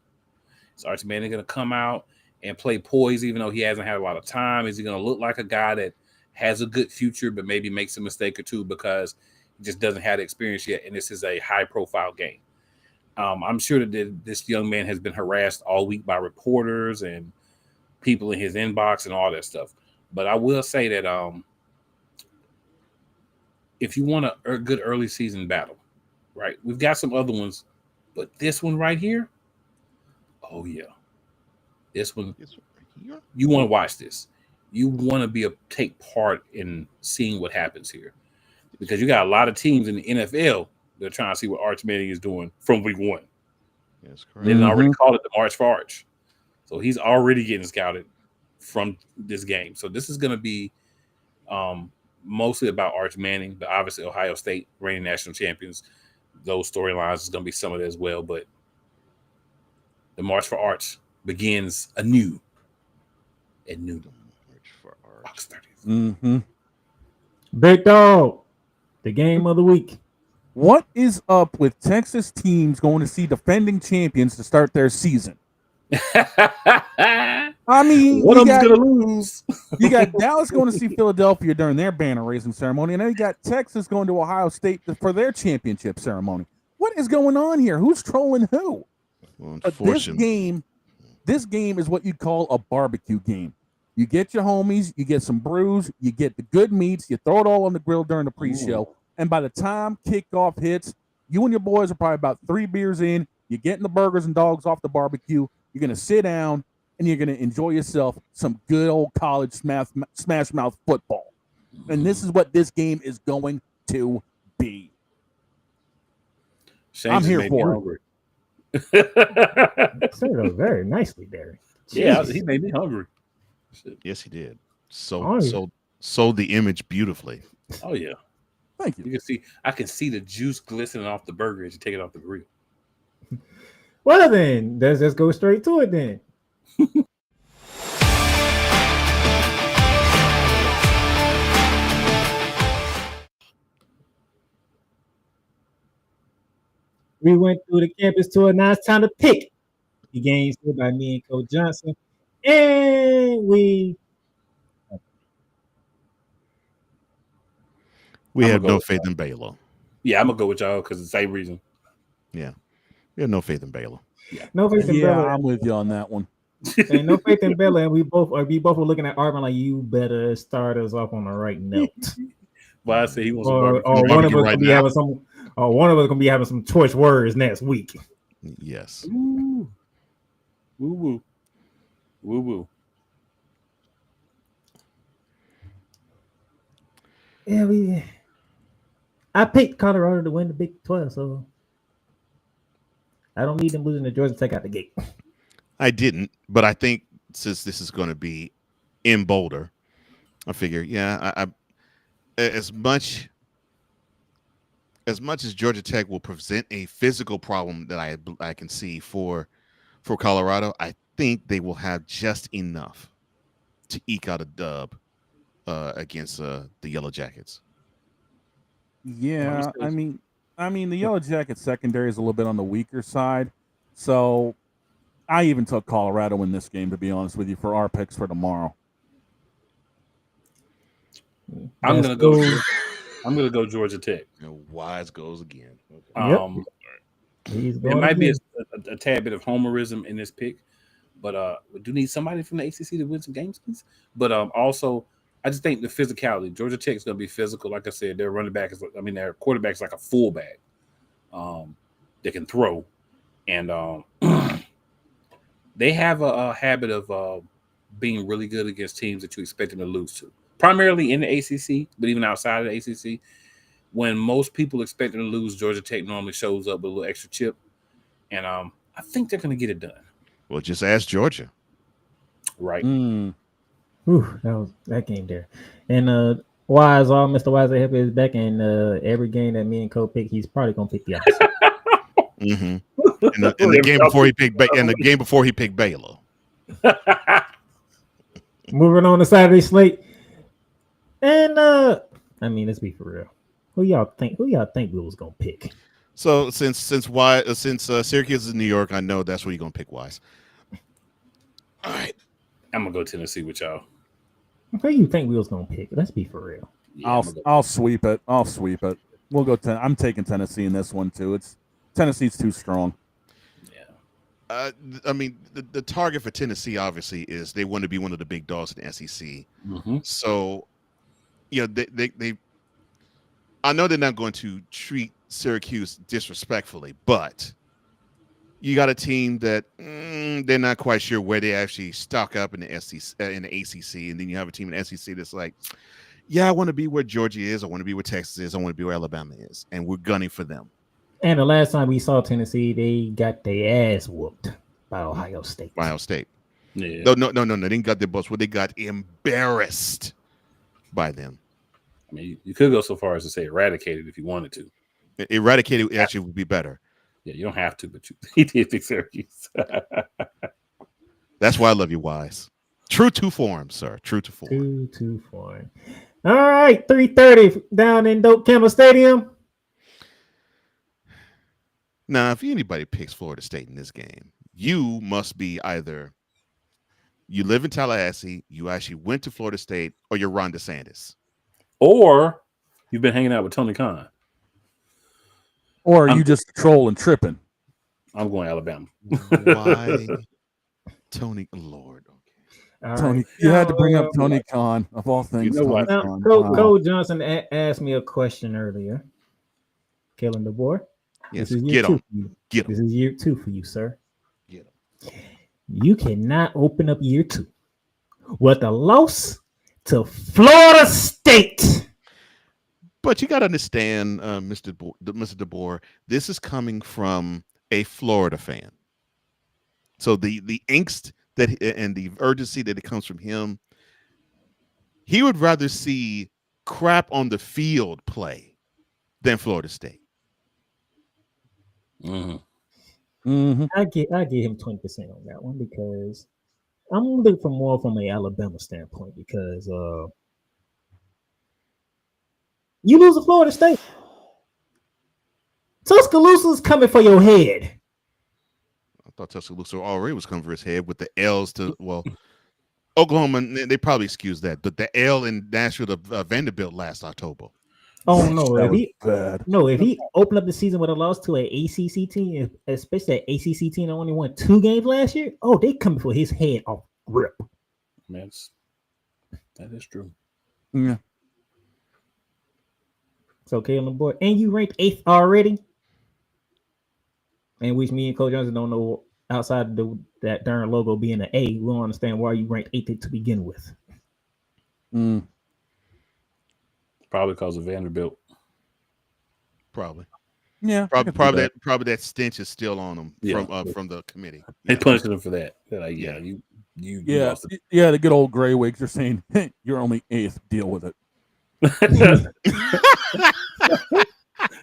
Is Arch Manning going to come out and play poise even though he hasn't had a lot of time? Is he going to look like a guy that has a good future but maybe makes a mistake or two because he just doesn't have the experience yet, and this is a high-profile game? I'm sure that this young man has been harassed all week by reporters and people in his inbox and all that stuff. But I will say that if you want a good early season battle, right, we've got some other ones, but this one right here, oh, yeah. This one, you want to watch this. You want to take part in seeing what happens here because you got a lot of teams in the NFL that are trying to see what Arch Manning is doing from week 1. That's correct. They already called it the March for Arch. So he's already getting scouted from this game. So this is going to be mostly about Arch Manning, but obviously Ohio State, reigning national champions. Those storylines is going to be some of it as well. But the March for Arch begins anew at noon. March for Arch. August 30th. Mm-hmm. Big dog, the game of the week. What is up with Texas teams going to see defending champions to start their season? I mean, one of them's going to lose. You got Dallas going to see Philadelphia during their banner raising ceremony, and then you got Texas going to Ohio State for their championship ceremony. What is going on here? Who's trolling who? Well, This game is what you'd call a barbecue game. You get your homies, you get some brews, you get the good meats, you throw it all on the grill during the pre-show, and by the time kickoff hits, you and your boys are probably about 3 beers in. You're getting the burgers and dogs off the barbecue. You're going to sit down, and you're going to enjoy yourself some good old college smash mouth football. And this is what this game is going to be. I'm here for it. Said it very nicely, Derek. Yeah, he made me hungry. Yes, he did. Sold the image beautifully. Oh yeah. Thank you. I can see the juice glistening off the burger as you take it off the grill. Well then, let's just go straight to it then. We went through the campus tour. Now it's time to pick the games here by me and Coach Johnson. And we have no faith in Baylor. Yeah, I'm going to go with y'all because the same reason. Yeah. We have no faith in Baylor. Yeah. No faith in Baylor. I'm with you on that one. And no faith in Baylor. And we both were looking at Arvin like, you better start us off on the right note. Well, I say he wants or one of us right be having some. Or one of us gonna be having some choice words next week. Yes. Woo woo. Woo woo. Yeah, I picked Colorado to win the Big 12, so I don't need them losing to Georgia Tech out the gate. I didn't, but I think since this is going to be in Boulder, I figure, I as much as Georgia Tech will present a physical problem that I can see for Colorado, I think they will have just enough to eke out a dub against the Yellow Jackets. Yeah, I mean the Yellow Jackets secondary is a little bit on the weaker side, So I even took Colorado in this game, to be honest with you, for our picks for tomorrow. I'm gonna go Georgia Tech. And Wise goes again. Okay. He's There going might be again. a tad bit of homerism in this pick, but we do need somebody from the ACC to win some games, please. But also, I just think the physicality. Georgia Tech is going to be physical. Like I said, their running back their quarterback is like a fullback. They can throw, and they have a habit of being really good against teams that you expect them to lose to. Primarily in the ACC, but even outside of the ACC. When most people expect them to lose, Georgia Tech normally shows up with a little extra chip. And I think they're going to get it done. Well, just ask Georgia. Right. Whew, that game there. And Wise, Mr. Wise is back, and every game that me and Cole pick, he's probably going to pick the opposite. Mm-hmm. And the game before he picked Baylor. Moving on to Saturday slate. And let's be for real. Who y'all think we was gonna pick? So since Syracuse is in New York, I know that's where you're gonna pick Wise. All right, I'm gonna go Tennessee with y'all. Who you think we was gonna pick? Let's be for real. Yeah, I'll sweep it. We'll go. I'm taking Tennessee in this one too. Tennessee's too strong. I mean, the target for Tennessee obviously is they want to be one of the big dogs in the SEC. Mm-hmm. So, they I know they're not going to treat Syracuse disrespectfully, but you got a team that they're not quite sure where they actually stock up in the SEC, in the ACC, and then you have a team in the SEC that's like, yeah, I want to be where Georgia is, I want to be where Texas is, I want to be where Alabama is, and we're gunning for them. And the last time we saw Tennessee, they got their ass whooped by Ohio State. Yeah. No. They didn't got their butts. Well, they got embarrassed by them. I mean, you could go so far as to say eradicated if you wanted to. Eradicated actually would be better. Yeah, you don't have to, but he did pick Syracuse. That's why I love you, Wise. True to form, sir. True to form. True to form. All right, 3:30 down in Doak Campbell Stadium. Now, if anybody picks Florida State in this game, you must be either you live in Tallahassee, you actually went to Florida State, or you're Ron DeSantis. Or you've been hanging out with Tony Khan. Or you just trolling, tripping. I'm going Alabama. Why? Tony, Lord. Okay. Tony, you had to bring up Tony Khan, of all things. You know what? Cole Johnson asked me a question earlier. Kalen DeBoer. Yes, this is get him. This is year 2 for you, sir. Get him. You cannot open up year 2 with a loss to Florida State. But you got to understand, Mr. DeBoer, this is coming from a Florida fan. So the angst and the urgency that it comes from him, he would rather see crap on the field play than Florida State. Mm-hmm. Mm-hmm. I give him 20% on that one because I'm looking for more from an Alabama standpoint because you lose to Florida State. Tuscaloosa's coming for your head. I thought Tuscaloosa already was coming for his head with the L's to, Oklahoma, they probably excuse that, but the L in Nashville to Vanderbilt last October. Oh no! If he opened up the season with a loss to an ACC team, especially an ACC team that only won 2 games last year, they coming for his head off rip. Man, that is true. Yeah. So Caleb Boyd, and you ranked 8th already, and which me and Coach Johnson don't know outside of that darn logo being an A. We don't understand why you ranked 8th to begin with. Probably because of Vanderbilt. Probably. Yeah. Probably that stench is still on them from the committee. They punished them for that. They're like, you lost it. Yeah, the good old gray wigs are saying, hey, you're only 8th, deal with it.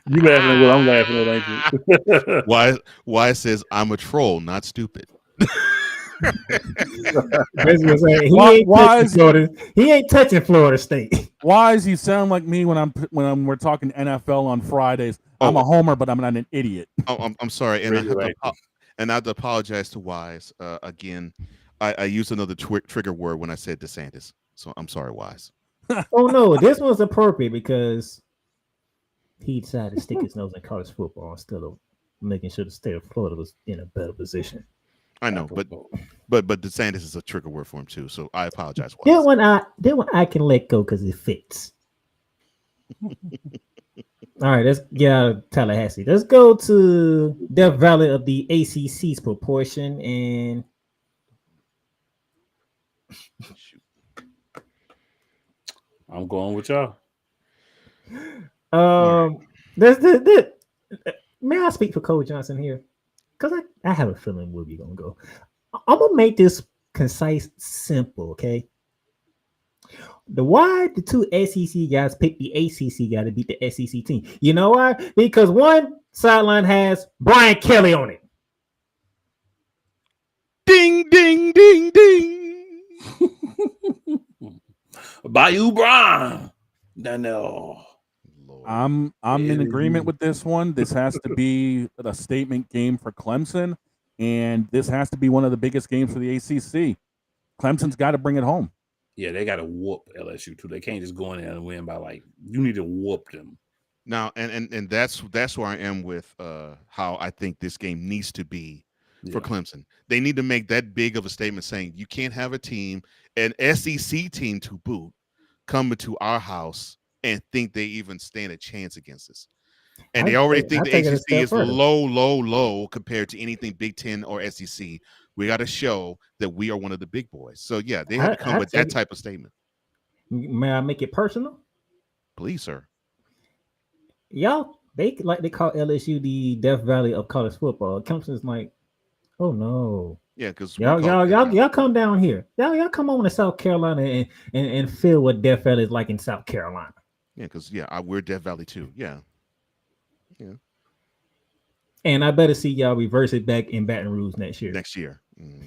You laughing at what I'm laughing at, ain't you? Why it says I'm a troll, not stupid. He ain't touching Florida State. Wise, you sound like me when we're talking NFL on Fridays. I'm a homer, but I'm not an idiot. Oh, I'm sorry, and And I have to apologize to Wise again. I used another trigger word when I said DeSantis, so I'm sorry, Wise. Oh no, this one's appropriate because he decided to stick his nose in college football instead of making sure the state of Florida was in a better position. I know, but DeSantis is a trigger word for him too, so I apologize. That one I can let go because it fits. All right, let's get out of Tallahassee. Let's go to Death Valley of the ACC's proportion and I'm going with y'all. May I speak for Coach Johnson here? Because I have a feeling where we're gonna go. I'm gonna make this concise, simple, okay? Why the two SEC guys picked the ACC guy to beat the SEC team? You know why? Because one sideline has Brian Kelly on it. Ding, ding, ding, ding. Bayou Brown. Darnell. I'm in agreement with this one. This has to be a statement game for Clemson, and this has to be one of the biggest games for the ACC. Clemson's got to bring it home. Yeah, they got to whoop LSU too. They can't just go in there and win by you need to whoop them. Now, and that's where I am with how I think this game needs to be for Clemson. They need to make that big of a statement saying you can't have a team, an SEC team to boot, come to our house and think they even stand a chance against us. And they already think the ACC is low compared to anything Big Ten or SEC. We got to show that we are one of the big boys. So, yeah, they have to come with that type of statement. May I make it personal? Please, sir. Y'all, they call LSU the Death Valley of college football. Clemson's like, oh, no. Yeah, because y'all come down here. Y'all come on to South Carolina and feel what Death Valley is like in South Carolina. Yeah, because we're Death Valley too. Yeah. And I better see y'all reverse it back in Baton Rouge next year. Mm-hmm.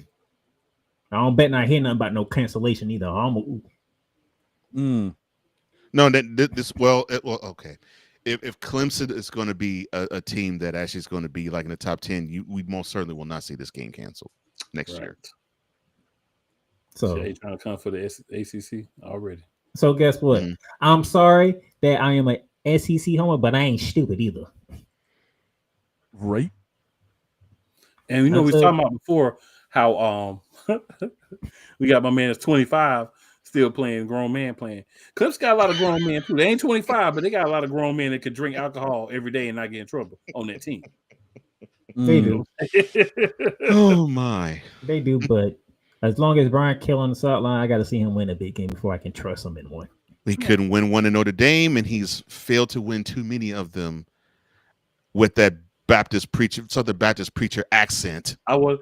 I don't bet not hear nothing about no cancellation either. No, okay. If Clemson is going to be a team that actually is going to be like in the top 10, we most certainly will not see this game canceled next year. So they trying to come for the ACC already. So guess what? Mm-hmm. I'm sorry that I am a SEC homer, but I ain't stupid either. Right. And we was talking about before how we got my man that's 25 still playing, grown man playing. Clemson got a lot of grown men too. They ain't 25, but they got a lot of grown men that could drink alcohol every day and not get in trouble on that team. They do. Oh my. They do, but as long as Brian Kelly on the sideline, I got to see him win a big game before I can trust him in one. He couldn't win one in Notre Dame, and he's failed to win too many of them with that Southern Baptist preacher accent. If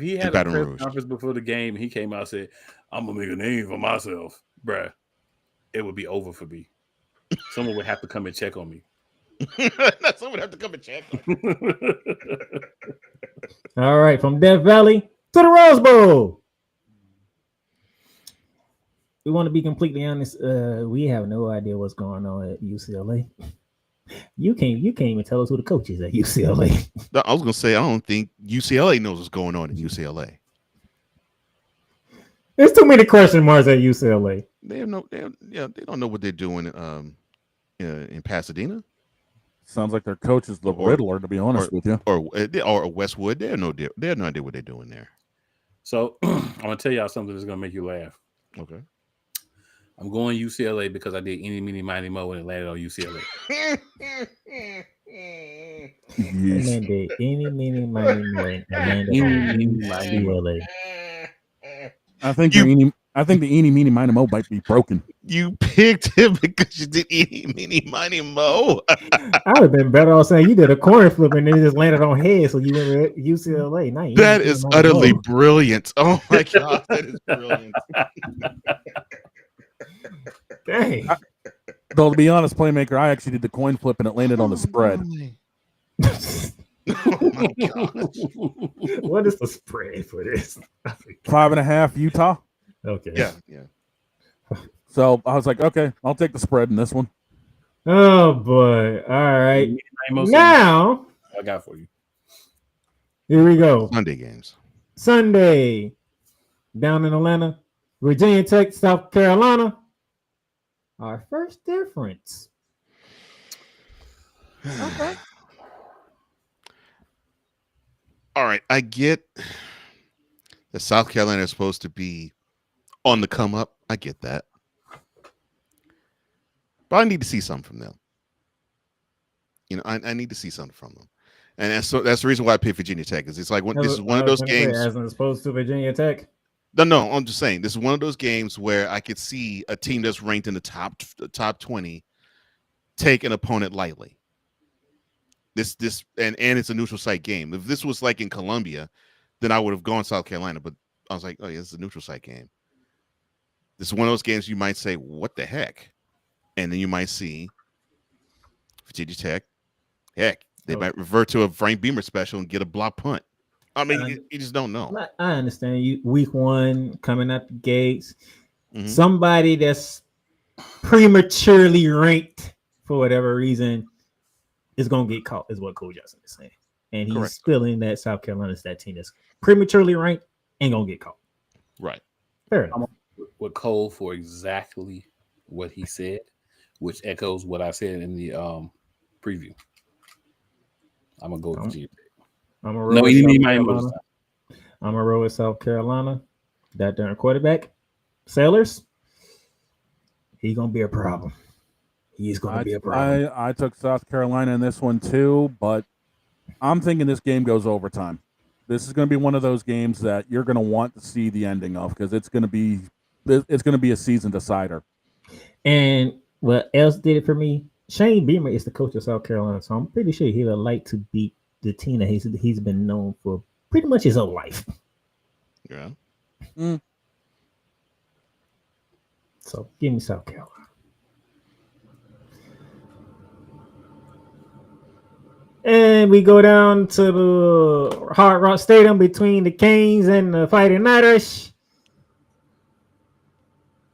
he had a press conference before the game, he came out and said, "I'm gonna make a name for myself, bruh," it would be over for me. Someone would have to come and check on me. Someone would have to come and check on me. All right, from Death Valley to the Rose Bowl. We want to be completely honest. We have no idea what's going on at UCLA. You can't even tell us who the coach is at UCLA. I was gonna say I don't think UCLA knows what's going on in UCLA. There's too many question marks at UCLA. They don't know what they're doing in Pasadena. Sounds like their coach is the Riddler, to be honest with you. Or Westwood. They have no idea what they're doing there. So I'm gonna tell y'all something that's gonna make you laugh. Okay. I'm going UCLA because I did any, mini, mighty, mo, and it landed on UCLA. And then did any, mini, mighty, mo, and landed on UCLA. I think the eeny, meeny, miny, mo might be broken. You picked him because you did eeny, meeny, miny, mo. I would have been better off saying you did a coin flip and then it just landed on head, so you went at UCLA. Now that is utterly brilliant. Oh my God, that is brilliant. Dang. Though to be honest, Playmaker, I actually did the coin flip and it landed on the spread. Oh my gosh. What is the spread for this? 5.5 Utah. Okay. Yeah. So I was like, okay, I'll take the spread in this one. Oh boy. All right. Now I got for you. Here we go. Sunday games. Sunday, down in Atlanta, Virginia Tech, South Carolina. Our first difference. Okay. All right, I get that South Carolina is supposed to be on the come up. I get that. But I need to see something from them. I need to see something from them. And that's the reason why I picked Virginia Tech. Is it's like this is one of those games. As opposed to Virginia Tech. No, I'm just saying this is one of those games where I could see a team that's ranked in the top 20 take an opponent lightly. And it's a neutral site game. If this was like in Columbia, then I would have gone South Carolina. But I was like, oh yeah, this is a neutral site game. This is one of those games you might say, what the heck? And then you might see Virginia Tech. Heck, they might revert to a Frank Beamer special and get a block punt. I mean, you just don't know. I understand you. Week 1 coming out the gates. Mm-hmm. Somebody that's prematurely ranked for whatever reason is going to get caught, is what Cole Johnson is saying. And he's Correct. feeling that South Carolina's that team that's prematurely ranked ain't going to get caught. Right. Fair enough. I'm with Cole for exactly what he said, which echoes what I said in the preview. I'm going to go with Virginia Tech. I'm going to roll with South Carolina. That darn quarterback, Sailors, he's going to be a problem. He's going to be a problem. I took South Carolina in this one too, but I'm thinking this game goes overtime. This is going to be one of those games that you're going to want to see the ending of because it's going to be a season decider. And what else did it for me? Shane Beamer is the coach of South Carolina, so I'm pretty sure he would like to beat the team that he's been known for pretty much his whole life. Yeah. So give me South Carolina. And we go down to the Hard Rock Stadium between the Canes and the Fighting Irish.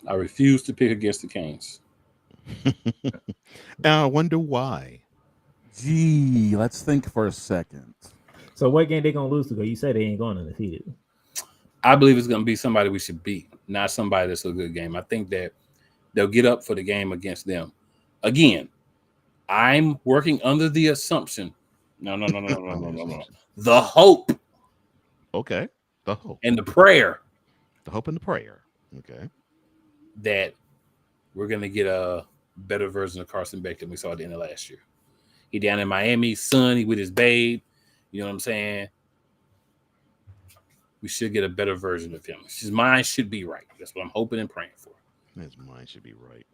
I refuse to pick against the Canes. I wonder why. Gee, let's think for a second. So what game they going to lose to? You said they ain't going undefeated. I believe it's going to be somebody we should beat, not somebody that's a good game. I think that they'll get up for the game against them. Again, I'm working under the assumption. No. The hope. Okay. The hope. And the prayer. The hope and the prayer. Okay. That we're going to get a better version of Carson Beck than we saw at the end of last year. He down in Miami, son, he with his babe. You know what I'm saying? We should get a better version of him. His mind should be right. That's what I'm hoping and praying for. His mind should be right.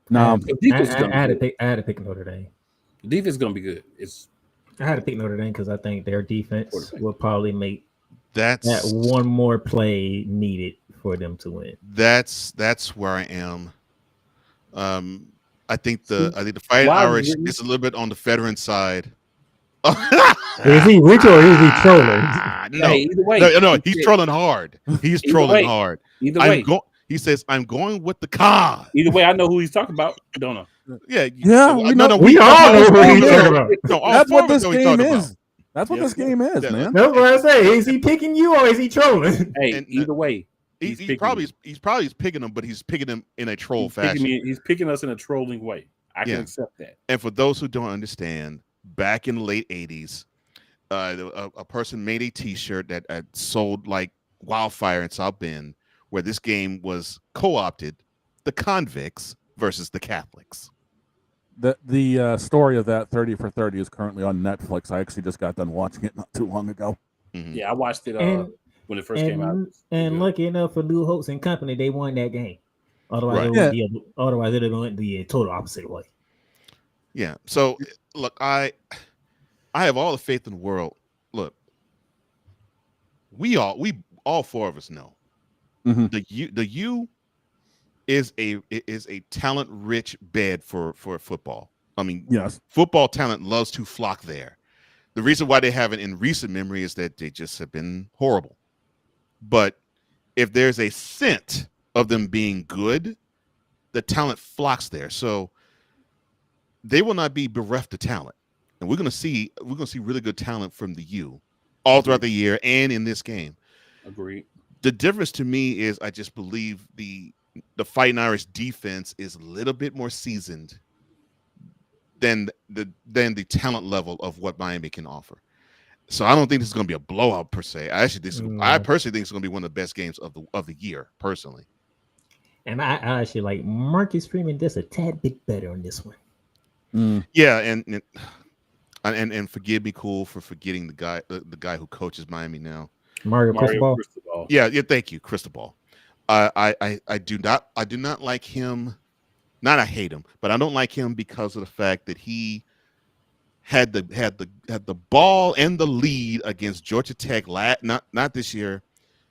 No, I had to pick Notre Dame. The defense is going to be good. I had to pick Notre Dame because I think their defense will probably make that one more play needed for them to win. That's where I am. I think the Fighting Irish is a little bit on the veteran side. Is he rich or is he trolling? No, hey, either way, no, he's trolling hard. He's trolling hard. Either way, he says, "I'm going with the cause." Either way, I know who he's talking about. I don't know. Yeah, we all know who he's talking about. That's what this game is. That's what this game is, man. That's what I say. Is he picking you or is he trolling? Hey, either way, he's probably picking them, but he's picking them in a troll fashion. He's picking us in a trolling way. I can accept that. And for those who don't understand, back in the late 80s, a person made a T-shirt that sold like wildfire in South Bend, where this game was co-opted: the convicts versus the Catholics. The story of that 30 for 30 is currently on Netflix. I actually just got done watching it not too long ago. Mm-hmm. Yeah, I watched it when it first came out. And lucky enough for New Hopes and Company, they won that game. Otherwise, otherwise it went the total opposite way. Yeah. So look, I have all the faith in the world. Look, we all four of us know the U is a talent rich bed for football. I mean, yes, football talent loves to flock there. The reason why they haven't in recent memory is that they just have been horrible. But if there's a scent of them being good, the talent flocks there. So they will not be bereft of talent, and we're gonna see really good talent from the U all throughout the year and in this game. Agreed. The difference to me is I just believe the Fighting Irish defense is a little bit more seasoned than the talent level of what Miami can offer. So I don't think this is going to be a blowout per se. I personally think it's going to be one of the best games of the year, personally. And I actually like Marcus Freeman just a tad bit better on this one. Yeah, and forgive me, Cool, for forgetting the guy who coaches Miami now, Mario Cristobal. Yeah, thank you, Cristobal. I do not like him. Not I hate him, but I don't like him because of the fact that he had the ball and the lead against Georgia Tech not this year,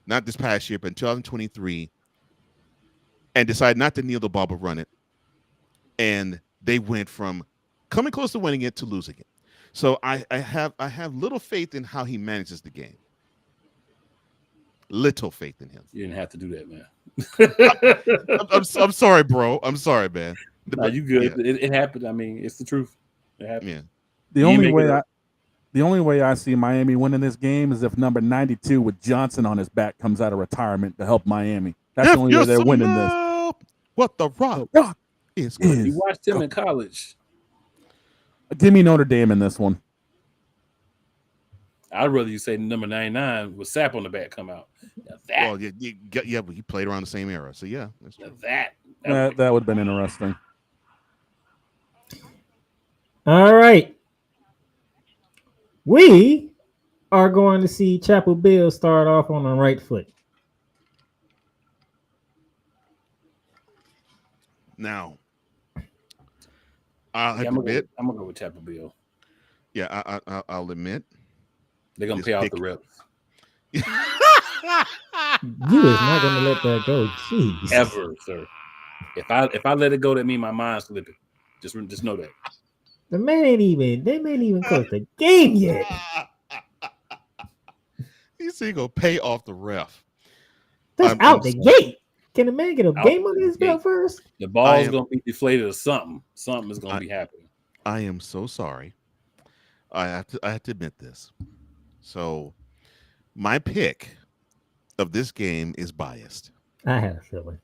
not this past year, but in 2023, and decided not to kneel the ball but run it, and they went from coming close to winning it to losing it. So I have little faith in how he manages the game. Little faith in him. You didn't have to do that, man. I'm sorry, bro. I'm sorry, man. No, you good. Yeah. It happened. I mean, it's the truth. It happened. Yeah. The only way I see Miami winning this game is if number 92 with Johnson on his back comes out of retirement to help Miami. That's the only way they're winning this. What the rock is good. You watched him in college. Give me Notre Dame in this one. I'd rather you say number 99 with Sap on the back come out. Well, yeah, but he played around the same era, so yeah. That would have been interesting. All right, we are going to see Chapel Bill start off on the right foot. Now, I'm gonna go with Chapel Bill. Yeah, I'll admit they're gonna pay off the reps. You is not gonna let that go, jeez. Ever, sir. If I let it go, that means my mind's slipping. Just know that. They ain't even coach the game yet. He's gonna pay off the ref. That's out the gate. Can the man get a game under his belt first? The ball's gonna be deflated or something. Something is gonna be happening. I am so sorry. I have to admit this. So my pick of this game is biased. I have a feeling.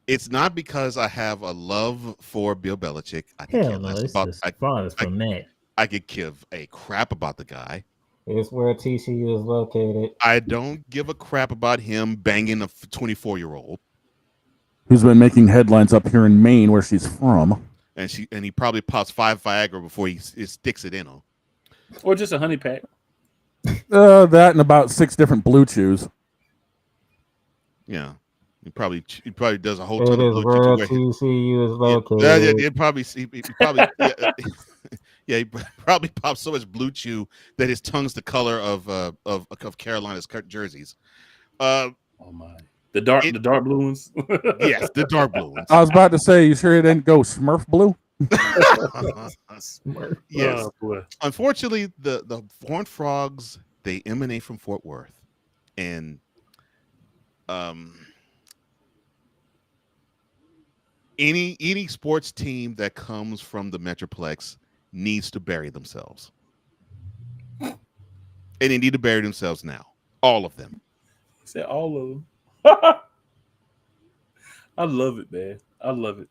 It's not because I have a love for Bill Belichick. I could give a crap about the guy. It's where TCU is located. I don't give a crap about him banging a 24-year-old who's been making headlines up here in Maine, where she's from. And he probably pops 5 Viagra before he sticks it in her. Or just a honey pack. That and about 6 different blue chews. Yeah. He probably does a whole ton of blue chews. TCU is located. He probably he probably pops so much blue chew that his tongue's the color of Carolina's jerseys. Oh my. The dark blue ones? Yes, the dark blue ones. I was about to say, you sure it didn't go Smurf blue? Yes. Oh, boy. Unfortunately, the Horned Frogs, they emanate from Fort Worth. And any sports team that comes from the Metroplex needs to bury themselves. And they need to bury themselves now. All of them. He said all of them. I love it, man. I love it.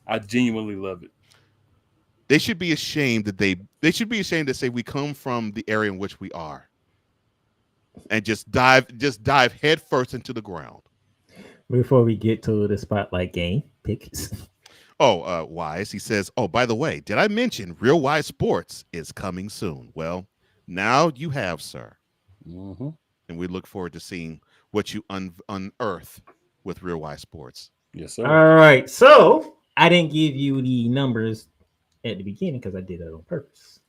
I genuinely love it. They should be ashamed that they should be ashamed to say we come from the area in which we are. And just dive head first into the ground. Before we get to the spotlight game picks. Wise. He says, by the way, did I mention Real Wise Sports is coming soon? Well, now you have, sir. Mm-hmm. And we look forward to seeing what you unearth with Real Wise Sports. Yes, sir. All right. So I didn't give you the numbers at the beginning because I did that on purpose.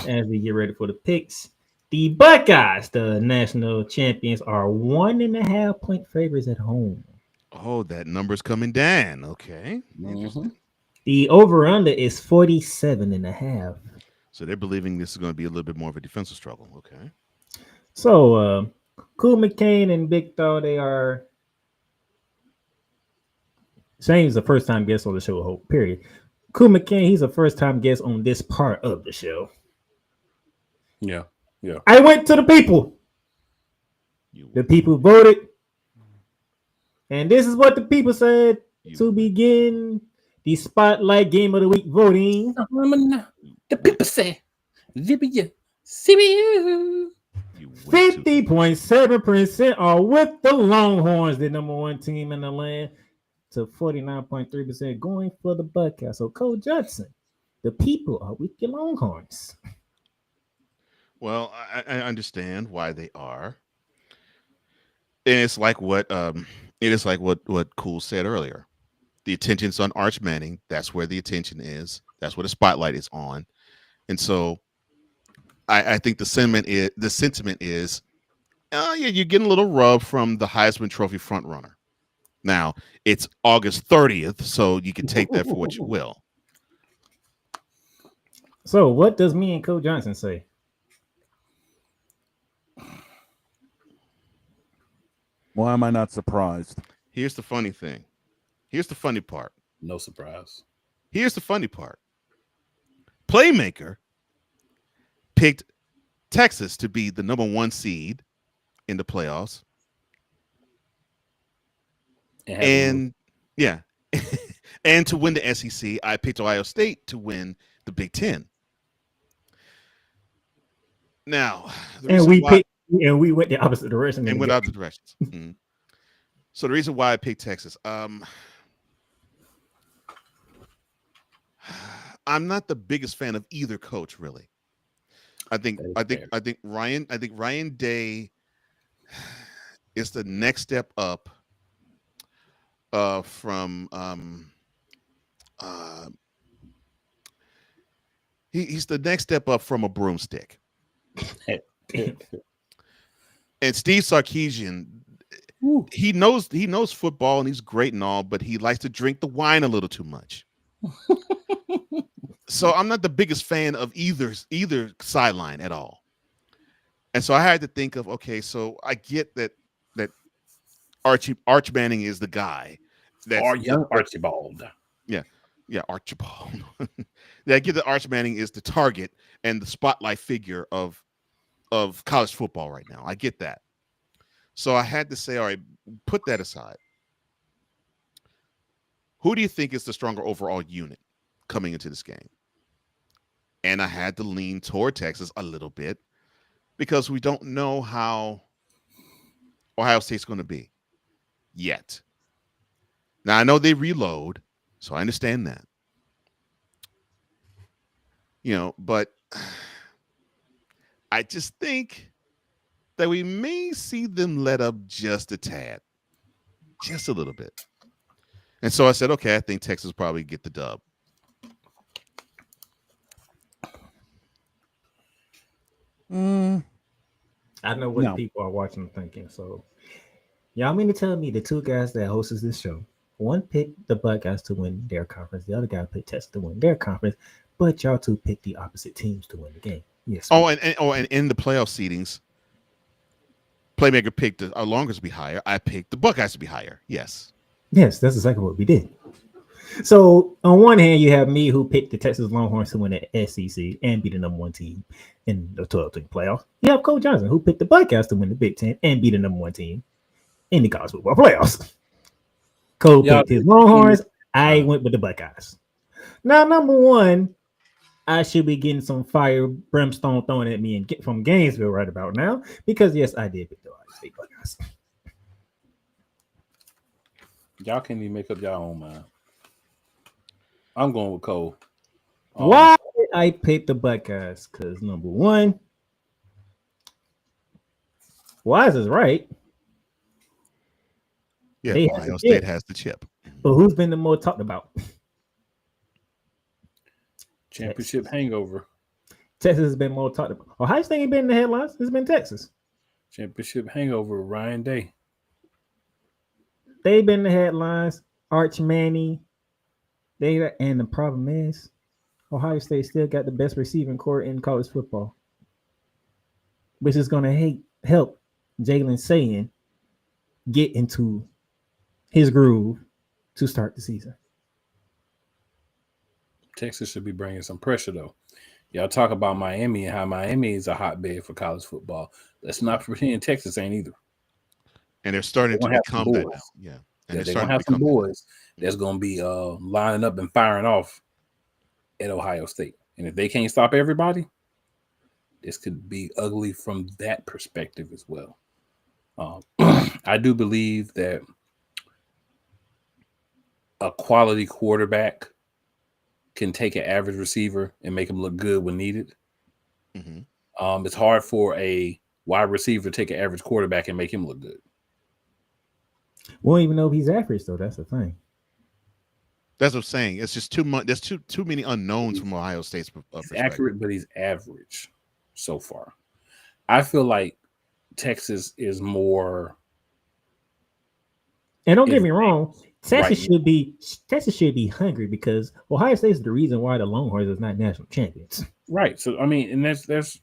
As we get ready for the picks, the Buckeyes, the national champions, are 1.5 point favorites at home. Oh, that number's coming down. Okay. Mm-hmm. The over-under is 47.5. So they're believing this is going to be a little bit more of a defensive struggle. Okay. So, Cool McCain and Big Thaw, they are Shane's a first time guest on the show. Hope. Period. Cool McCain, he's a first time guest on this part of the show. Yeah. I went to the people. The people voted. And this is what the people said to begin the Spotlight Game of the Week voting. The people say, CPU. 50.7% are with the Longhorns, the number one team in the land, to 49.3% going for the Buckeyes. So, Coach Johnson, the people are with the Longhorns. Well, I understand why they are. And it's like what Cool said earlier. The attention's on Arch Manning. That's where the attention is. That's where the spotlight is on. And so I think the sentiment is, oh yeah, you're getting a little rub from the Heisman Trophy front runner. Now it's August 30th, so you can take that for what you will. So what does me and Coach Johnson say? Why am I not surprised? Here's the funny thing. Here's the funny part. No surprise. Here's the funny part. Playmaker picked Texas to be the number one seed in the playoffs. And yeah. And to win the SEC, I picked Ohio State to win the Big Ten. Now, and we went the opposite direction. And went opposite directions. Mm-hmm. So the reason why I picked Texas, I'm not the biggest fan of either coach, really. I think Ryan Day is the next step up from he's the next step up from a broomstick. And Steve Sarkisian, he knows football and he's great and all, but he likes to drink the wine a little too much. So I'm not the biggest fan of either sideline at all. And so I had to think of, okay, so I get that Arch Manning is the guy. Young Archibald. Yeah, Archibald. Yeah, I get that Arch Manning is the target and the spotlight figure of college football right now. I get that. So I had to say, all right, put that aside. Who do you think is the stronger overall unit coming into this game? And I had to lean toward Texas a little bit because we don't know how Ohio State's going to be yet. Now, I know they reload, so I understand that. But I just think that we may see them let up just a tad, just a little bit. And so I said, okay, I think Texas will probably get the dub. I know what people are watching and thinking. So, y'all mean to tell me the two guys that hosts this show, one picked the Buckeyes to win their conference, the other guy picked Texas to win their conference, but y'all two picked the opposite teams to win the game. Yes. And in the playoff seedings, Playmaker picked the Longhorns to be higher. I picked the Buckeyes to be higher. Yes. Yes, that's exactly what we did. So on one hand, you have me who picked the Texas Longhorns to win the SEC and be the number one team in the 12-team playoffs. You have Coach Johnson who picked the Buckeyes to win the Big Ten and be the number one team in the college football playoffs. Cole picked his Longhorns. I went with the Buckeyes. Now, number one, I should be getting some fire brimstone thrown at me and get from Gainesville right about now because yes, I did pick the Ohio State Buckeyes. Y'all can't even make up your own mind. I'm going with Cole. Why did I pick the Buckeyes? Because number one, Wise is right. Yeah, Ohio State has the chip. But who's been the more talked about? Championship hangover. Texas has been more talked about. Ohio State ain't been in the headlines. It's been Texas. Championship hangover, Ryan Day. They've been in the headlines. Arch Manning. And the problem is, Ohio State still got the best receiving core in college football, which is going to help Jalen Sayin get into his groove to start the season. Texas should be bringing some pressure, though. Y'all talk about Miami and how Miami is a hotbed for college football. Let's not pretend Texas ain't either. And they're starting to become that now. Yeah. And they're going to have some boys that's going to be lining up and firing off at Ohio State. And if they can't stop everybody, this could be ugly from that perspective as well. I do believe that a quality quarterback can take an average receiver and make him look good when needed. Mm-hmm. It's hard for a wide receiver to take an average quarterback and make him look good. We won't even know if he's average, though. That's the thing. That's what I'm saying. It's just too much. There's too many unknowns from Ohio State's perspective. He's accurate, but he's average so far. I feel like Texas is more. And don't get me wrong, Texas should be hungry because Ohio State is the reason why the Longhorns is not national champions. Right. So I mean, and there's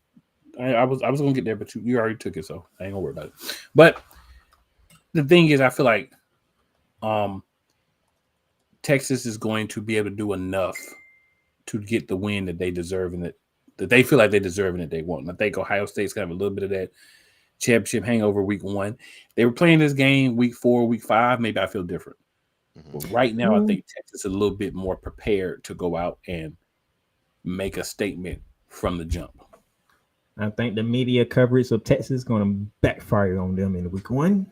I was gonna get there, but you already took it, so I ain't gonna worry about it. But the thing is, I feel like Texas is going to be able to do enough to get the win that they deserve and that they feel like they deserve and that they want. And I think Ohio State's gonna have a little bit of that championship hangover week 1. They were playing this game week 4, week 5. Maybe I feel different. But right now, I think Texas is a little bit more prepared to go out and make a statement from the jump. I think the media coverage of Texas is going to backfire on them in week 1.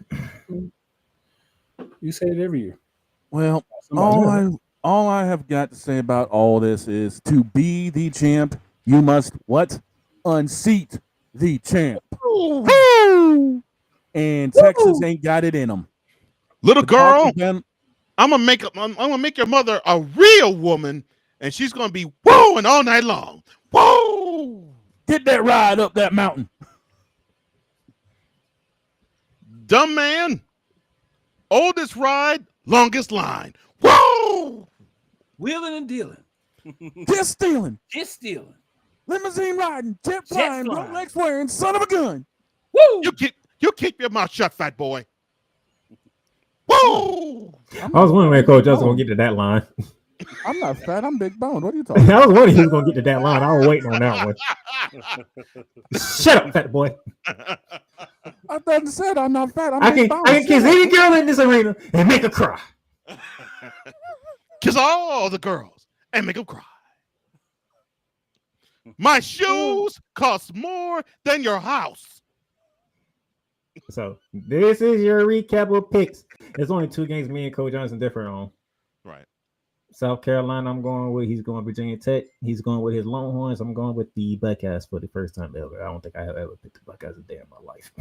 You say it every year. Well, all I have got to say about all this is to be the champ, you must what? Unseat the champ. And Texas ain't got it in them. Little girl, I'm gonna make your mother a real woman, and she's gonna be wooing all night long. Whoa! Get that ride up that mountain. Dumb man. Oldest ride, longest line. Whoa! Wheeling and dealing. Just stealing. Just stealing. Limousine riding, jet flying, Rolex wearing, son of a gun. Woo! You keep your mouth shut, fat boy. Woo! I was wondering when Coach Johnson going to get to that line. I'm not fat. I'm big boned. What are you talking about? I was wondering he was going to get to that line. I was waiting on that one. Shut up, fat boy. I thought you said I'm not fat. I can kiss any girl in this arena and make her cry. Kiss all the girls and make them cry. My shoes cost more than your house. So this is your recap of picks. There's only 2 games me and Coach Johnson different on. Right. South Carolina, I'm going with. He's going Virginia Tech. He's going with his Longhorns. I'm going with the Buckeyes for the first time ever. I don't think I have ever picked the Buckeyes a day in my life.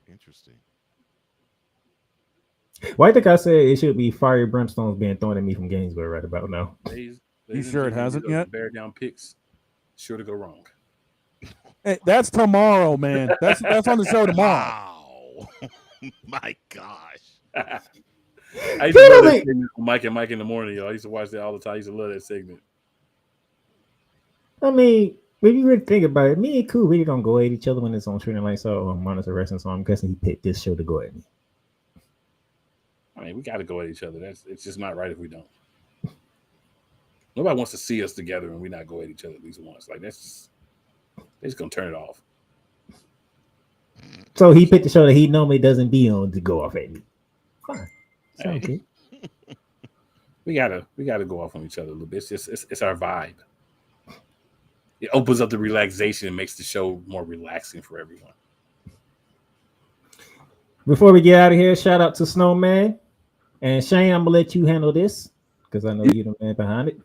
Interesting. Why think I said it should be fiery brimstones being thrown at me from Gainesville right about now? You sure it hasn't yet? Bear down picks. Sure to go wrong. Hey, that's tomorrow, man. That's on the show tomorrow. Wow. My gosh. I used to love that segment with Mike and Mike in the morning, y'all. I used to watch that all the time. I used to love that segment. I mean, if you really think about it, me and Koo really don't go at each other when it's on Training Lights or Monitor Wrestling, so I'm guessing he picked this show to go at me. I mean, we got to go at each other. It's just not right if we don't. Nobody wants to see us together and we not go at each other at least once. Like, they're just going to turn it off. So he picked the show that he normally doesn't be on to go off at me. Fine. Sounds good. We gotta go off on each other a little bit. It's our vibe. It opens up the relaxation and makes the show more relaxing for everyone. Before we get out of here, shout out to Snowman and Shane. I'm gonna let you handle this because I know you're the man behind it.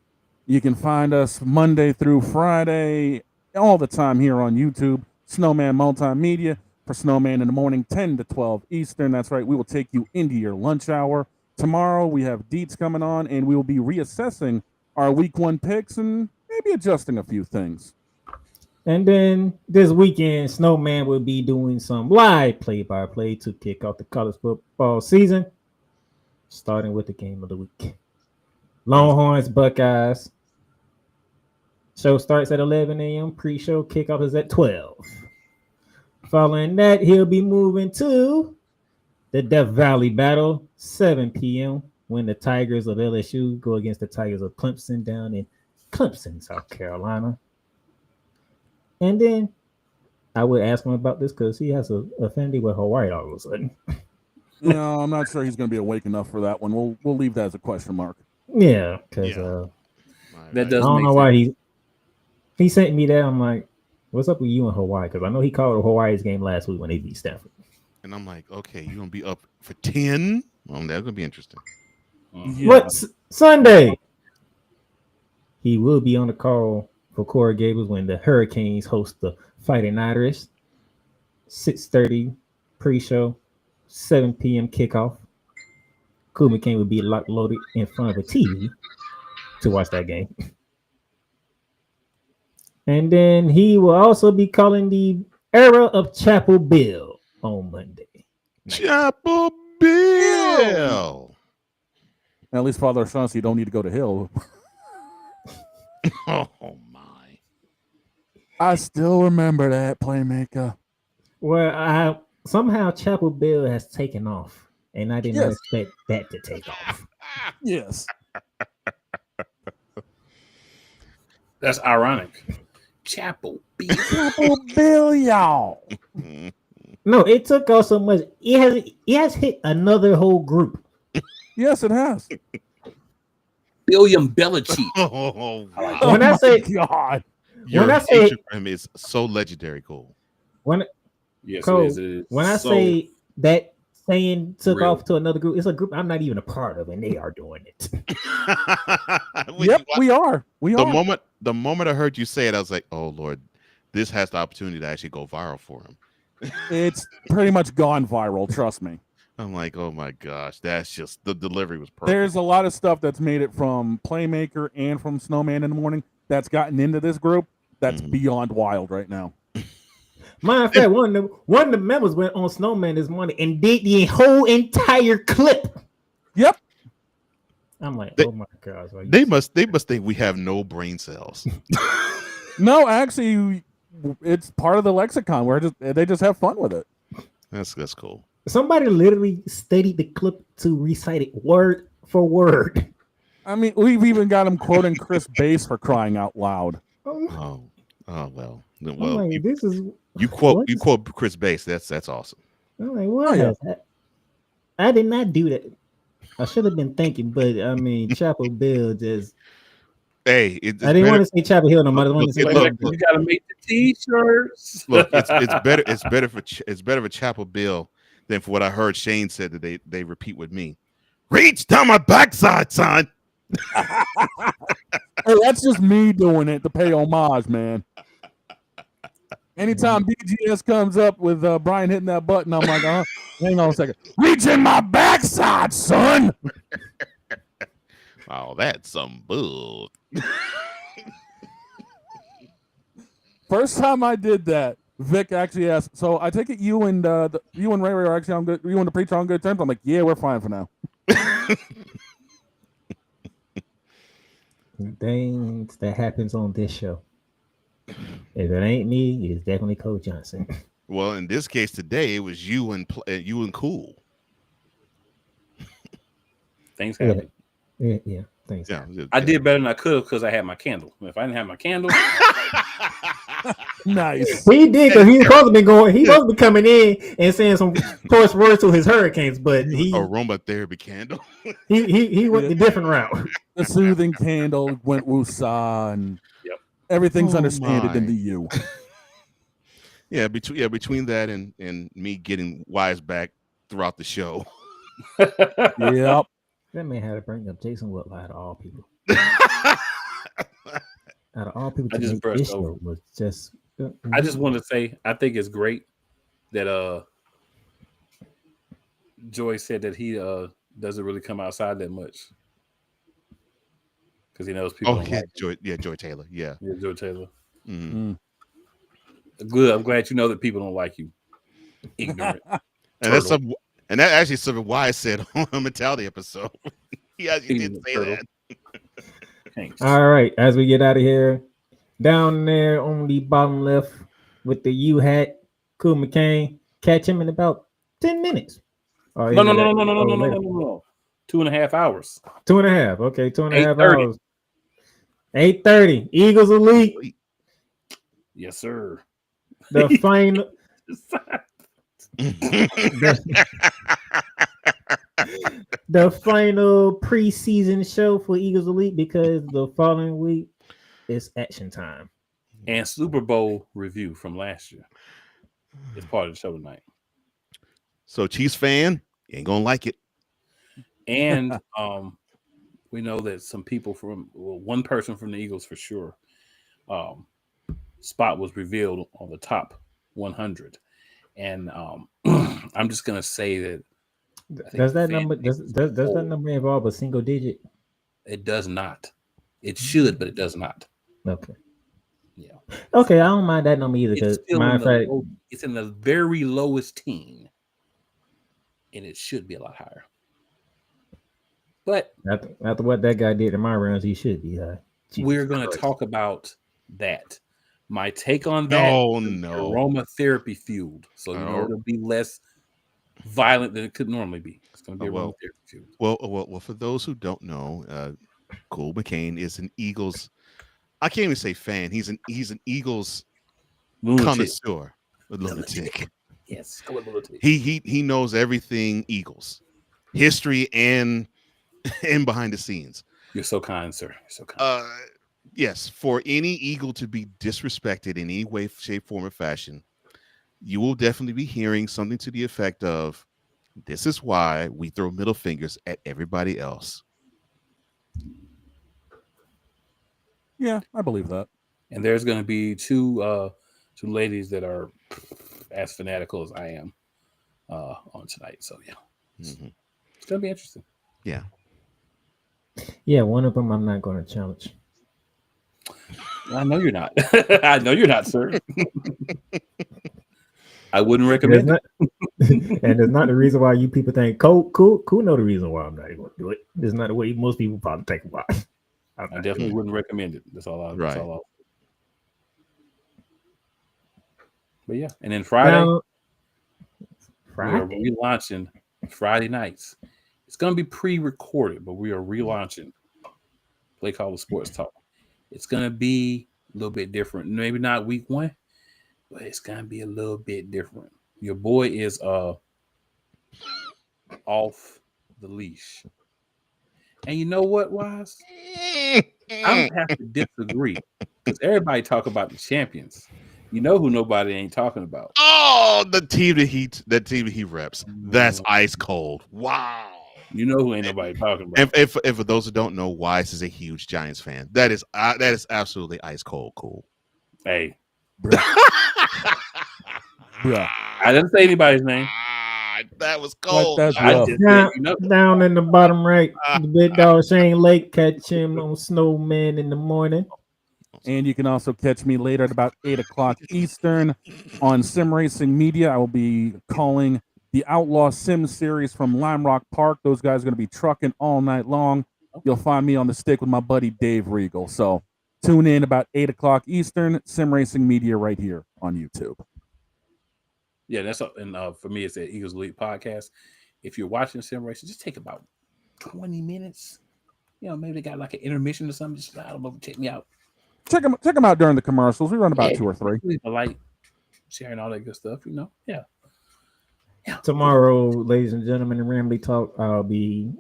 You can find us Monday through Friday all the time here on YouTube. Snowman Multimedia for Snowman in the morning, 10 to 12 Eastern. That's right. We will take you into your lunch hour. Tomorrow we have Deets coming on, and we will be reassessing our week 1 picks and maybe adjusting a few things. And then this weekend, Snowman will be doing some live play-by-play to kick off the college football season, starting with the game of the week. Longhorns, Buckeyes. Show starts at 11 a.m. Pre-show kickoff is at 12. Following that, he'll be moving to the Death Valley Battle, 7 p.m. when the Tigers of LSU go against the Tigers of Clemson down in Clemson, South Carolina. And then I would ask him about this because he has a affinity with Hawaii all of a sudden. No, I'm not sure he's going to be awake enough for that one. We'll leave that as a question mark. Yeah, because that I does don't make know why sense. he sent me that. I'm like, what's up with you in Hawaii? Because I know he called Hawaii's game last week when they beat Stanford. And I'm like, okay, you're gonna be up for 10. Well, that's gonna be interesting. Yeah. What Sunday? He will be on the call for Corey Gables when the Hurricanes host the Fighting Irish. 6:30 pre-show, 7 p.m. kickoff. Cool McCain will be loaded in front of a TV to watch that game. And then he will also be calling the era of Chapel Bill on Monday. Chapel Bill. At least Father O'Shaughnessy, you don't need to go to Hill. Oh my! I still remember that Playmaker. Well, somehow Chapel Bill has taken off, and I did not expect that to take off. Yes. That's ironic. Chapel Bill. Chapel Bill, y'all. No, it took off so much. It has hit another whole group. Yes, it has. William Belichick. When I say God, your I say hatred for him is so legendary cool. Yes, Cole, it is. when I So say that saying took real. off to another group, it's a group I'm not even a part of, and they are doing it. Yep, we are. The moment I heard you say it, I was like, oh Lord, this has the opportunity to actually go viral for him. It's pretty much gone viral, trust me. I'm like, oh my gosh, that's just the delivery was perfect. There's a lot of stuff that's made it from Playmaker and from Snowman in the Morning that's gotten into this group that's beyond wild right now. Matter of fact, one of the members went on Snowman this morning and did the whole entire clip. Yep. I'm like, oh my gosh. They must think we have no brain cells. No, actually, it's part of the lexicon where they just have fun with it. That's cool. Somebody literally studied the clip to recite it word for word. I mean, we've even got him quoting Chris Bass for crying out loud. Oh well. I'm like, this is you quote Chris Bass. That's awesome. I'm like, what? I did not do that. I should have been thinking, but I mean, Chapel Bill just. Hey, I didn't want to say Chapel Hill no matter. You gotta make the t-shirts. Look, it's better. It's better for Chapel Bill than for what I heard Shane said that they repeat with me. Reach down my backside, son. Hey, that's just me doing it to pay homage, man. Anytime BGS comes up with Brian hitting that button, I'm like, hang on a second. Reach in my backside, son. Oh, that's some bull. First time I did that, Vic actually asked, so I take it you and Ray are actually on good, you and the preacher on good terms? I'm like, yeah, we're fine for now. Things that happens on this show. If it ain't me, it's definitely Coach Johnson. Well, in this case today, it was you and Cool. Things happen. Yeah. Thanks. Yeah, I did better than I could have because I had my candle. If I didn't have my candle, nice. He did because he's supposed to be going. He's supposed to be coming in and saying some choice words to his Hurricanes, but he aromatherapy candle. he went the different route. The soothing candle went woosah, and everything's understanded in the U. Yeah, between that and me getting wise back throughout the show. Yep. That man had to bring up Jason Whitlock out of all people. Out of all people, I just brushed this over. show was just. I just want to say I think it's great that Joy said that he doesn't really come outside that much because he knows people. Oh yeah, Joy Taylor. Yeah, Joy Taylor. Mm-hmm. Good. I'm glad you know that people don't like you. Ignorant. And that actually something Wise said on a Mentality episode. He actually did say that. Thanks. All right, as we get out of here, down there on the bottom left with the U hat, Cool McCain. Catch him in about 10 minutes. No. 2.5 hours. 2.5. Okay, 2.5 8:30. hours. 8:30. Eagles Elite. Yes, sir. The final. The final preseason show for Eagles Elite, because the following week is action time. And Super Bowl review from last year. It's part of the show tonight. So Chiefs fan, you ain't gonna like it. And we know that some people one person from the Eagles for sure, spot was revealed on the top 100. And I'm just gonna say that. Does that number involve a single digit? It does not. It should, but it does not. Okay. Yeah. Okay, I don't mind that number either. It's Because it's in the very lowest teen, and it should be a lot higher. But after what that guy did in my rounds, he should be high. We're going to talk about that. My take on that. No. Aromatherapy fueled, so it'll be less violent than it could normally be. It's going to be aromatherapy fueled. Well, for those who don't know, Cole McCain is an Eagles. I can't even say fan. He's an Eagles connoisseur. Lunatic. Yes, lunatic. He knows everything Eagles, history and behind the scenes. You're so kind, sir. You're so kind. Yes, for any Eagle to be disrespected in any way, shape, form, or fashion, you will definitely be hearing something to the effect of, "This is why we throw middle fingers at everybody else." Yeah, I believe that. And there's going to be two ladies that are as fanatical as I am on tonight. So yeah, it's going to be interesting. Yeah. Yeah, one of them I'm not going to challenge. I know you're not. I know you're not, sir. I wouldn't recommend it. And it's not the reason why you people think cool know the reason why I'm not going to do it. It's not the way most people probably think about it. I definitely wouldn't recommend it. That's all. That's all. But yeah, and then Friday, we are relaunching Friday nights. It's going to be pre-recorded, but we are relaunching Play Call Sports Talk. It's going to be a little bit different. Maybe not week 1, but it's going to be a little bit different. Your boy is off the leash. And you know what, Wise? I'm going to have to disagree, because everybody talk about the champions. You know who nobody ain't talking about? Oh, the team that he reps. That's ice cold. Wow. You know who ain't nobody talking about. And for those who don't know, Wise is a huge Giants fan. That is absolutely ice cold cool. Hey. Bruh. I didn't say anybody's name. That was cold. Down in the bottom right, the big dog Shane Lake, catch him on Snowman in the morning. And you can also catch me later at about 8 o'clock Eastern on Sim Racing Media. I will be calling the Outlaw Sim series from Lime Rock Park. Those guys are going to be trucking all night long. You'll find me on the stick with my buddy Dave Regal. So tune in about 8 o'clock Eastern, Sim Racing Media right here on YouTube. Yeah, that's and for me, it's the Eagles Elite podcast. If you're watching Sim Racing, just take about 20 minutes. You know, maybe they got like an intermission or something. Just slide them over, check me out. Check them out during the commercials. We run about 2 or 3. Like sharing all that good stuff, you know. Yeah. Tomorrow, ladies and gentlemen, in Ramley Talk, I'll be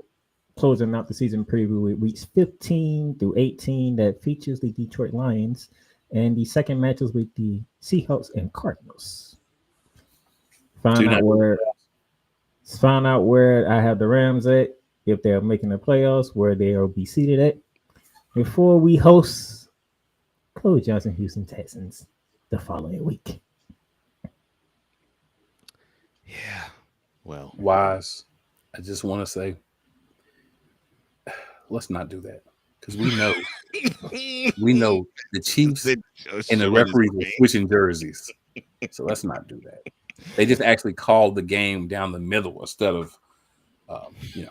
closing out the season preview with weeks 15 through 18 that features the Detroit Lions, and the second matches with the Seahawks and Cardinals. Find out where I have the Rams at, if they're making the playoffs, where they'll be seated at, before we host Coach Johnson Houston Texans the following week. Yeah. Well, Wise, I just want to say, let's not do that, because we know the Chiefs and the referees are switching jerseys. So let's not do that. They just actually called the game down the middle instead of, helping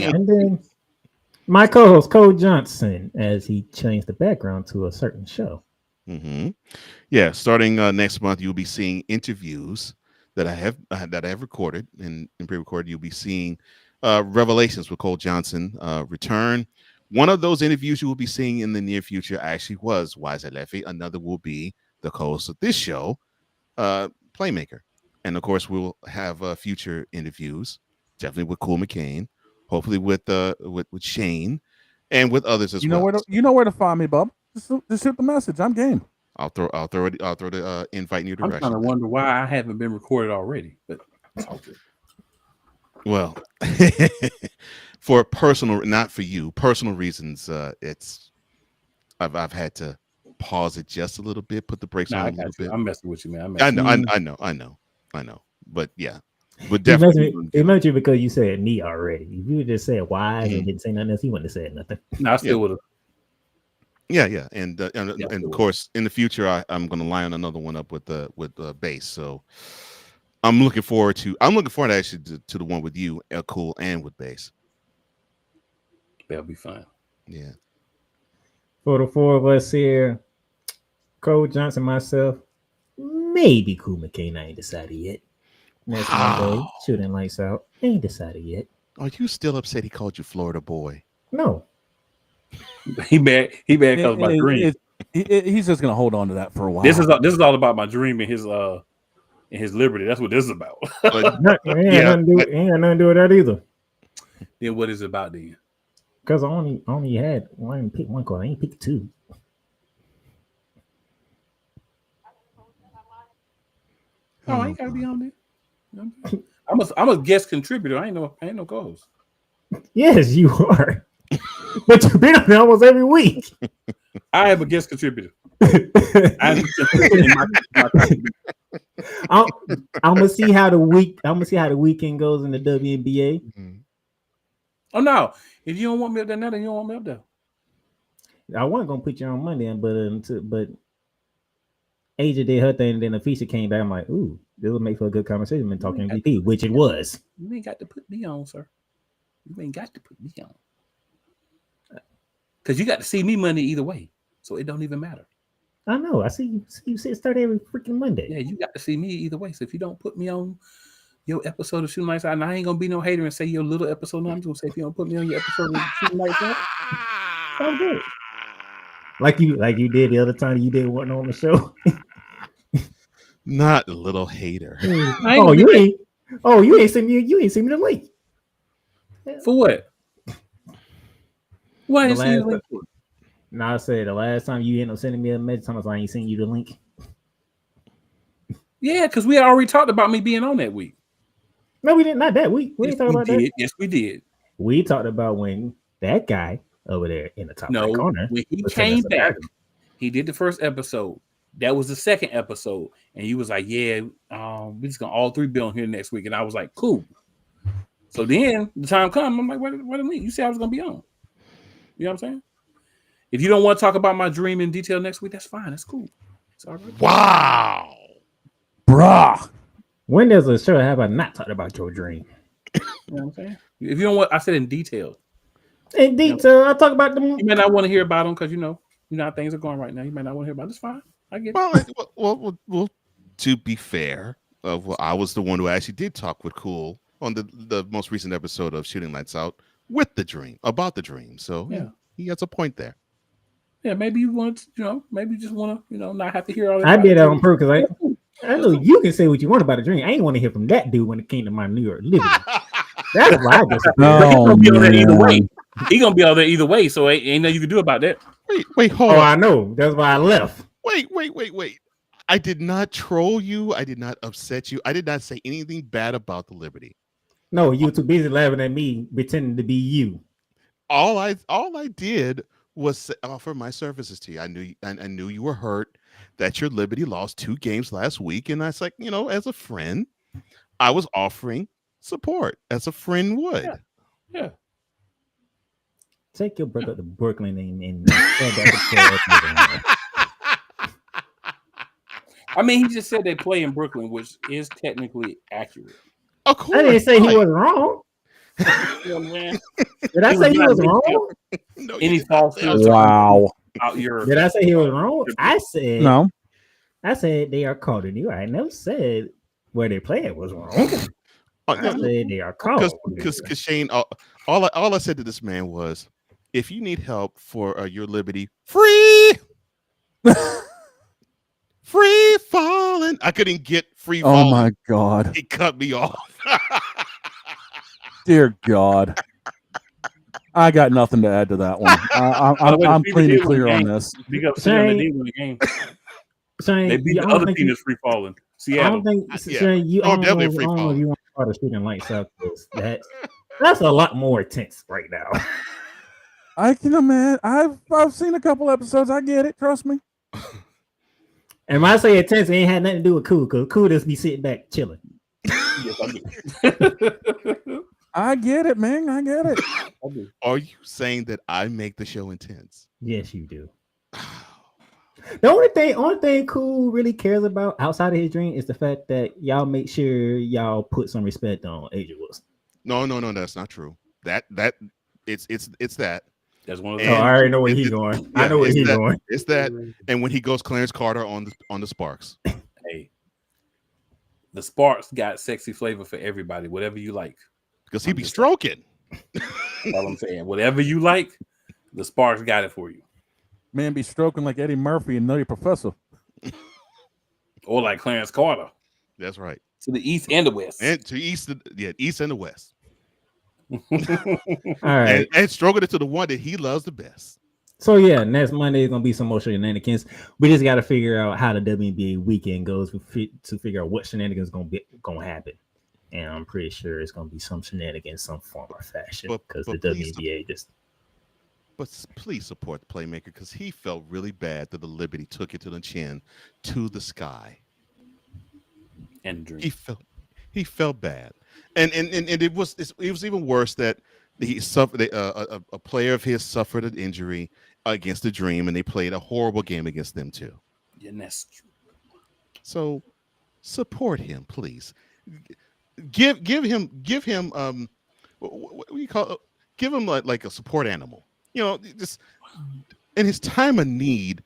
out. And then my co-host Cole Johnson, as he changed the background to a certain show. Yeah, starting next month, you'll be seeing interviews that I have recorded and pre-recorded. You'll be seeing Revelations with Cole Johnson return. One of those interviews you will be seeing in the near future actually was Wise at Leffy. Another will be the co-host of this show, Playmaker. And of course, we'll have future interviews, definitely with Cool McCain, hopefully with Shane, and with others as well. You know where to find me, bub. Just hit the message. I'm game. I'll throw the invite in your direction. I'm trying to wonder why I haven't been recorded already, but it's all good. Well, for personal, not for you, personal reasons, I've had to pause it just a little bit, put the brakes on a little bit. I'm messing with you, man. I know. But yeah, but definitely. It meant you because you said me already. If you just said why and didn't say nothing else, you wouldn't have said nothing. No, I still would have. Yeah, and of course, in the future, I'm going to line another one up with bass. So I'm looking forward actually to the one with you, Cool, and with bass. That'll be fun. Yeah. For the four of us here, Cole Johnson, myself, maybe Cool McCain. I ain't decided yet. Next Monday, shooting lights out. Ain't decided yet. Are you still upset he called you Florida boy? No. He mad because my dream. He's just gonna hold on to that for a while. This is all about my dream and his liberty. That's what this is about. Ain't nothing to do with that either. Then what is it about then? Because I only had one pick one card. I ain't picked two. Oh, I ain't gotta be on there. I'm a guest contributor. I ain't no co-host. Yes, you are. But you've been on there almost every week. I am a guest contributor. I'm gonna see how the weekend goes in the WNBA. Mm-hmm. Oh no! If you don't want me up there now, then you don't want me up there. I wasn't gonna put you on Monday, but Asia did her thing, and then Afisha came back. I'm like, ooh, this will make for a good conversation. Been talking MVP, which it was. You ain't got to put me on, sir. You ain't got to put me on. Because you got to see me Monday either way. So it don't even matter. I know. I see you start every freaking Monday. Yeah, you got to see me either way. So if you don't put me on your episode of Shooting Lights Out, and I ain't going to be no hater and say your little episode. No, I'm just going to say if you don't put me on your episode of Shooting Lights Out, I'm good. Like you did the other time you did one on the show. Not a little hater. You ain't send me the link. For what? Why didn't you link for? No, I said the last time you ended up sending me a message, I ain't sending you the link. Yeah, because we already talked about me being on that week. No, we didn't. Not that week. We didn't talk about that. Yes, we did. We talked about when that guy over there in the top right corner. When he came back, he did the first episode. That was the second episode, and he was like, "Yeah, we're just gonna all three be on here next week." And I was like, "Cool." So then the time comes, I'm like, "What a link? You said I was gonna be on." You know what I'm saying? If you don't want to talk about my dream in detail next week, that's fine. That's cool. It's all right. Wow, bruh. When there's a show, have I not talked about your dream? You know what I'm saying? If you don't want, I said in detail. In detail, I talk about them. You may not want to hear about them because you know how things are going right now. You may not want to hear about it. It's fine. I get it. Well, to be fair, I was the one who actually did talk with Cool on the most recent episode of Shooting Lights Out with the dream, about the dream. So yeah, he has a point there. Yeah, maybe you want to, maybe you just want to, not have to hear all that. I did that on purpose because I know you can say what you want about a dream. I ain't want to hear from that dude when it came to my New York Liberty. That's why I just he's gonna be on there either way. He's gonna be out there either way, so ain't nothing you can do about that. Wait, hold on. I know. That's why I left. Wait. I did not troll you. I did not upset you. I did not say anything bad about the Liberty. No, you were too busy laughing at me, pretending to be you. All I did was offer my services to you. I knew you were hurt, that your Liberty lost 2 games last week, and I was like, as a friend, I was offering support as a friend would. Yeah. Take your brother to Brooklyn and I mean, he just said they play in Brooklyn, which is technically accurate. Of course. I didn't say he was wrong. Did I say he was wrong? No, any false? Wow. Did I say he was wrong? I said no. I said they are called in you. I never said where they play it was wrong. They are cold. Because Shane, all I said to this man was, if you need help for your liberty, free falling. I couldn't get free falling. Oh my God. He cut me off. Dear God. I got nothing to add to that one. I'm clean and clear on this. Big up Shane. They win the game. They beat the other team that's free falling. Seattle. I don't think Shane, you definitely free falling. You want to start a shooting lights out. That's a lot more intense right now. I can imagine. I've seen a couple episodes. I get it. Trust me. And when I say intense, it ain't had nothing to do with Cool, because Cool just be sitting back chilling. I get it, man. I get it. Are you saying that I make the show intense? Yes, you do. The only thing Cool really cares about outside of his dream is the fact that y'all make sure y'all put some respect on Asia Wilson. No, that's not true. That it's that. That's one of the. I already know where he's going. I know where he's going. It's that, and when he goes Clarence Carter on the Sparks. Hey, the Sparks got sexy flavor for everybody. Whatever you like. Because he be stroking. All I'm saying, whatever you like, the Sparks got it for you. Man, be stroking like Eddie Murphy and Nutty Professor. Or like Clarence Carter. That's right. To the east and the west. And to east and the west. All right. And stroking it to the one that he loves the best. So yeah, next Monday is gonna be some more shenanigans. We just got to figure out how the WNBA weekend goes to figure out what shenanigans gonna happen. And I'm pretty sure it's going to be some shenanigans, some form or fashion, because the WNBA just. But please support the Playmaker, because he felt really bad that the Liberty took it to the chin, to the sky, and dream. He felt bad, and it was even worse that he suffered. A player of his suffered an injury against the Dream, and they played a horrible game against them too. Yeah, that's true. So support him, please. Give him what do you call it? Give him like a support animal, just in his time of need.